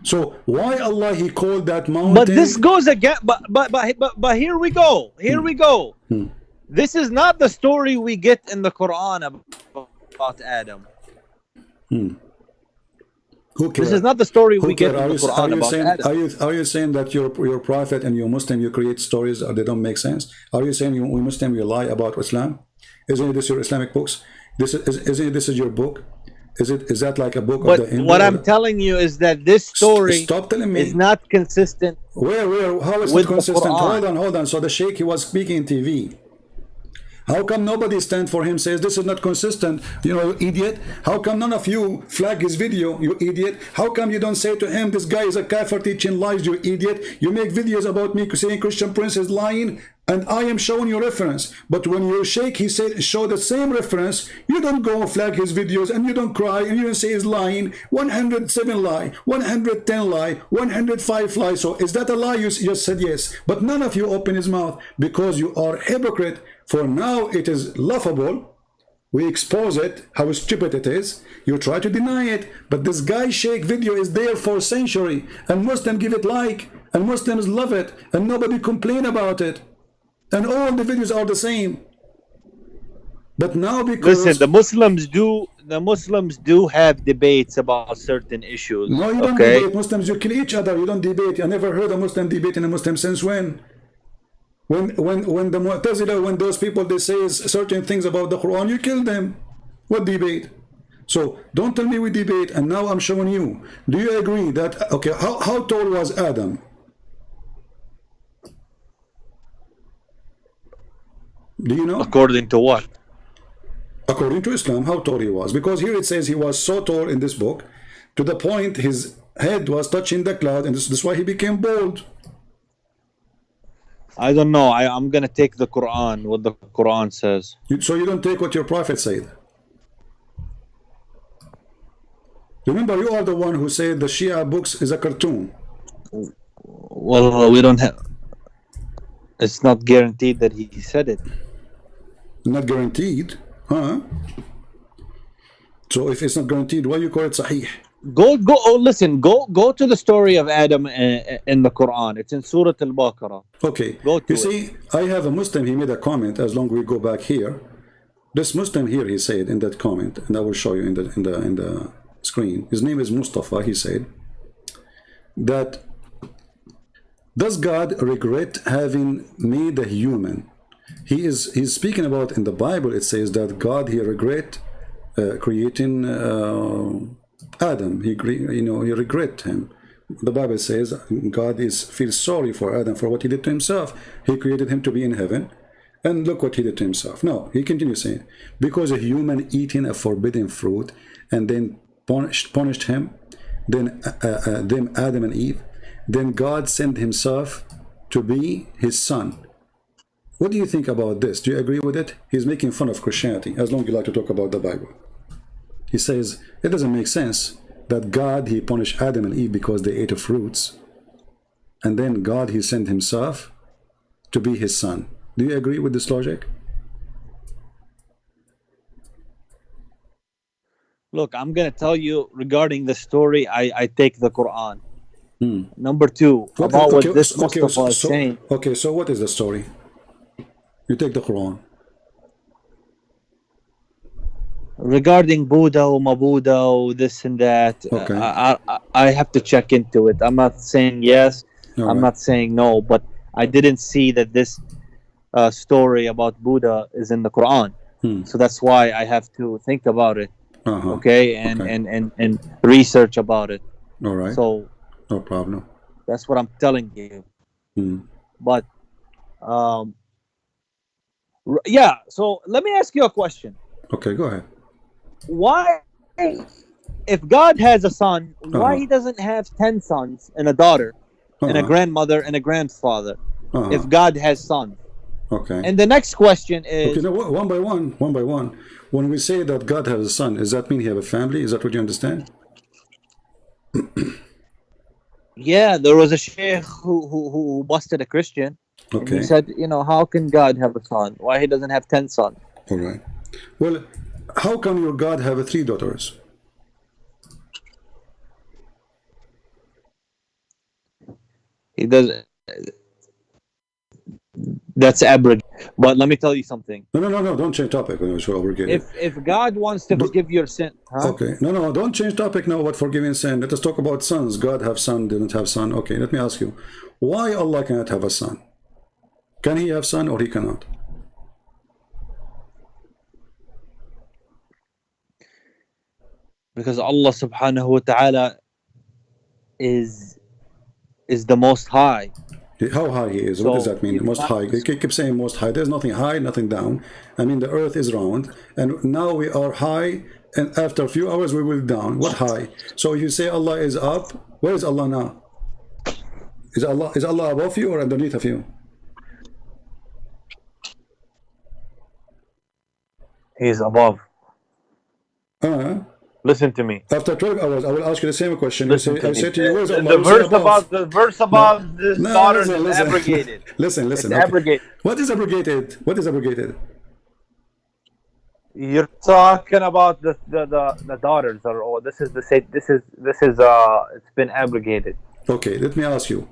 So why Allah He called that mountain? But this goes again. But here we go. This is not the story we get in the Quran about Adam. This is not the story we get in the Quran about Adam. Are you saying that you're prophet and you're Muslim, you create stories that they don't make sense? Are you saying we Muslim, you lie about Islam? Isn't this your Islamic books? Isn't this your book? Is that like a book of the Hindu? What I'm telling you is that this story is not consistent. How is it consistent? Hold on. So the Sheik, he was speaking in TV. How come nobody stand for him, says this is not consistent, you idiot? How come none of you flag his video, you idiot? How come you don't say to him, this guy is a kafir teaching lies, you idiot? You make videos about me saying Christian Prince is lying, and I am showing you reference. But when you Sheik, he said, show the same reference, you don't go flag his videos, and you don't cry, and you don't say he's lying. 107 lie, 110 lie, 105 lie. So is that a lie? You just said yes. But none of you open his mouth because you are hypocrite. For now it is laughable. We expose it, how stupid it is. You try to deny it, but this guy Sheik video is there for a century, and Muslims give it like, and Muslims love it, and nobody complain about it, and all the videos are the same. But now because listen, the Muslims do have debates about certain issues. No, you don't debate. Muslims, you kill each other. You don't debate. I never heard a Muslim debate in a Muslim since when? When the Mu'tazila, when those people they say certain things about the Quran, you kill them. What debate? So don't tell me we debate. And now I'm showing you. Do you agree that how tall was Adam? Do you know? According to what? According to Islam, how tall he was? Because here it says he was so tall in this book, to the point his head was touching the cloud, and this is why he became bald. I don't know. I'm gonna take the Quran, what the Quran says. So you don't take what your prophet said. Remember, you are the one who said the Shia books is a cartoon. Well, we don't have. It's not guaranteed that he said it. Not guaranteed, huh? So if it's not guaranteed, why you call it Sahih? Go. Oh, listen. Go to the story of Adam in the Quran. It's in Surah Al-Baqarah. Okay. Go to you see, I have a Muslim. He made a comment. As long as we go back here, this Muslim here, he said in that comment, and I will show you in the screen. His name is Mustafa. He said that, does God regret having made a human? He's speaking about in the Bible. It says that God he regret creating Adam. He regret him. The Bible says God feels sorry for Adam for what he did to himself. He created him to be in heaven, and look what he did to himself. No, he continues saying, because a human eating a forbidden fruit and then punished him, then them Adam and Eve, then God sent himself to be his son. What do you think about this? Do you agree with it? He's making fun of Christianity, as long as you like to talk about the Bible. He says it doesn't make sense that God he punished Adam and Eve because they ate of fruits, and then God he sent himself to be his son. Do you agree with this logic? Look, I'm gonna tell you regarding the story. I take the Quran. Number two, about what this Mustafa is saying. Okay, so what is the story? You take the Quran. Regarding Buddha or Mabuddha or this and that, Okay. I have to check into it. I'm not saying yes, I'm not saying no, but I didn't see that this story about Buddha is in the Quran. So that's why I have to think about it. Okay, and research about it. All right. So no problem. That's what I'm telling you. But yeah. So let me ask you a question. Okay, go ahead. Why, if God has a son, why he doesn't have 10 sons and a daughter and a grandmother and a grandfather? If God has sons. Okay. And the next question is... Okay, now one by one. When we say that God has a son, does that mean he have a family? Is that what you understand? Yeah, there was a Sheik who busted a Christian. Okay. And he said, how can God have a son? Why he doesn't have 10 sons? All right. Well, how come your God have 3 daughters? He does. That's aberrant. But let me tell you something. No, don't change topic. If God wants to forgive your sin, Okay, no, don't change topic now about forgiving sin. Let us talk about sons. God have son, didn't have son. Okay, let me ask you, why Allah cannot have a son? Can he have son or he cannot? Because Allah subhanahu wa ta'ala is the most high. How high he is? So what does that mean? Most high. You keep saying most high. There's nothing high, nothing down. I mean, the earth is round, and now we are high, and after a few hours we will down. What high? So you say Allah is up. Where is Allah now? Is Allah above you or underneath of you? He is above. Listen to me. After 12 hours, I will ask you the same question. I say to you, where's Allah? The verse about this daughter is abrogated. Listen. It's abrogated. What is abrogated? What is abrogated? You're talking about the daughters, or this is it's been abrogated. Okay, let me ask you.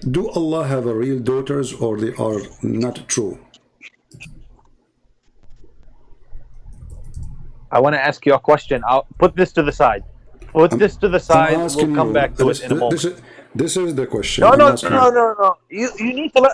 Do Allah have a real daughters or they are not true? I want to ask you a question. I'll put this to the side. We'll come back to it in a moment. This is the question. No. You need to.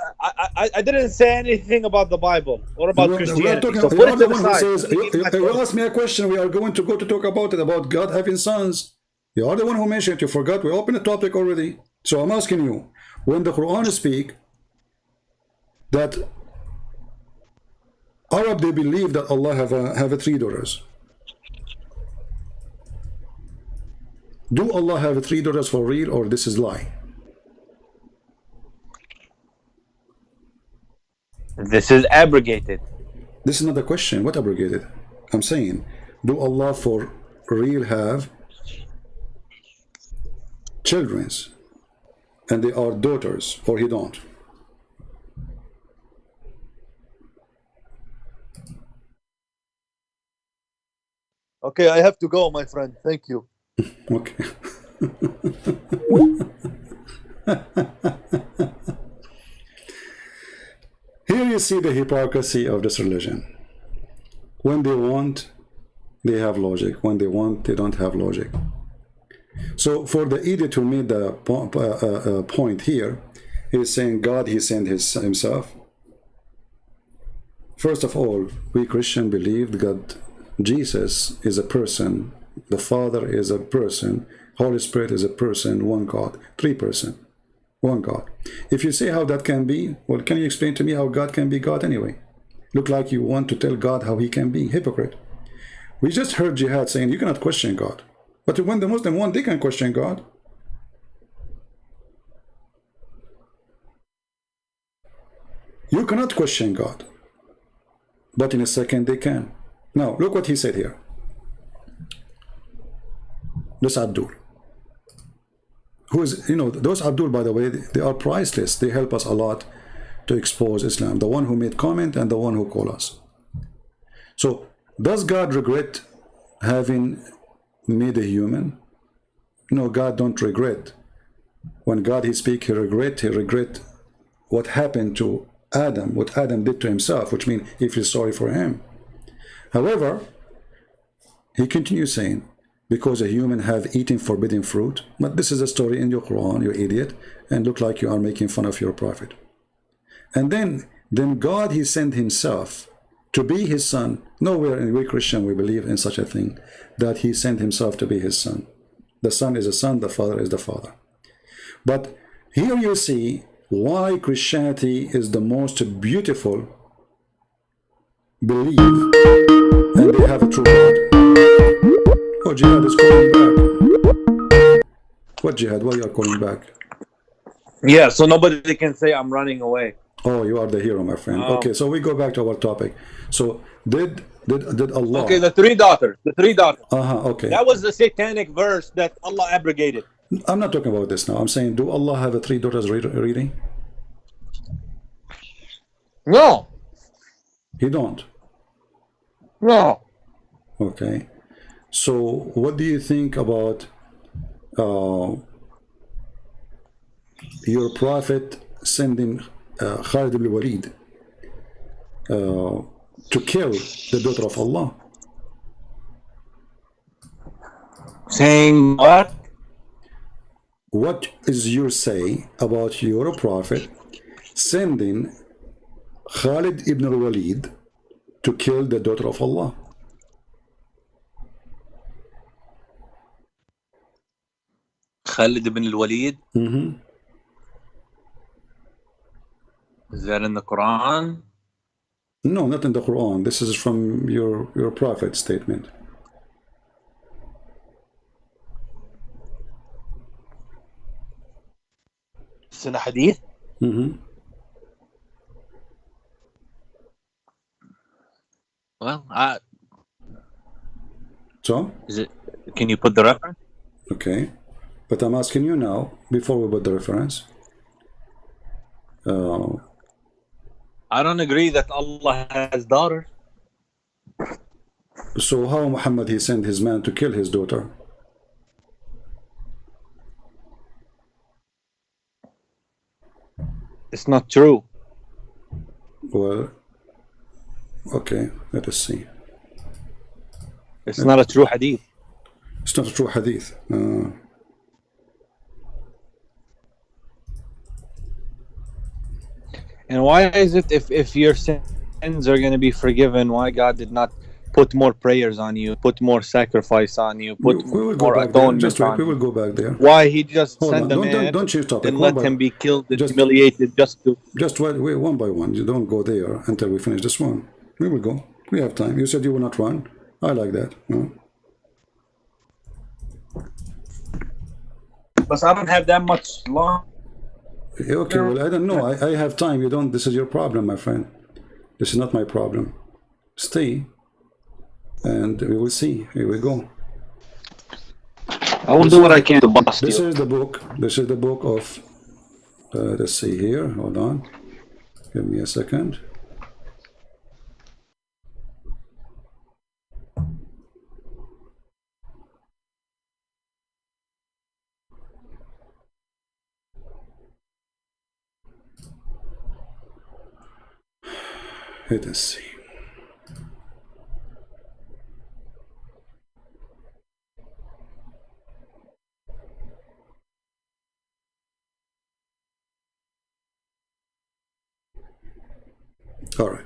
I didn't say anything about the Bible or about Christianity. So put it to the side. You asked me a question. We are going to go to talk about it, about God having sons. You are the one who mentioned it. You forgot. We opened the topic already. So I'm asking you, when the Quran speak that Arab, they believe that Allah have 3 daughters. Do Allah have 3 daughters for real, or this is lie? This is abrogated. This is not the question. What abrogated? I'm saying, do Allah for real have childrens and they are daughters, or he don't? Okay, I have to go, my friend. Thank you. Okay. Here you see the hypocrisy of this religion. When they want, they have logic. When they want, they don't have logic. So for the idiot to make the point here, he's saying God, he sent himself. First of all, we Christians believe that Jesus is a person, the Father is a person, Holy Spirit is a person, one God, three person, one God. If you say how that can be, well, can you explain to me how God can be God anyway? Look like you want to tell God how he can be. Hypocrite. We just heard Jihad saying you cannot question God. But when the Muslim want, they can question God. You cannot question God. But in a second they can. Now, look what he said here. This Abdul. Who is, you know, those Abdul, by the way, they are priceless. They help us a lot to expose Islam. The one who made comment and the one who called us. So, does God regret having made a human? No, God don't regret. When God he speak, he regret what happened to Adam, what Adam did to himself, which means he feels sorry for him. However, he continues saying, because a human have eaten forbidden fruit, but this is a story in your Quran, you idiot, and look like you are making fun of your prophet. And then God, he sent himself to be his son. Nowhere in we Christian we believe in such a thing, that he sent himself to be his son. The son is a son, the father is the father. But here you see why Christianity is the most beautiful belief, and they have a true God. Oh, Jihad is calling back. What Jihad? Why you are calling back? Yeah, so nobody can say I'm running away. Oh, you are the hero, my friend. Okay, so we go back to our topic. So did Allah? Okay, the three daughters. The three daughters. Okay. That was the satanic verse that Allah abrogated. I'm not talking about this now. I'm saying, do Allah have a three daughters reading? No. He don't. No. Okay. So what do you think about your prophet sending Khalid ibn Walid to kill the daughter of Allah? Saying what? What is your say about your prophet sending Khalid ibn Walid to kill the daughter of Allah? Khalid ibn al-Walid? Is that in the Quran? No, not in the Quran. This is from your prophet's statement. It's in a hadith? Well, So? is it? Can you put the reference? Okay. But I'm asking you now, before we put the reference. I don't agree that Allah has daughters. So how Muhammad he sent his man to kill his daughter? It's not true. Well, okay, let us see. It's not a true hadith. It's not a true hadith. And why is it if your sins are going to be forgiven, why God did not put more prayers on you, put more sacrifice on you, put we will go more back there. atonement Just wait, on we you? will go back there. Why he just Hold sent on. the man Don't change topic. and One let by- him be killed and just- humiliated just to... Just wait one by one. You don't go there until we finish this one. We will go. We have time. You said you will not run. I like that. No? But I don't have that much long. Okay, well, I don't know. I have time. You don't. This is your problem, my friend. This is not my problem. Stay, and we will see. Here we go. I will do what I can to bust This you. is the book. This is the book of. Let's see here. Hold on. Give me a second. Let us see. All right.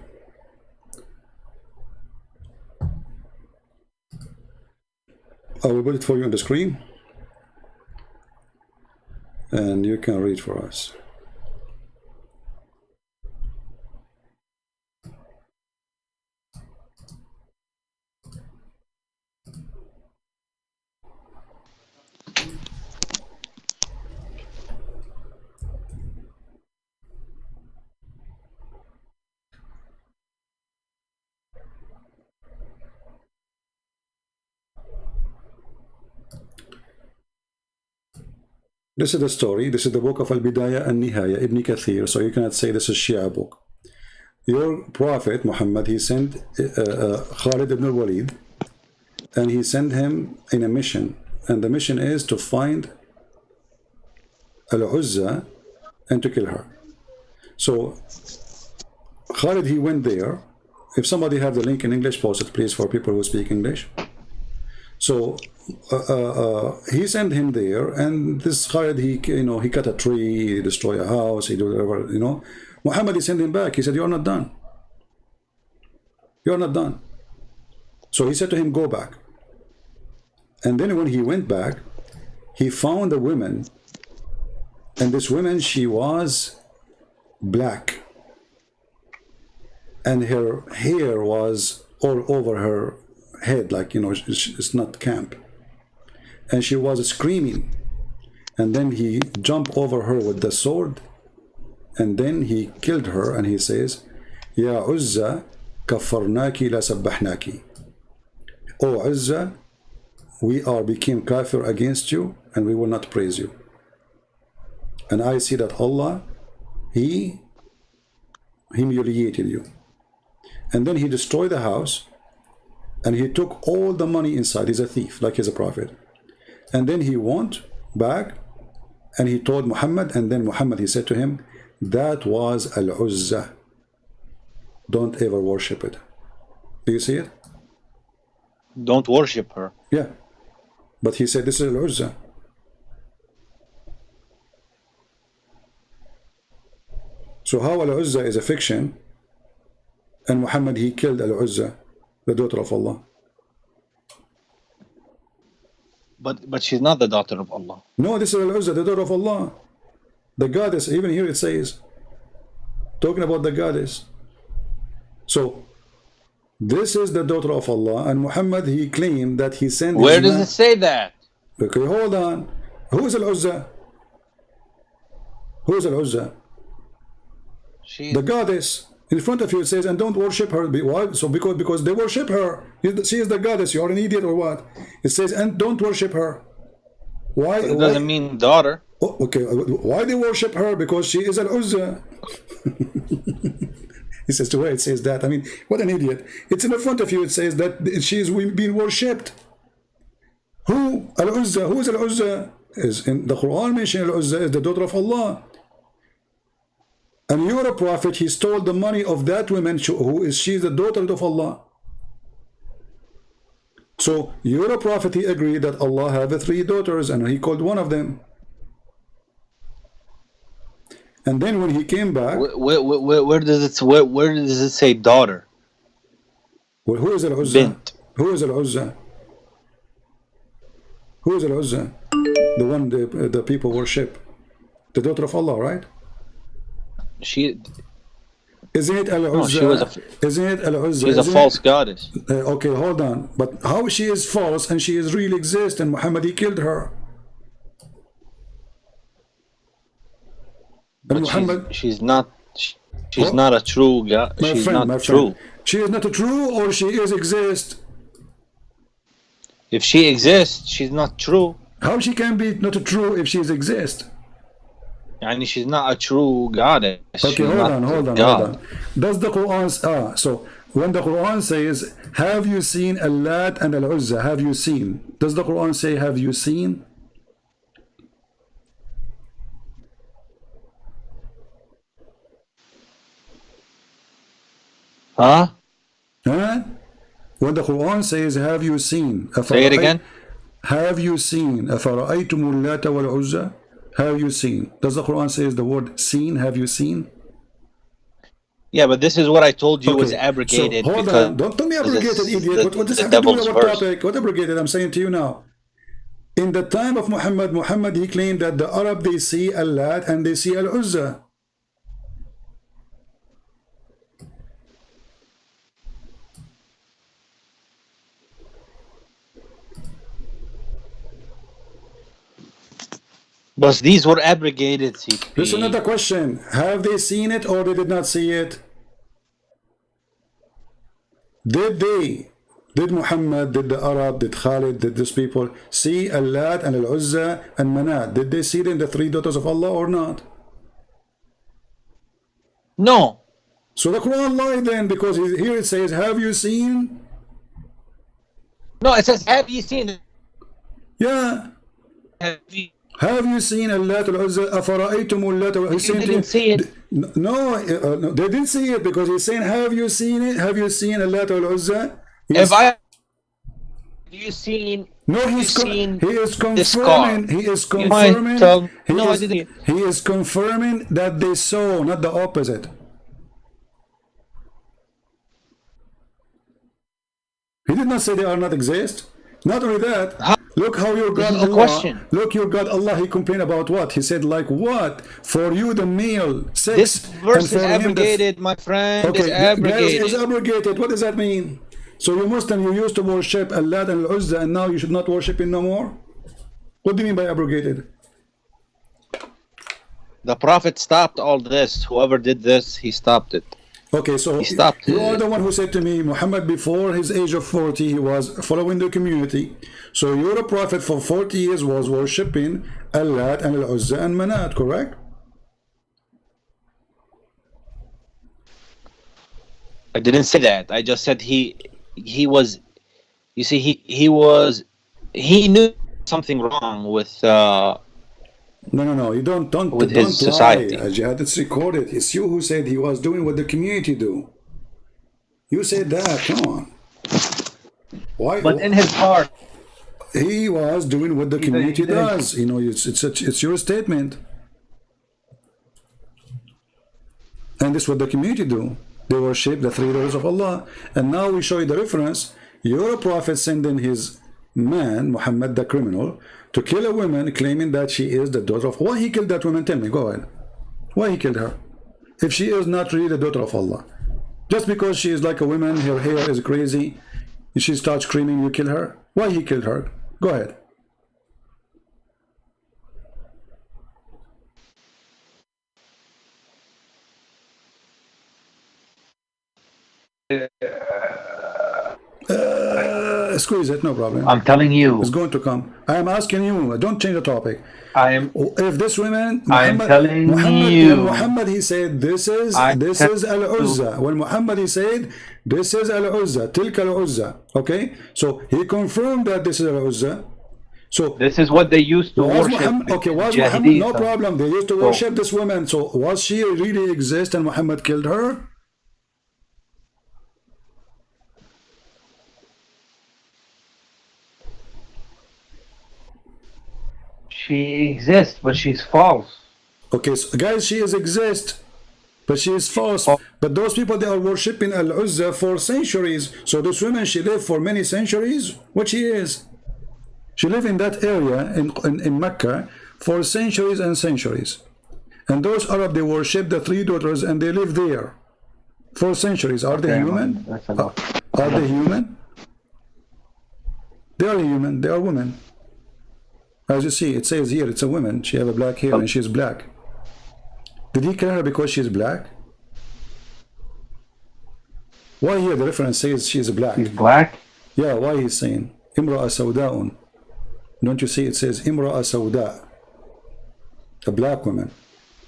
I will put it for you on the screen, and you can read for us. This is the story. This is the book of Al-Bidayah and Nihaya, Ibn Kathir. So you cannot say this is Shia book. Your prophet, Muhammad, he sent Khalid ibn al-Walid, and he sent him in a mission. And the mission is to find Al-Uzza and to kill her. So Khalid, he went there. If somebody have the link in English, post it, please, for people who speak English. So he sent him there, and this Khalid, he cut a tree, he destroyed a house, he did whatever, Muhammad, he sent him back. He said, "You're not done. You're not done." So he said to him, "Go back." And then when he went back, he found a woman, and this woman, she was black, and her hair was all over her head, like, it's not camp, and she was screaming. And then he jumped over her with the sword, and then he killed her, and he says, "Ya Uzza, kaffarnaki la sabbahnaki." "Oh Uzza, we became kafir against you, and we will not praise you. And I see that Allah, he humiliated you." And then he destroyed the house, and he took all the money inside. He's a thief, like he's a prophet. And then he went back, and he told Muhammad, and then Muhammad, he said to him, "That was Al-Uzza. Don't ever worship it." Do you see it? Don't worship her. Yeah. But he said, this is Al-Uzza. So how Al-Uzza is a fiction, and Muhammad, he killed Al-Uzza, the daughter of Allah. But she's not the daughter of Allah. No, this is Al-Uzza, the daughter of Allah. The goddess, even here it says, talking about the goddess. So, this is the daughter of Allah, and Muhammad, he claimed that he sent. Where does it say that? Okay, hold on. Who is Al-Uzza? Who is Al-Uzza? The goddess. In front of you it says, "And don't worship her." Why? So because they worship her. She is the goddess. You are an idiot or what? It says, "And don't worship her." Why? It doesn't mean daughter. Oh, okay. Why they worship her? Because she is Al-Uzza. He says, to where it says that? I mean, what an idiot. It's in the front of you. It says that she is being worshipped. Who? Al-Uzza. Who is Al-Uzza? Is in the Quran mentioned Al-Uzza is the daughter of Allah. And you're a prophet, he stole the money of that woman, she is the daughter of Allah. So you're a prophet, he agreed that Allah have 3 daughters, and he called one of them. And then when he came back, where does it say daughter? Well, who is Al-Uzza? Bint. Who is Al-Uzza? Who is Al-Uzza? The one the people worship. The daughter of Allah, right? Isn't it Al-Uzza? No, isn't it Al-Uzza? She's a false goddess. Okay, hold on. But how she is false and she is really exist, and Muhammad, he killed her. And But Muhammad, she's not She's not a true God. She's not true. She is not a true, or she is exist? If she exists, she's not true. How she can be not a true if she is exist? And she's not a true goddess. Okay, hold on. Does the Quran so when the Quran says, have you seen Allat and Al-Uzza? Have you seen? Does the Quran say, have you seen? Huh? When the Quran says, have you seen? Say it again. Have you seen? أَفَرَأَيْتُمُ اللَّاتَ وَالْعُزَّى? Have you seen? Does the Quran say the word seen? Have you seen? Yeah, but this is what I told you was abrogated. So, hold on. Don't tell me abrogated, idiot. What does this have to do with our topic? What abrogated? I'm saying to you now. In the time of Muhammad, he claimed that the Arab, they see Allat and they see Al-Uzza. But these were abrogated, CP. This is another question. Have they seen it or they did not see it? Did Muhammad, did the Arab, did Khalid, did these people see Allat and Al-Uzza and Manat? Did they see them, the three daughters of Allah, or not? No. So the Quran lied then, because here it says, have you seen? No, it says, have you seen? Yeah. Have you seen Allat al-Uzza? أَفَرَأَيْتُمُ اللَّاتَ? He didn't see it. No, they didn't see it, because he's saying, have you seen it? Have you seen Allat al-Uzza? Have you seen? No, he is confirming. He is confirming that they saw, not the opposite. He did not say they are not exist. Not only that. Look how your God Allah. Look, your God Allah. He complained about what? He said, like what? For you, the male sex. This verse is abrogated, my friend. Okay, it's abrogated. It's abrogated. What does that mean? So you Muslim, you used to worship Allat and Al-Uzza, and now you should not worship him no more? What do you mean by abrogated? The Prophet stopped all this. Whoever did this, he stopped it. Okay, so you are the one who said to me, Muhammad, before his age of 40, he was following the community. So you're a prophet for 40 years was worshipping Allat and Al-Uzza and Manat, correct? I didn't say that. I just said he was, you see, he knew something wrong with No, you don't with his society. Jihad, it's recorded. It's you who said he was doing what the community do. You said that. Come on. Why? But in his heart, he was doing what the community does. You know, it's your statement. And this is what the community do. They worship the three daughters of Allah. And now we show you the reference. Your prophet sending his man, Muhammad the criminal, to kill a woman, claiming that she is the daughter of... Why he killed that woman? Tell me, go ahead. Why he killed her? If she is not really the daughter of Allah. Just because she is like a woman, her hair is crazy, and she starts screaming, you kill her? Why he killed her? Go ahead. Squeeze it, no problem. I'm telling you. It's going to come. I am asking you. Don't change the topic. If this woman, Muhammad, he said, this is Al-Uzza. When Muhammad, he said, this is Al-Uzza, Tilka Al-Uzza. Okay? So he confirmed that this is Al-Uzza. So this is what they used to worship. Was Muhammad, no problem. They used to worship this woman. So was she really exist and Muhammad killed her? She exists, but she's false. Okay, so guys, she is exist, but she is false. But those people, they are worshipping Al-Uzza for centuries. So this woman, she lived for many centuries. What she is? She lived in that area in Mecca for centuries and centuries. And those Arab, they worship the three daughters and they live there for centuries. Are they human? Are they human? They are human. They are women. As you see, it says here, it's a woman. She have a black hair and she's black. Did he kill her because she's black? Why here the reference says she's black? He's black? Yeah, why he's saying imra'a sawda'un? Don't you see it says imra'a sawda', a black woman?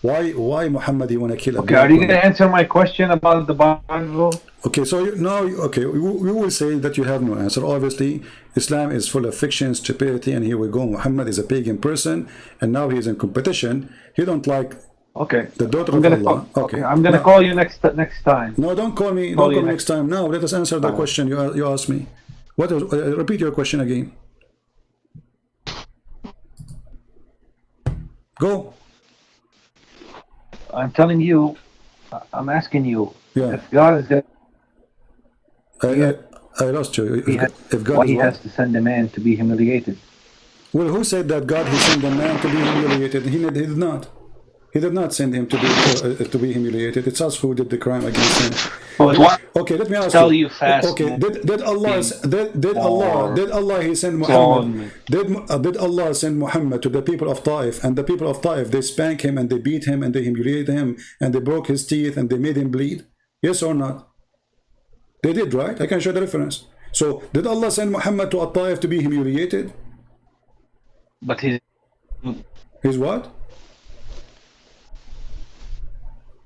Why Muhammad you want to kill a Okay, black are you woman? going to answer my question about the Bible? Okay, so now, okay, we will say that you have no answer. Obviously, Islam is full of fiction, stupidity, and here we go. Muhammad is a pagan person, and now he's in competition. He don't like Okay. the daughter I'm of gonna Allah. call, Okay, I'm going to call you next time. No, don't call me. Call Don't you call me next next time. Now, let us answer the question you asked me. What? Repeat your question again. Go. I'm telling you, I'm asking you, Yeah. if God is going I lost you. If God why is he what? has to send a man to be humiliated? Well, who said that God he sent a man to be humiliated? He did not. He did not send him to be humiliated. It's us who did the crime against him. Okay, let me ask Tell you fast. Okay, did Allah he send Muhammad? Did Allah send Muhammad to the people of Taif, and the people of Taif they spank him and they beat him and they humiliated him and they broke his teeth and they made him bleed? Yes or not? They did, right? I can show the reference. So did Allah send Muhammad to Taif to be humiliated? But He's what?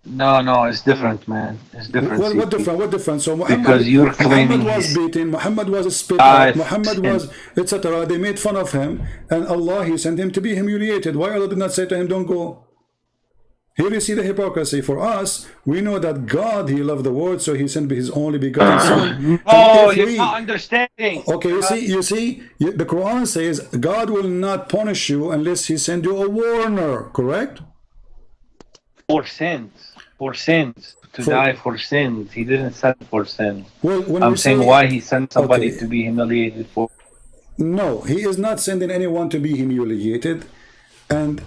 No, it's different, man. It's different. What different? What different? So Muhammad, Because you're claiming Muhammad was beaten, Muhammad was spit I out, Muhammad was etc. They made fun of him, and Allah he sent him to be humiliated. Why Allah did not say to him, "Don't go"? Here you see the hypocrisy. For us, we know that God he loved the world, so he sent his only begotten Son. Oh, you're not understanding. Okay, you see, the Quran says God will not punish you unless he send you a warner. Correct? For sins, to die for sins. He didn't send for sins. Well, when I'm saying why he sent somebody Okay. to be humiliated for. No, he is not sending anyone to be humiliated, and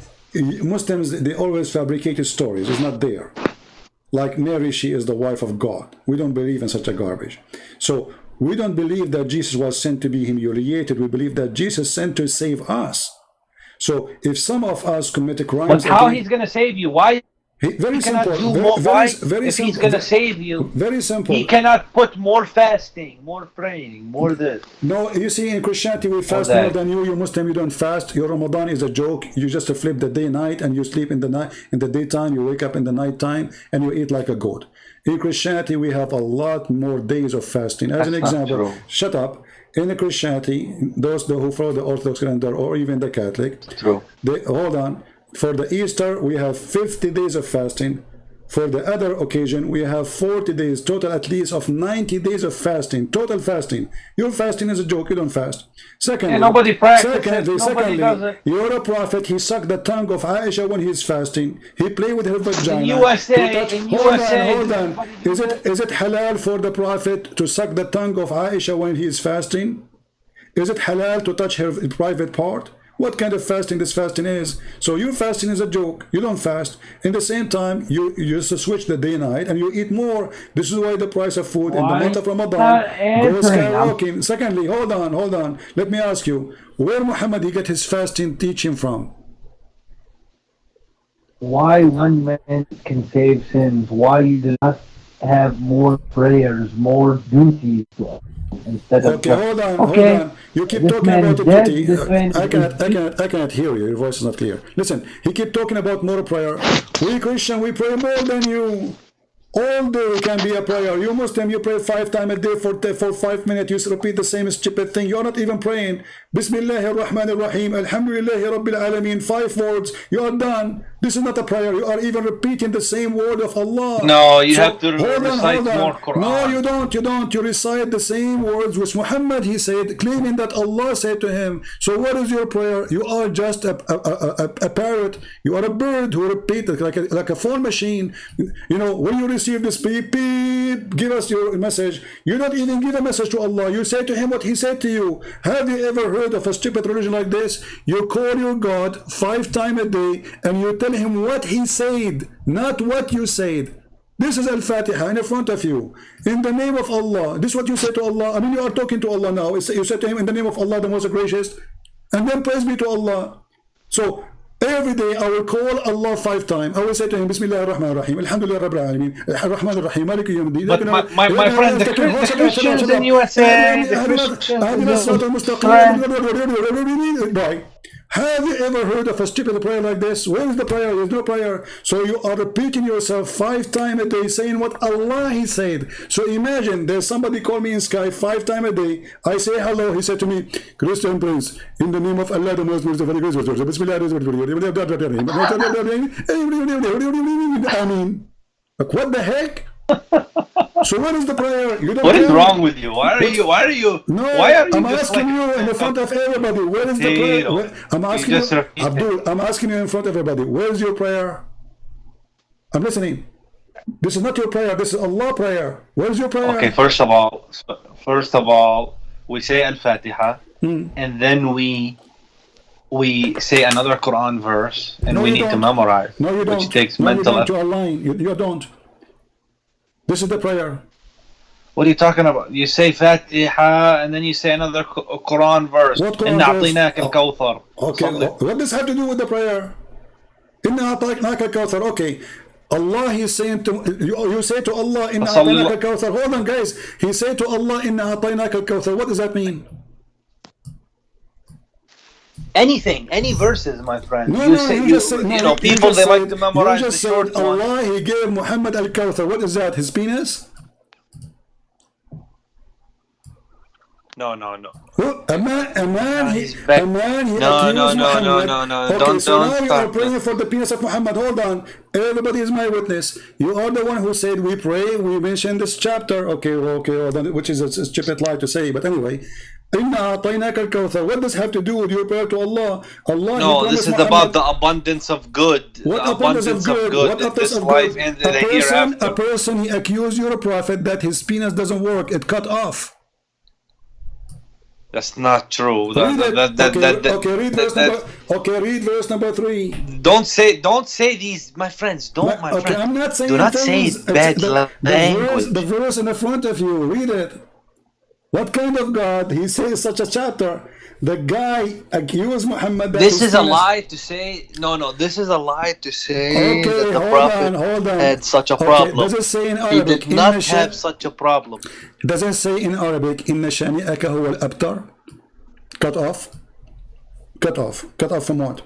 Muslims they always fabricated stories. It's not there. Like Mary, she is the wife of God. We don't believe in such a garbage. So we don't believe that Jesus was sent to be humiliated. We believe that Jesus sent to save us. So if some of us commit crimes, But how he's going to save you? Why? Very He cannot simple. do more. Why? Very If simple. he's going to save you, Very simple. he cannot put more fasting, more praying, more this. No, you see, in Christianity we fast that. more than you. You Muslim, you don't fast. Your Ramadan is a joke. You just flip the day night, and you sleep in the night. In the daytime, you wake up in the night time, and you eat like a goat. In Christianity, we have a lot more days of fasting. As an That's not example, true. shut up. In the Christianity, those who follow the Orthodox calendar or even the Catholic, True. hold on. For the Easter, we have 50 days of fasting. For the other occasion, we have 40 days, total at least of 90 days of fasting, total fasting. Your fasting is a joke, you don't fast. Secondly, And nobody practices. Nobody does it. you're a prophet, he sucked the tongue of Aisha when he's fasting. He played with her vagina. In USA, He touched- in hold USA, on, hold on. Is it halal for the prophet to suck the tongue of Aisha when he's fasting? Is it halal to touch her private part? What kind of fasting this fasting is? So your fasting is a joke. You don't fast. In the same time, you just switch the day night and you eat more. This is why the price of food in the Why month of Ramadan not goes answering? skyrocketing. Secondly, hold on. Let me ask you, where Muhammad he get his fasting teaching from? Why one man can save sins? Why you do not have more prayers, more duties instead of Okay, hold on. You keep This talking man about is dead, equity. this man is I cannot hear you. Your voice is not clear. Listen, he keep talking about more prayer. We Christian, we pray more than you. All day can be a prayer. You Muslim, you pray 5 times a day for 5 minutes. You repeat the same stupid thing. You are not even praying. Bismillahir Rahmanir Rahim. Alhamdulillahi Rabbil Alameen. 5 words. You are done. This is not a prayer. You are even repeating the same word of Allah. No, you have to recite more Quran. No, you don't. You recite the same words which Muhammad he said, claiming that Allah said to him. So what is your prayer? You are just a parrot. You are a bird who repeats like a phone machine. You know, when you receive this beep, beep, give us your message. You don't even give a message to Allah. You say to him what he said to you. Have you ever heard of a stupid religion like this? You call your God 5 times a day and you tell him what he said, not what you said. This is Al-Fatiha in front of you. In the name of Allah. This is what you say to Allah. I mean, you are talking to Allah now. You say to him, in the name of Allah, the most gracious. And then praise be to Allah. So Every day I will call Allah 5 times. I will say to him, Bismillah ar-Rahman ar-Rahim, Alhamdulillah Rabbil Alameen, Ar-Rahman ar-Rahim, Maliki Yawm Din. But my friend, the Christians in USA, the Christians, Boy, have you ever heard of a stupid prayer like this? Where is the prayer? There's no prayer. So you are repeating yourself 5 times a day, saying what Allah He said. So imagine there's somebody call me in Skype 5 times a day. I say hello. He said to me, Christian Prince, in the name of Allah, the most merciful, I mean, like, what the heck? So what is the prayer? You don't what is wrong with you? Why are you? No, why are you I'm just asking like, you in front of everybody. Where is the prayer? I'm asking you, Abdul. I'm asking you in front of everybody. Where is your prayer? I'm listening. This is not your prayer. This is Allah prayer. Where is your prayer? Okay, first of all, we say Al-Fatiha, and then we say another Quran verse, and we need to memorize. No, you don't. Which takes no, mental you effort. don't. You align. You don't. This is the prayer. What are you talking about? You say Fatiha and then you say another Quran verse. What Quran إِنَّا أَعْطِينَاكَ الْكَوْثَرَ. Okay, what does have to do with the prayer? إِنَّا أَعْطَيْنَاكَ الْكَوْثَرَ. Okay, Allah, He's saying to you say to Allah, إِنَّا أَعْطَيْنَاكَ الْكَوْثَر. Hold on, guys. He said to Allah, إِنَّا أَعْطَيْنَاكَ الْكَوْثَر. What does that mean? Anything, any verses, my friend. No, you no, say, you just said, you know, people they like to memorize you the just short said one. Allah, He gave Muhammad al-Kawthar. What is that? His penis? No. A man, he No, accused Muhammad. no. Okay, Don't so now you are start praying for the penis of Muhammad. Hold on. Everybody is my witness. You are the one who said we pray. We mentioned this chapter. Okay, hold on, which is a stupid lie to say. But anyway, what does it have to do with your prayer to Allah? No, this is Muhammad, about the abundance of good. what The abundance of good What in abundance this of life good? and the hereafter. A person, he accused your prophet that his penis doesn't work. It cut off. That's not true. Read verse number 3. Don't say these, my friends. My friend. I'm not saying Do not things. say bad The language. verse in the front of you. Read it. What kind of God? He says such a chapter. The guy accused Muhammad. This is a lie to say. No. This is a lie to say that the prophet had such a problem. Does it say in Arabic? He did not have such a problem. Does it say in Arabic, "Inna shani'aka huwa al-abtar"? Cut off. Cut off. Cut off from what?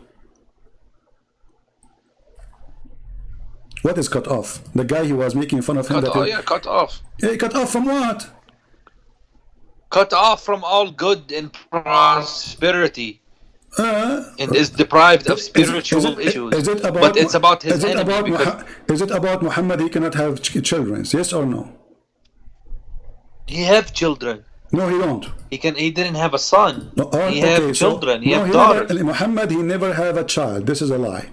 What is cut off? The guy who was making fun of him. Cut off. Hey, cut off from what? Cut off from all good and prosperity. And is deprived of spiritual issues. But it's about his enemy. Is it about Muhammad he cannot have children? Yes or no? He have children. No, he don't. He didn't have a son. No, he have children. He have daughters. Muhammad, he never have a child. This is a lie.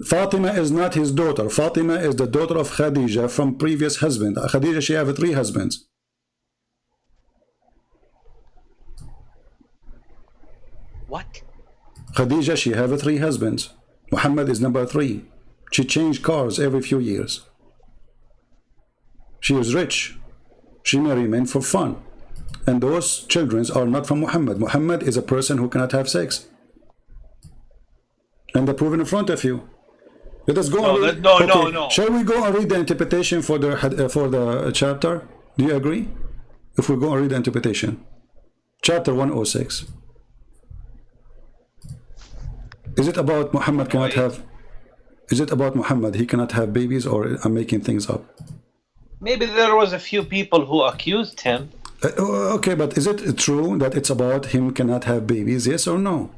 Fatima is not his daughter. Fatima is the daughter of Khadija from previous husband. Khadija, she have 3 husbands. What? Khadija, she have 3 husbands. Muhammad is number 3. She changed cars every few years. She is rich. She married men for fun. And those children are not from Muhammad. Muhammad is a person who cannot have sex. And they're proven in front of you. Let us go. No. Shall we go and read the interpretation for the chapter? Do you agree? If we go and read the interpretation. Chapter 106. Is it about Muhammad cannot have... Is it about Muhammad he cannot have babies, or I'm making things up? Maybe there was a few people who accused him. Okay, but is it true that it's about him cannot have babies? Yes or no?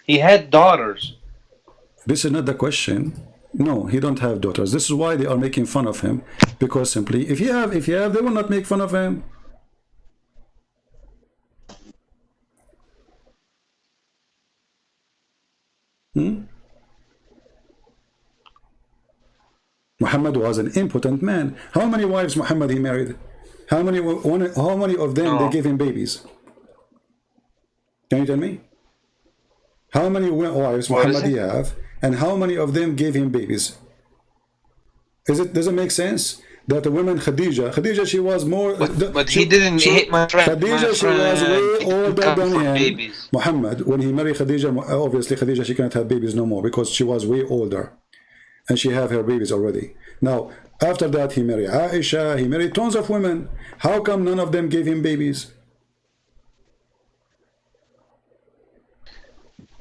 He had daughters. This is not the question. No, he don't have daughters. This is why they are making fun of him. Because simply, if you have, they will not make fun of him. Muhammad was an impotent man. How many wives Muhammad he married? How many of them they gave him babies? Can you tell me? How many wives Muhammad he have, and how many of them gave him babies? Does it make sense? that the woman Khadija, she was more. But he didn't hit my friend. Khadija, she was way older than him. Babies. Muhammad, when he married Khadija, obviously Khadija, she cannot have babies no more because she was way older, and she have her babies already. Now, after that, he married Aisha. He married tons of women. How come none of them gave him babies?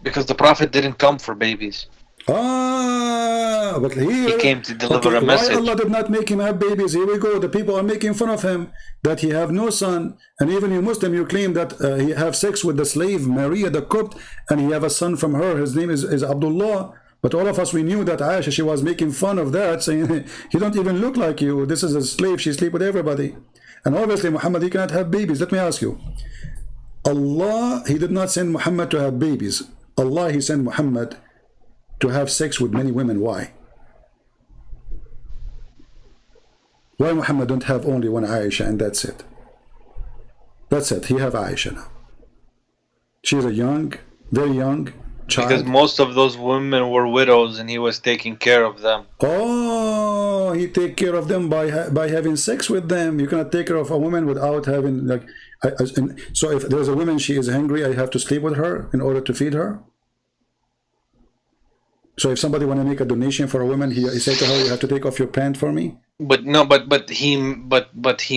Because the Prophet didn't come for babies. But He came to deliver a message. Why Allah did not make him have babies? Here we go. The people are making fun of him that he have no son, and even you Muslim, you claim that he have sex with the slave Maria the Copt, and he have a son from her. His name is Abdullah. But all of us, we knew that Aisha, she was making fun of that, saying he don't even look like you. This is a slave. She sleep with everybody. And obviously Muhammad, he cannot have babies. Let me ask you, Allah, he did not send Muhammad to have babies. Allah, he sent Muhammad to have sex with many women. Why? Why Muhammad don't have only one Aisha and that's it? That's it. He have Aisha now. She's a young, very young child. Because most of those women were widows and he was taking care of them. Oh, he take care of them by having sex with them. You cannot take care of a woman without having like. So if there's a woman, she is hungry, I have to sleep with her in order to feed her. So if somebody want to make a donation for a woman, he say to her, you have to take off your pant for me. But no, but he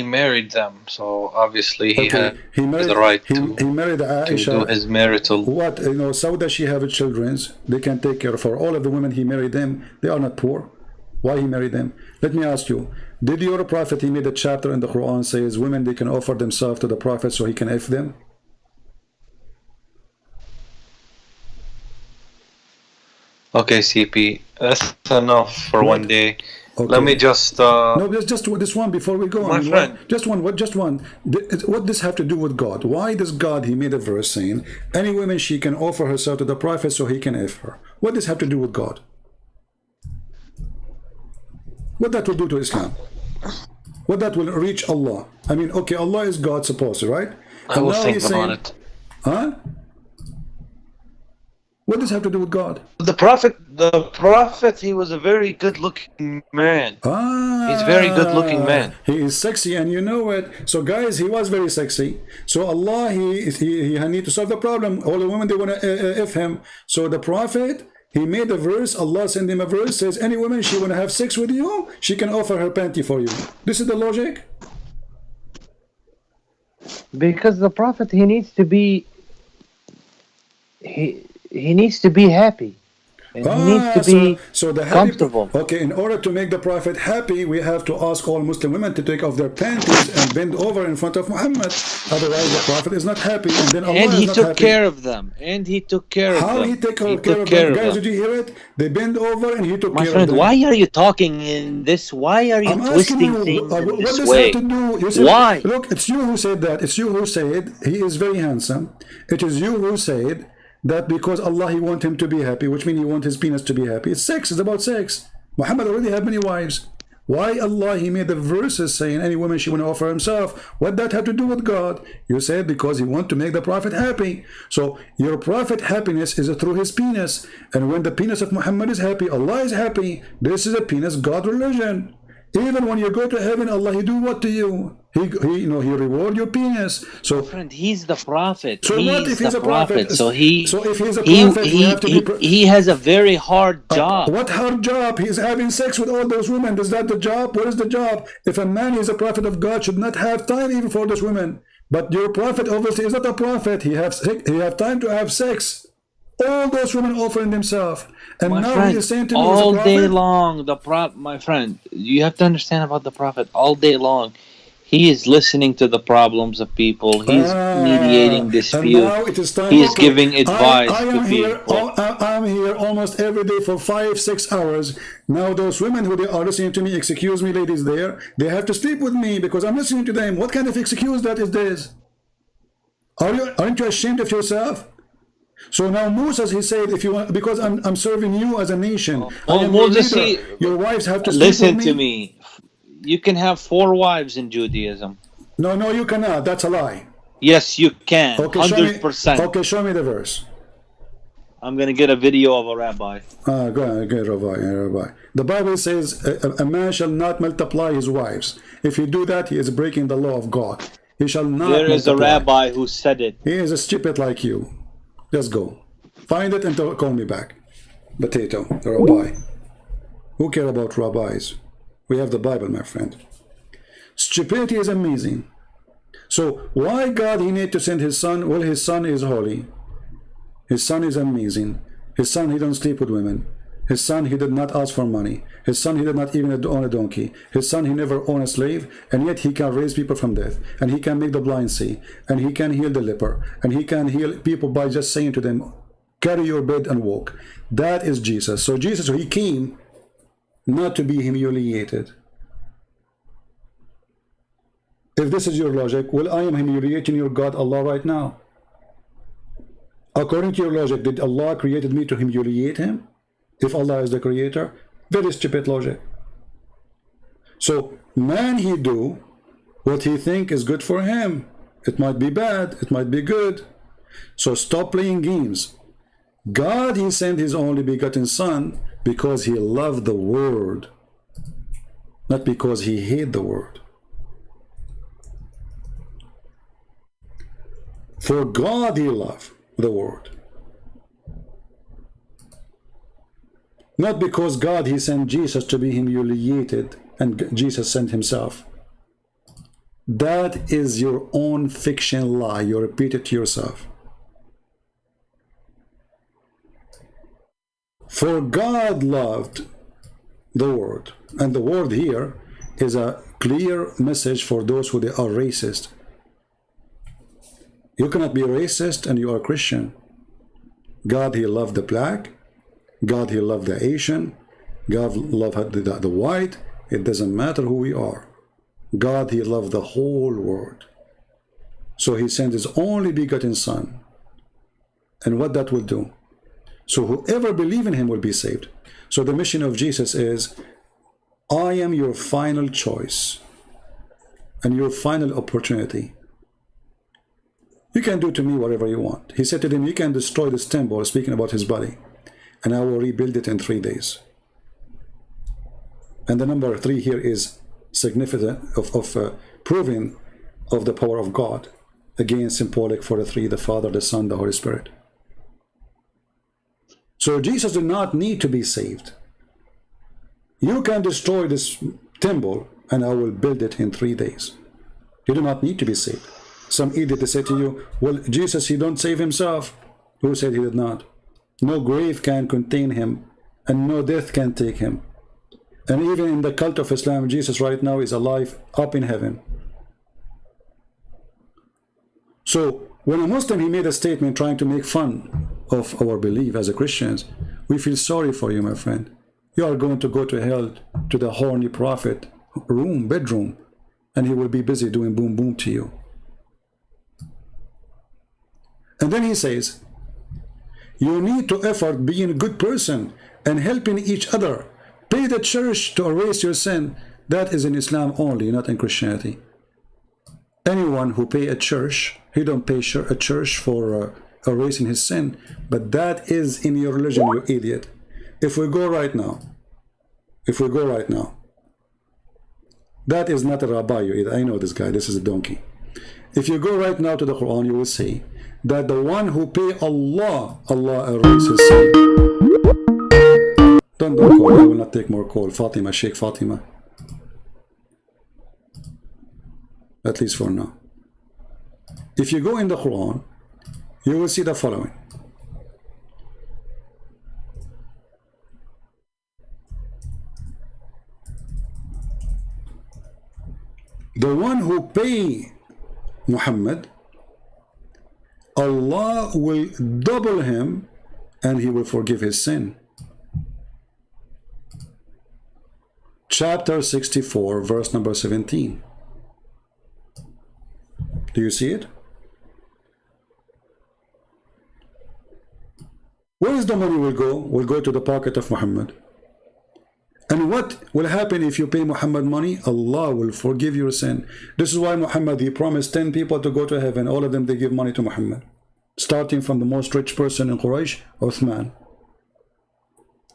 married them, so obviously he had the right he married Aisha, to do his marital. What, you know, so that she have children, they can take care of her. All of the women he married them, they are not poor. Why he married them? Let me ask you, did your prophet, he made a chapter in the Quran says women, they can offer themselves to the prophet so he can F them? Okay, CP, that's enough for What? one day. Okay. Let me just no, just this one before we go. My friend. Just one. What does have to do with God? Why does God, he made a verse saying any woman she can offer herself to the prophet so he can F her? What does have to do with God? What that will do to Islam? What that will reach Allah? I mean, okay, Allah is God supposed to, right? I will think about it. Huh? What does have to do with God? The prophet, he was a very good-looking man. He's a very good-looking man. He is sexy, and you know it. So, guys, he was very sexy. So, Allah, he need to solve the problem. All the women, they want to F him. So, the prophet, he made a verse. Allah sent him a verse. Says, any woman, she want to have sex with you, she can offer her panty for you. This is the logic. Because the prophet, he needs to be... He needs to be happy. And he needs to be comfortable. Okay, in order to make the prophet happy, we have to ask all Muslim women to take off their panties and bend over in front of Muhammad. Otherwise, the prophet is not happy, and then Allah and he is not took happy. care of them. And he took care of them. How he take care of them? Guys, did you hear it? They bend over and he took care of them. Why are you talking in this? Why are you twisting things in this way? Why? Look, it's you who said that. It's you who said he is very handsome. It is you who said that because Allah, he want him to be happy, which means he want his penis to be happy. It's sex. It's about sex. Muhammad already had many wives. Why Allah, he made the verses saying any woman she want to offer himself? What that have to do with God? You said because he want to make the prophet happy. So your prophet happiness is through his penis. And when the penis of Muhammad is happy, Allah is happy. This is a penis God religion. Even when you go to heaven, Allah, he do what to you? He reward your penis. So, friend, he's the prophet. So what if he's a prophet? So if he's a prophet, he has a very hard job. What hard job? He's having sex with all those women. Is that the job? What is the job? If a man is a prophet of God, should not have time even for those women. But your prophet obviously is not a prophet. He have time to have sex. All those women offering themselves, and my now friend, he is saying to me, all day long, my friend, you have to understand about the prophet. All day long, he is listening to the problems of people. He's mediating disputes. He's giving advice to people. I'm here almost every day for 5-6 hours. Now those women who they are listening to me, excuse me, ladies, they have to sleep with me because I'm listening to them. What kind of excuse that is this? Aren't you ashamed of yourself? So now Moses, he said, if you want, because I'm serving you as a nation. Moses, your wives have to sleep with me. Listen to me. You can have 4 wives in Judaism. No, you cannot. That's a lie. Yes, you can. Okay, 100%. Okay, show me the verse. I'm gonna get a video of a rabbi. Go ahead, rabbi. The Bible says a man shall not multiply his wives. If he do that, he is breaking the law of God. He shall not There is multiply. a rabbi who said it. He is a stupid like you. Just go. Find it and call me back. Potato, the rabbi. Who care about rabbis? We have the Bible, my friend. Stupidity is amazing. So why God he need to send his son? Well, his son is holy. His son is amazing. His son, he don't sleep with women. His son, he did not ask for money. His son, he did not even own a donkey. His son, he never owned a slave, and yet he can raise people from death, and he can make the blind see, and he can heal the leper, and he can heal people by just saying to them, carry your bed and walk. That is Jesus. So Jesus, he came not to be humiliated. If this is your logic, well, I am humiliating your God, Allah, right now. According to your logic, did Allah created me to humiliate him? If Allah is the creator? Very stupid logic. So, man he do what he think is good for him. It might be bad, it might be good. So stop playing games. God, he sent his only begotten son because he loved the world, not because he hated the world. For God he loved the world. Not because God he sent Jesus to be humiliated and Jesus sent himself. That is your own fiction lie. You repeat it to yourself. For God loved the world. And the word here is a clear message for those who they are racist. You cannot be racist and you are Christian. God, he loved the black. God, he loved the Asian. God loved the white. It doesn't matter who we are. God, he loved the whole world. So he sent his only begotten son. And what that will do? So whoever believes in him will be saved. So the mission of Jesus is, I am your final choice and your final opportunity. You can do to me whatever you want. He said to them, you can destroy this temple, speaking about his body, and I will rebuild it in 3 days. And the number 3 here is significant of proving of the power of God. Again, symbolic for the 3, the Father, the Son, the Holy Spirit. So Jesus did not need to be saved. You can destroy this temple and I will build it in 3 days. You do not need to be saved. Some idiot, they say to you, well, Jesus, he don't save himself. Who said he did not? No grave can contain him and no death can take him. And even in the cult of Islam, Jesus right now is alive up in heaven. So when a Muslim, he made a statement trying to make fun of our belief as a Christians, we feel sorry for you, my friend. You are going to go to hell, to the horny prophet bedroom, and he will be busy doing boom boom to you. And then he says, you need to effort being a good person and helping each other. Pay the church to erase your sin. That is in Islam only, not in Christianity. Anyone who pay a church, he don't pay a church for erasing his sin, but that is in your religion, you idiot. If we go right now, that is not a rabbi, you idiot. I know this guy, this is a donkey. If you go right now to the Quran, you will see that the one who pay Allah, Allah erases sin. Don't call, I will not take more call. Fatima, Sheik Fatima. At least for now. If you go in the Quran, you will see the following. The one who pay Muhammad, Allah will double him and he will forgive his sin. Chapter 64, verse number 17. Do you see it? Where is the money will go? Will go to the pocket of Muhammad. And what will happen if you pay Muhammad money? Allah will forgive your sin. This is why Muhammad, he promised 10 people to go to heaven. All of them, they give money to Muhammad. starting from the most rich person in Quraysh, Uthman.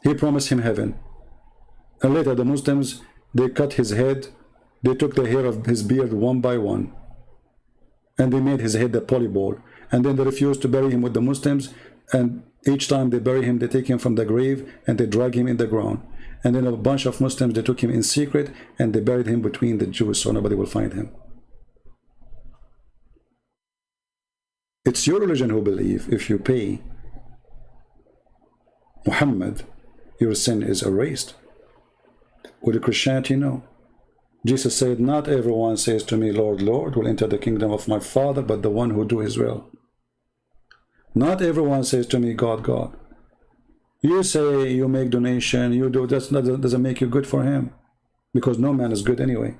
He promised him heaven. And later the Muslims, they cut his head, they took the hair of his beard one by one, and they made his head a polyball. And then they refused to bury him with the Muslims, and each time they bury him, they take him from the grave and they drag him in the ground. And then a bunch of Muslims, they took him in secret and they buried him between the Jews so nobody will find him. It's your religion who believe if you pay Muhammad, your sin is erased. With the Christianity, no. Jesus said, not everyone says to me, Lord, Lord, will enter the kingdom of my Father, but the one who do his will. Not everyone says to me, God, God. You say you make donation, you do, that doesn't make you good for him, because no man is good anyway.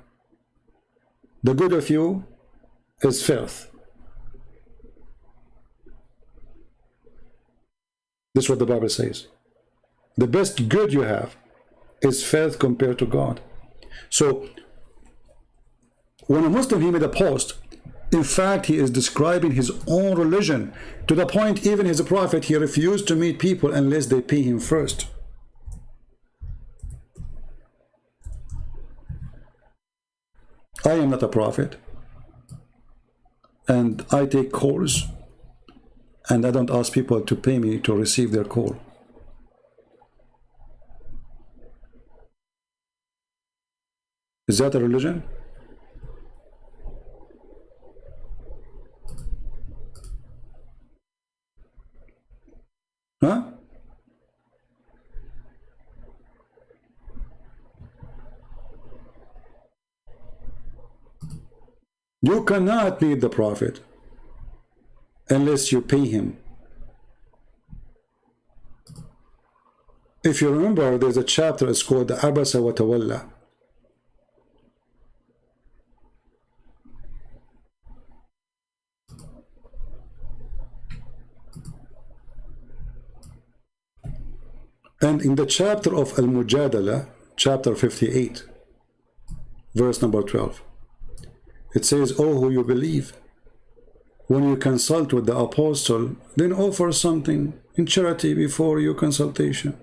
The good of you is filth. This is what the Bible says. The best good you have is filth compared to God. So when a Muslim, he made a post, in fact, he is describing his own religion, to the point even his prophet, he refused to meet people unless they pay him first. I am not a prophet, and I take calls, and I don't ask people to pay me to receive their call. Is that a religion? Huh? You cannot meet the prophet unless you pay him. If you remember, there's a chapter, it's called the Abasa wa Tawalla. And in the chapter of Al-Mujadala, chapter 58, verse number 12, it says, "O who you believe, when you consult with the apostle, then offer something in charity before your consultation."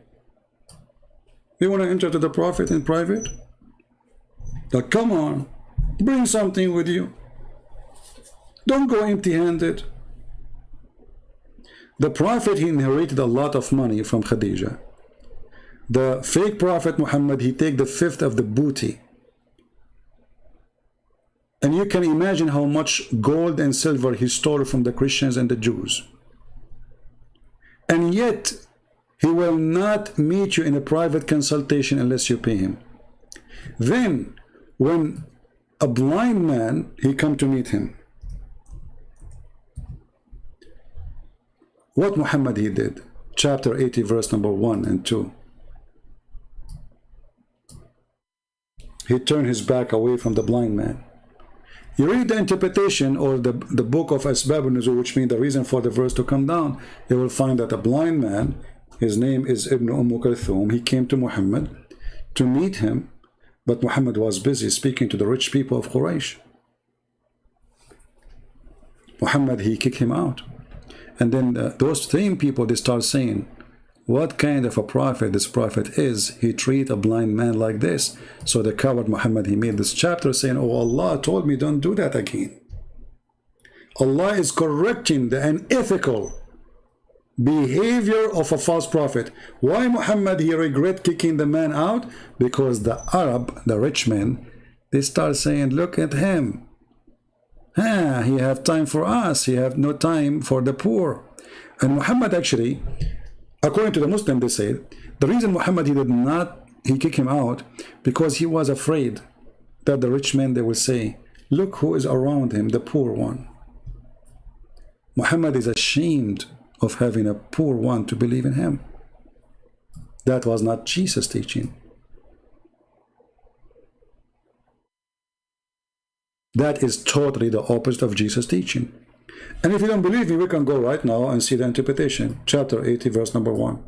You want to enter to the prophet in private? Like, come on, bring something with you. Don't go empty-handed. The prophet, he inherited a lot of money from Khadijah. The fake prophet Muhammad, he take the fifth of the booty. And you can imagine how much gold and silver he stole from the Christians and the Jews. And yet, he will not meet you in a private consultation unless you pay him. Then, when a blind man, he come to meet him, what Muhammad he did? Chapter 80, verse number 1 and 2. He turned his back away from the blind man. You read the interpretation or the book of Asbab al-Nuzul, which means the reason for the verse to come down, you will find that a blind man, his name is Ibn Kulthum, he came to Muhammad to meet him, but Muhammad was busy speaking to the rich people of Quraysh. Muhammad, he kicked him out. And then those same people, they start saying, what kind of a prophet this prophet is? He treat a blind man like this. So the coward Muhammad, he made this chapter saying, oh, Allah told me don't do that again. Allah is correcting the unethical behavior of a false prophet. Why Muhammad, he regret kicking the man out? Because the Arab, the rich men, they start saying, look at him. He have time for us. He have no time for the poor. And Muhammad actually, according to the Muslim, they say, the reason Muhammad, he kicked him out, because he was afraid that the rich men, they will say, look who is around him, the poor one. Muhammad is ashamed of having a poor one to believe in him. That was not Jesus' teaching. That is totally the opposite of Jesus' teaching. And if you don't believe me, we can go right now and see the interpretation. Chapter 80, verse number 1.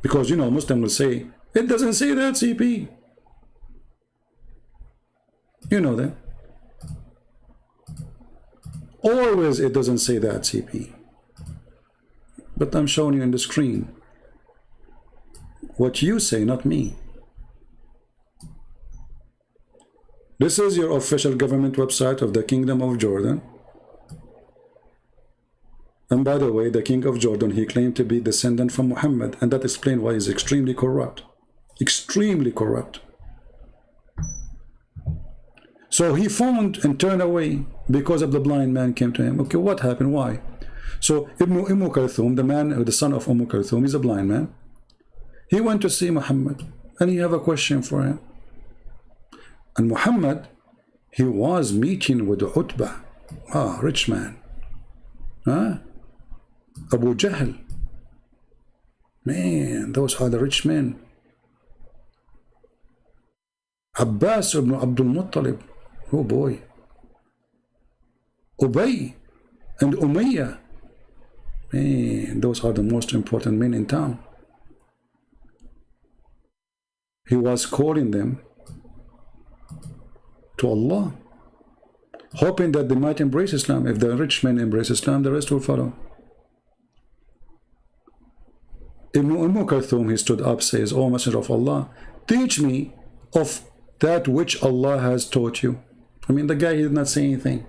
Because, you know, Muslim will say, it doesn't say that, CP. You know that. Always it doesn't say that, CP. But I'm showing you on the screen what you say, not me. This is your official government website of the Kingdom of Jordan. And by the way, the King of Jordan, he claimed to be descendant from Muhammad, and that explains why he's extremely corrupt. Extremely corrupt. So he phoned and turned away because of the blind man came to him. Okay, what happened? Why? So Ibn Kulthum, the man, the son of Kulthum, is a blind man. He went to see Muhammad, and he have a question for him. And Muhammad, he was meeting with Utbah, rich man. Abu Jahl. Man, those are the rich men. Abbas ibn Abdul Muttalib. Oh boy. Ubay and Umayyah. Man, those are the most important men in town. He was calling them to Allah, hoping that they might embrace Islam. If the rich men embrace Islam, the rest will follow. Ibn Kulthum, he stood up, says, O Messenger of Allah, teach me of that which Allah has taught you. I mean, the guy, he did not say anything.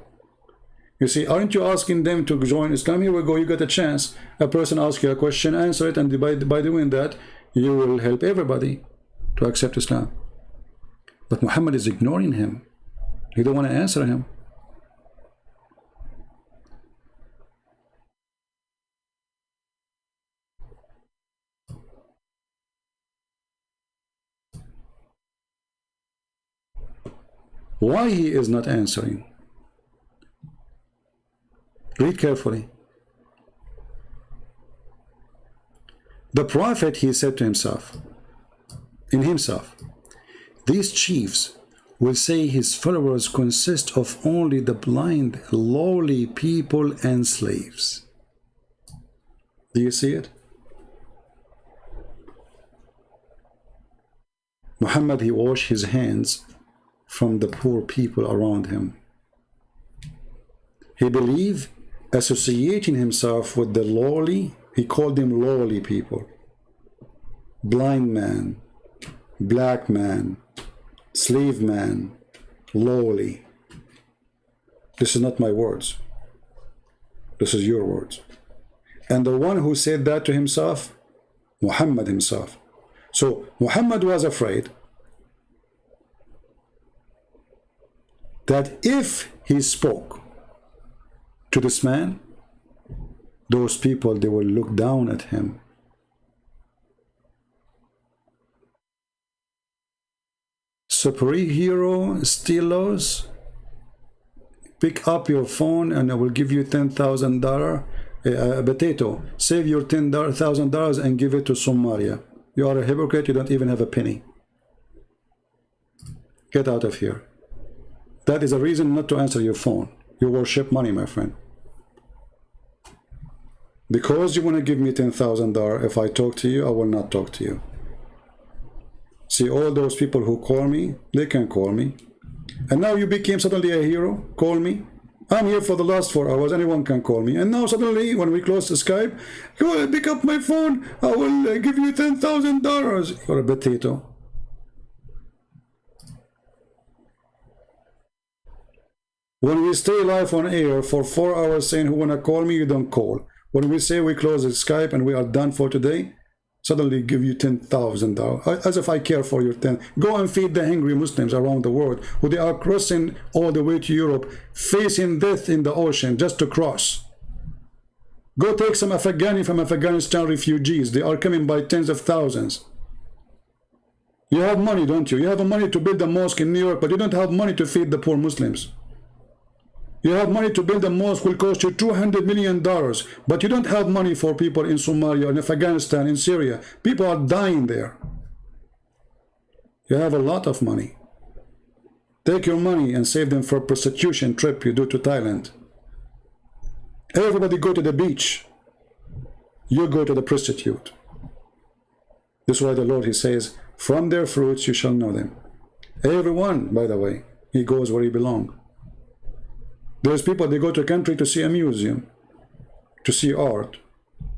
You see, aren't you asking them to join Islam? Here we go, you get a chance. A person asks you a question, answer it, and by doing that, you will help everybody to accept Islam. But Muhammad is ignoring him. He don't want to answer him. Why he is not answering? Read carefully. The Prophet, he said to himself, these chiefs will say his followers consist of only the blind, lowly people and slaves. Do you see it? Muhammad, he washed his hands from the poor people around him. He believed associating himself with the lowly, he called them lowly people. Blind man, black man, slave man, lowly. This is not my words. This is your words. And the one who said that to himself, Muhammad himself. So Muhammad was afraid that if he spoke to this man, those people, they will look down at him. Superhero, Steelos, pick up your phone and I will give you $10,000 a potato. Save your $10,000 and give it to Somalia. You are a hypocrite, you don't even have a penny. Get out of here. That is a reason not to answer your phone. You worship money, my friend. Because you want to give me $10,000, if I talk to you, I will not talk to you. See, all those people who call me, they can call me. And now you became suddenly a hero, call me. I'm here for the last 4 hours, anyone can call me. And now suddenly, when we close the Skype, go pick up my phone, I will give you $10,000. You're a potato. When we stay live on air for 4 hours saying who wanna call me, you don't call. When we say we close the Skype and we are done for today, suddenly give you $10,000. As if I care for your 10. Go and feed the hungry Muslims around the world who they are crossing all the way to Europe, facing death in the ocean just to cross. Go take some Afghani from Afghanistan refugees. They are coming by tens of thousands. You have money, don't you? You have money to build a mosque in New York, but you don't have money to feed the poor Muslims. You have money to build a mosque will cost you $200 million, but you don't have money for people in Somalia, in Afghanistan, in Syria. People are dying there. You have a lot of money. Take your money and save them for a prostitution trip you do to Thailand. Everybody go to the beach. You go to the prostitute. This is why the Lord, he says, from their fruits you shall know them. Everyone, by the way, he goes where he belongs. There's people, they go to a country to see a museum, to see art,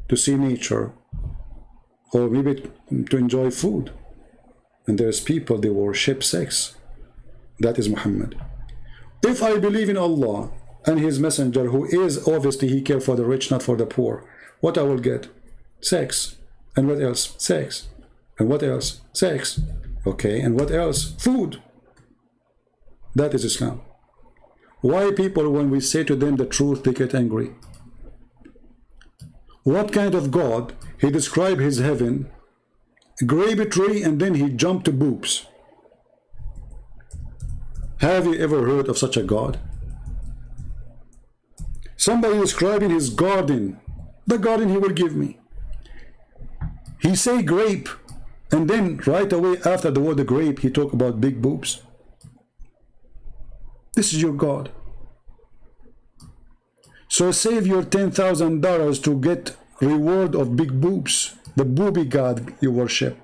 to see nature, or maybe to enjoy food. And there's people, they worship sex. That is Muhammad. If I believe in Allah and his messenger, who is obviously he cares for the rich, not for the poor, what I will get? Sex. And what else? Sex. And what else? Sex. Okay, and what else? Food. That is Islam. Why people, when we say to them the truth, they get angry? What kind of God? He described his heaven, a grape tree, and then he jumped to boobs. Have you ever heard of such a God? Somebody describing his garden, the garden he will give me. He say grape, and then right away after the word grape, he talk about big boobs. This is your God. So save your $10,000 to get reward of big boobs, the booby God you worship.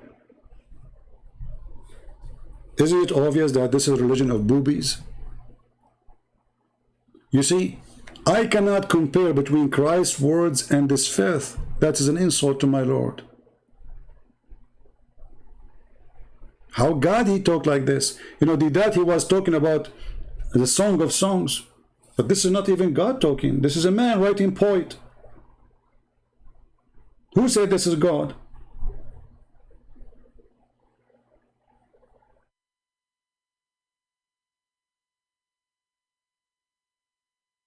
Isn't it obvious that this is a religion of boobies? You see, I cannot compare between Christ's words and this filth. That is an insult to my Lord. How God he talked like this? You know, that he was talking about the Song of Songs. But this is not even God talking. This is a man writing poet. Who said this is God?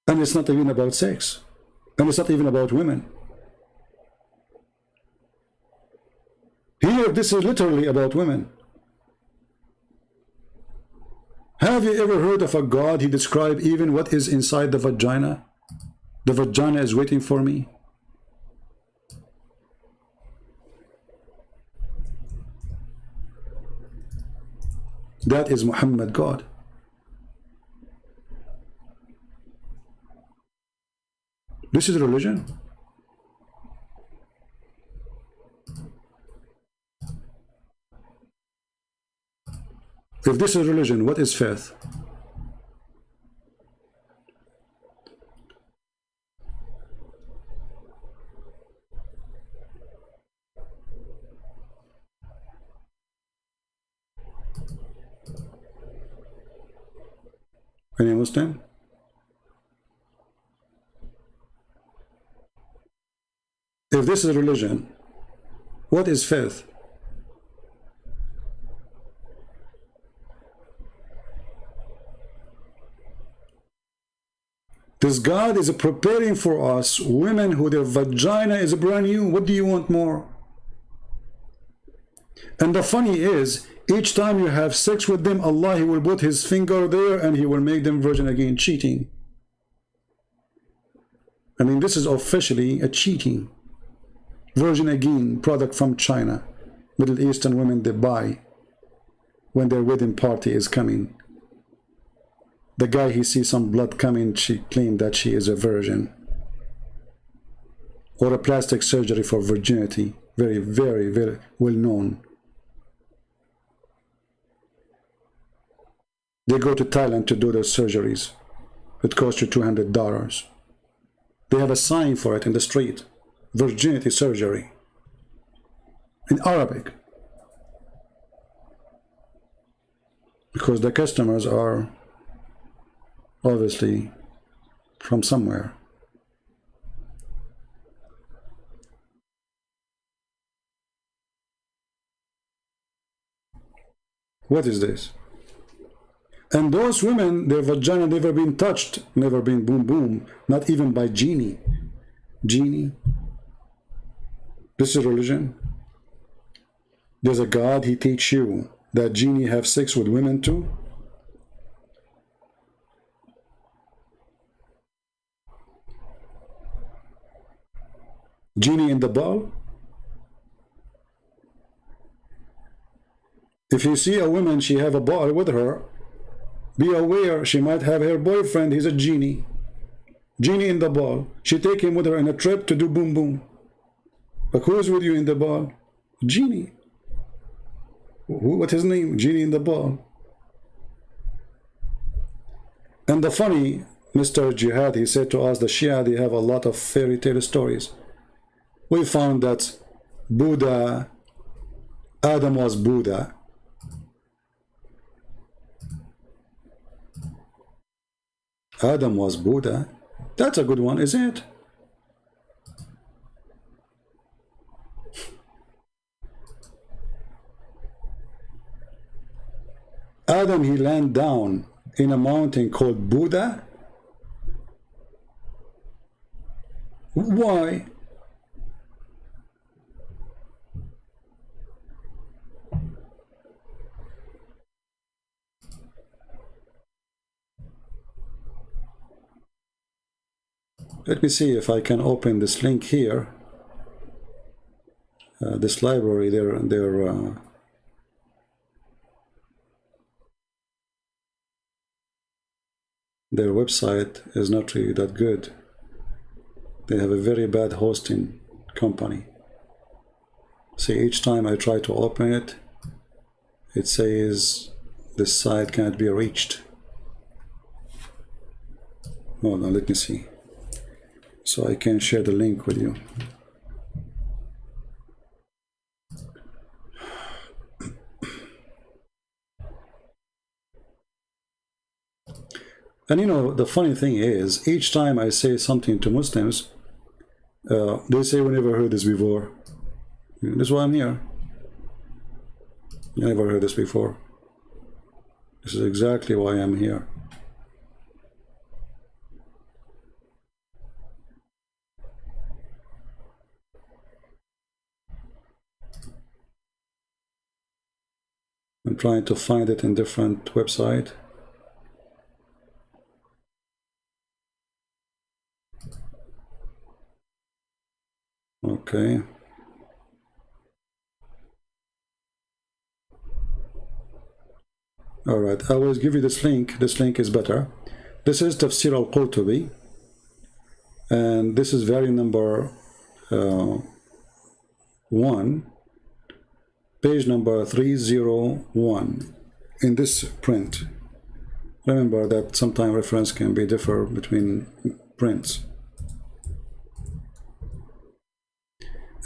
And it's not even about sex. And it's not even about women. Here, this is literally about women. Have you ever heard of a God he described even what is inside the vagina? The vagina is waiting for me. That is Muhammad God. This is religion. If this is religion, what is faith? Any Muslim? If this is religion, what is faith? This God is preparing for us women who their vagina is brand new. What do you want more? And the funny is, each time you have sex with them, Allah, he will put his finger there and he will make them virgin again, cheating. I mean, this is officially a cheating. Virgin again, product from China. Middle Eastern women, they buy when their wedding party is coming. The guy, he sees some blood coming, she claimed that she is a virgin. Or a plastic surgery for virginity. Very, very, very well known. They go to Thailand to do their surgeries. It costs you $200. They have a sign for it in the street. Virginity surgery. In Arabic. Because the customers are obviously from somewhere. What is this? And those women, their vagina never been touched, never been boom boom, not even by genie. Genie? This is religion? There's a God, he teach you that genie have sex with women too? Genie in the ball? If you see a woman, she have a ball with her, be aware she might have her boyfriend, he's a genie. Genie in the ball. She take him with her on a trip to do boom boom. But who's with you in the ball? Genie. What's his name? Genie in the ball. And the funny, Mr. Jihad, he said to us, the Shia, they have a lot of fairy tale stories. We found that Buddha, Adam was Buddha. Adam was Buddha. That's a good one, isn't it? Adam, he landed down in a mountain called Buddha. Why? Let me see if I can open this link here. This library, their website is not really that good. They have a very bad hosting company. See, each time I try to open it, it says this site can't be reached. Hold on, let me see. So I can share the link with you. And you know, the funny thing is, each time I say something to Muslims, they say, we never heard this before. This is why I'm here. You never heard this before. This is exactly why I'm here. I'm trying to find it in different website. Okay. All right, I will give you this link. This link is better. This is Tafsir al-Qurtubi, and this is volume number 1, page number 301 in this print. Remember that sometimes reference can be differ between prints.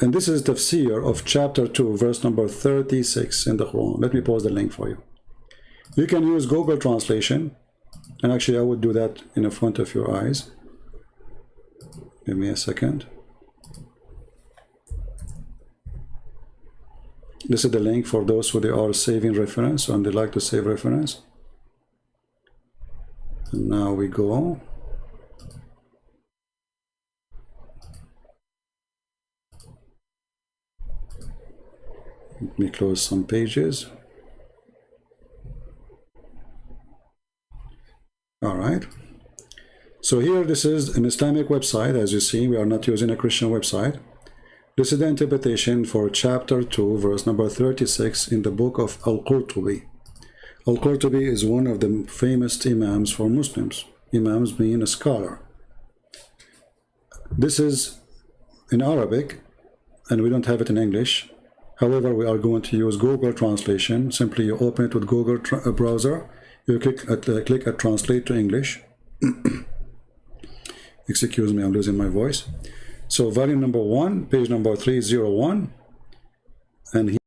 And this is Tafsir of chapter 2, verse number 36 in the Quran. Let me post the link for you. You can use Google translation, and actually I would do that in the front of your eyes. Give me a second. This is the link for those who they are saving reference and they like to save reference. And now we go. Let me close some pages. All right. So here, this is an Islamic website. As you see, we are not using a Christian website. This is the interpretation for chapter 2, verse number 36 in the book of Al-Qurtubi. Al-Qurtubi is one of the famous imams for Muslims. Imams mean a scholar. This is in Arabic, and we don't have it in English. However, we are going to use Google translation. Simply you open it with Google browser. You click at translate to English. Excuse me, I'm losing my voice. So volume number 1, page number 301, and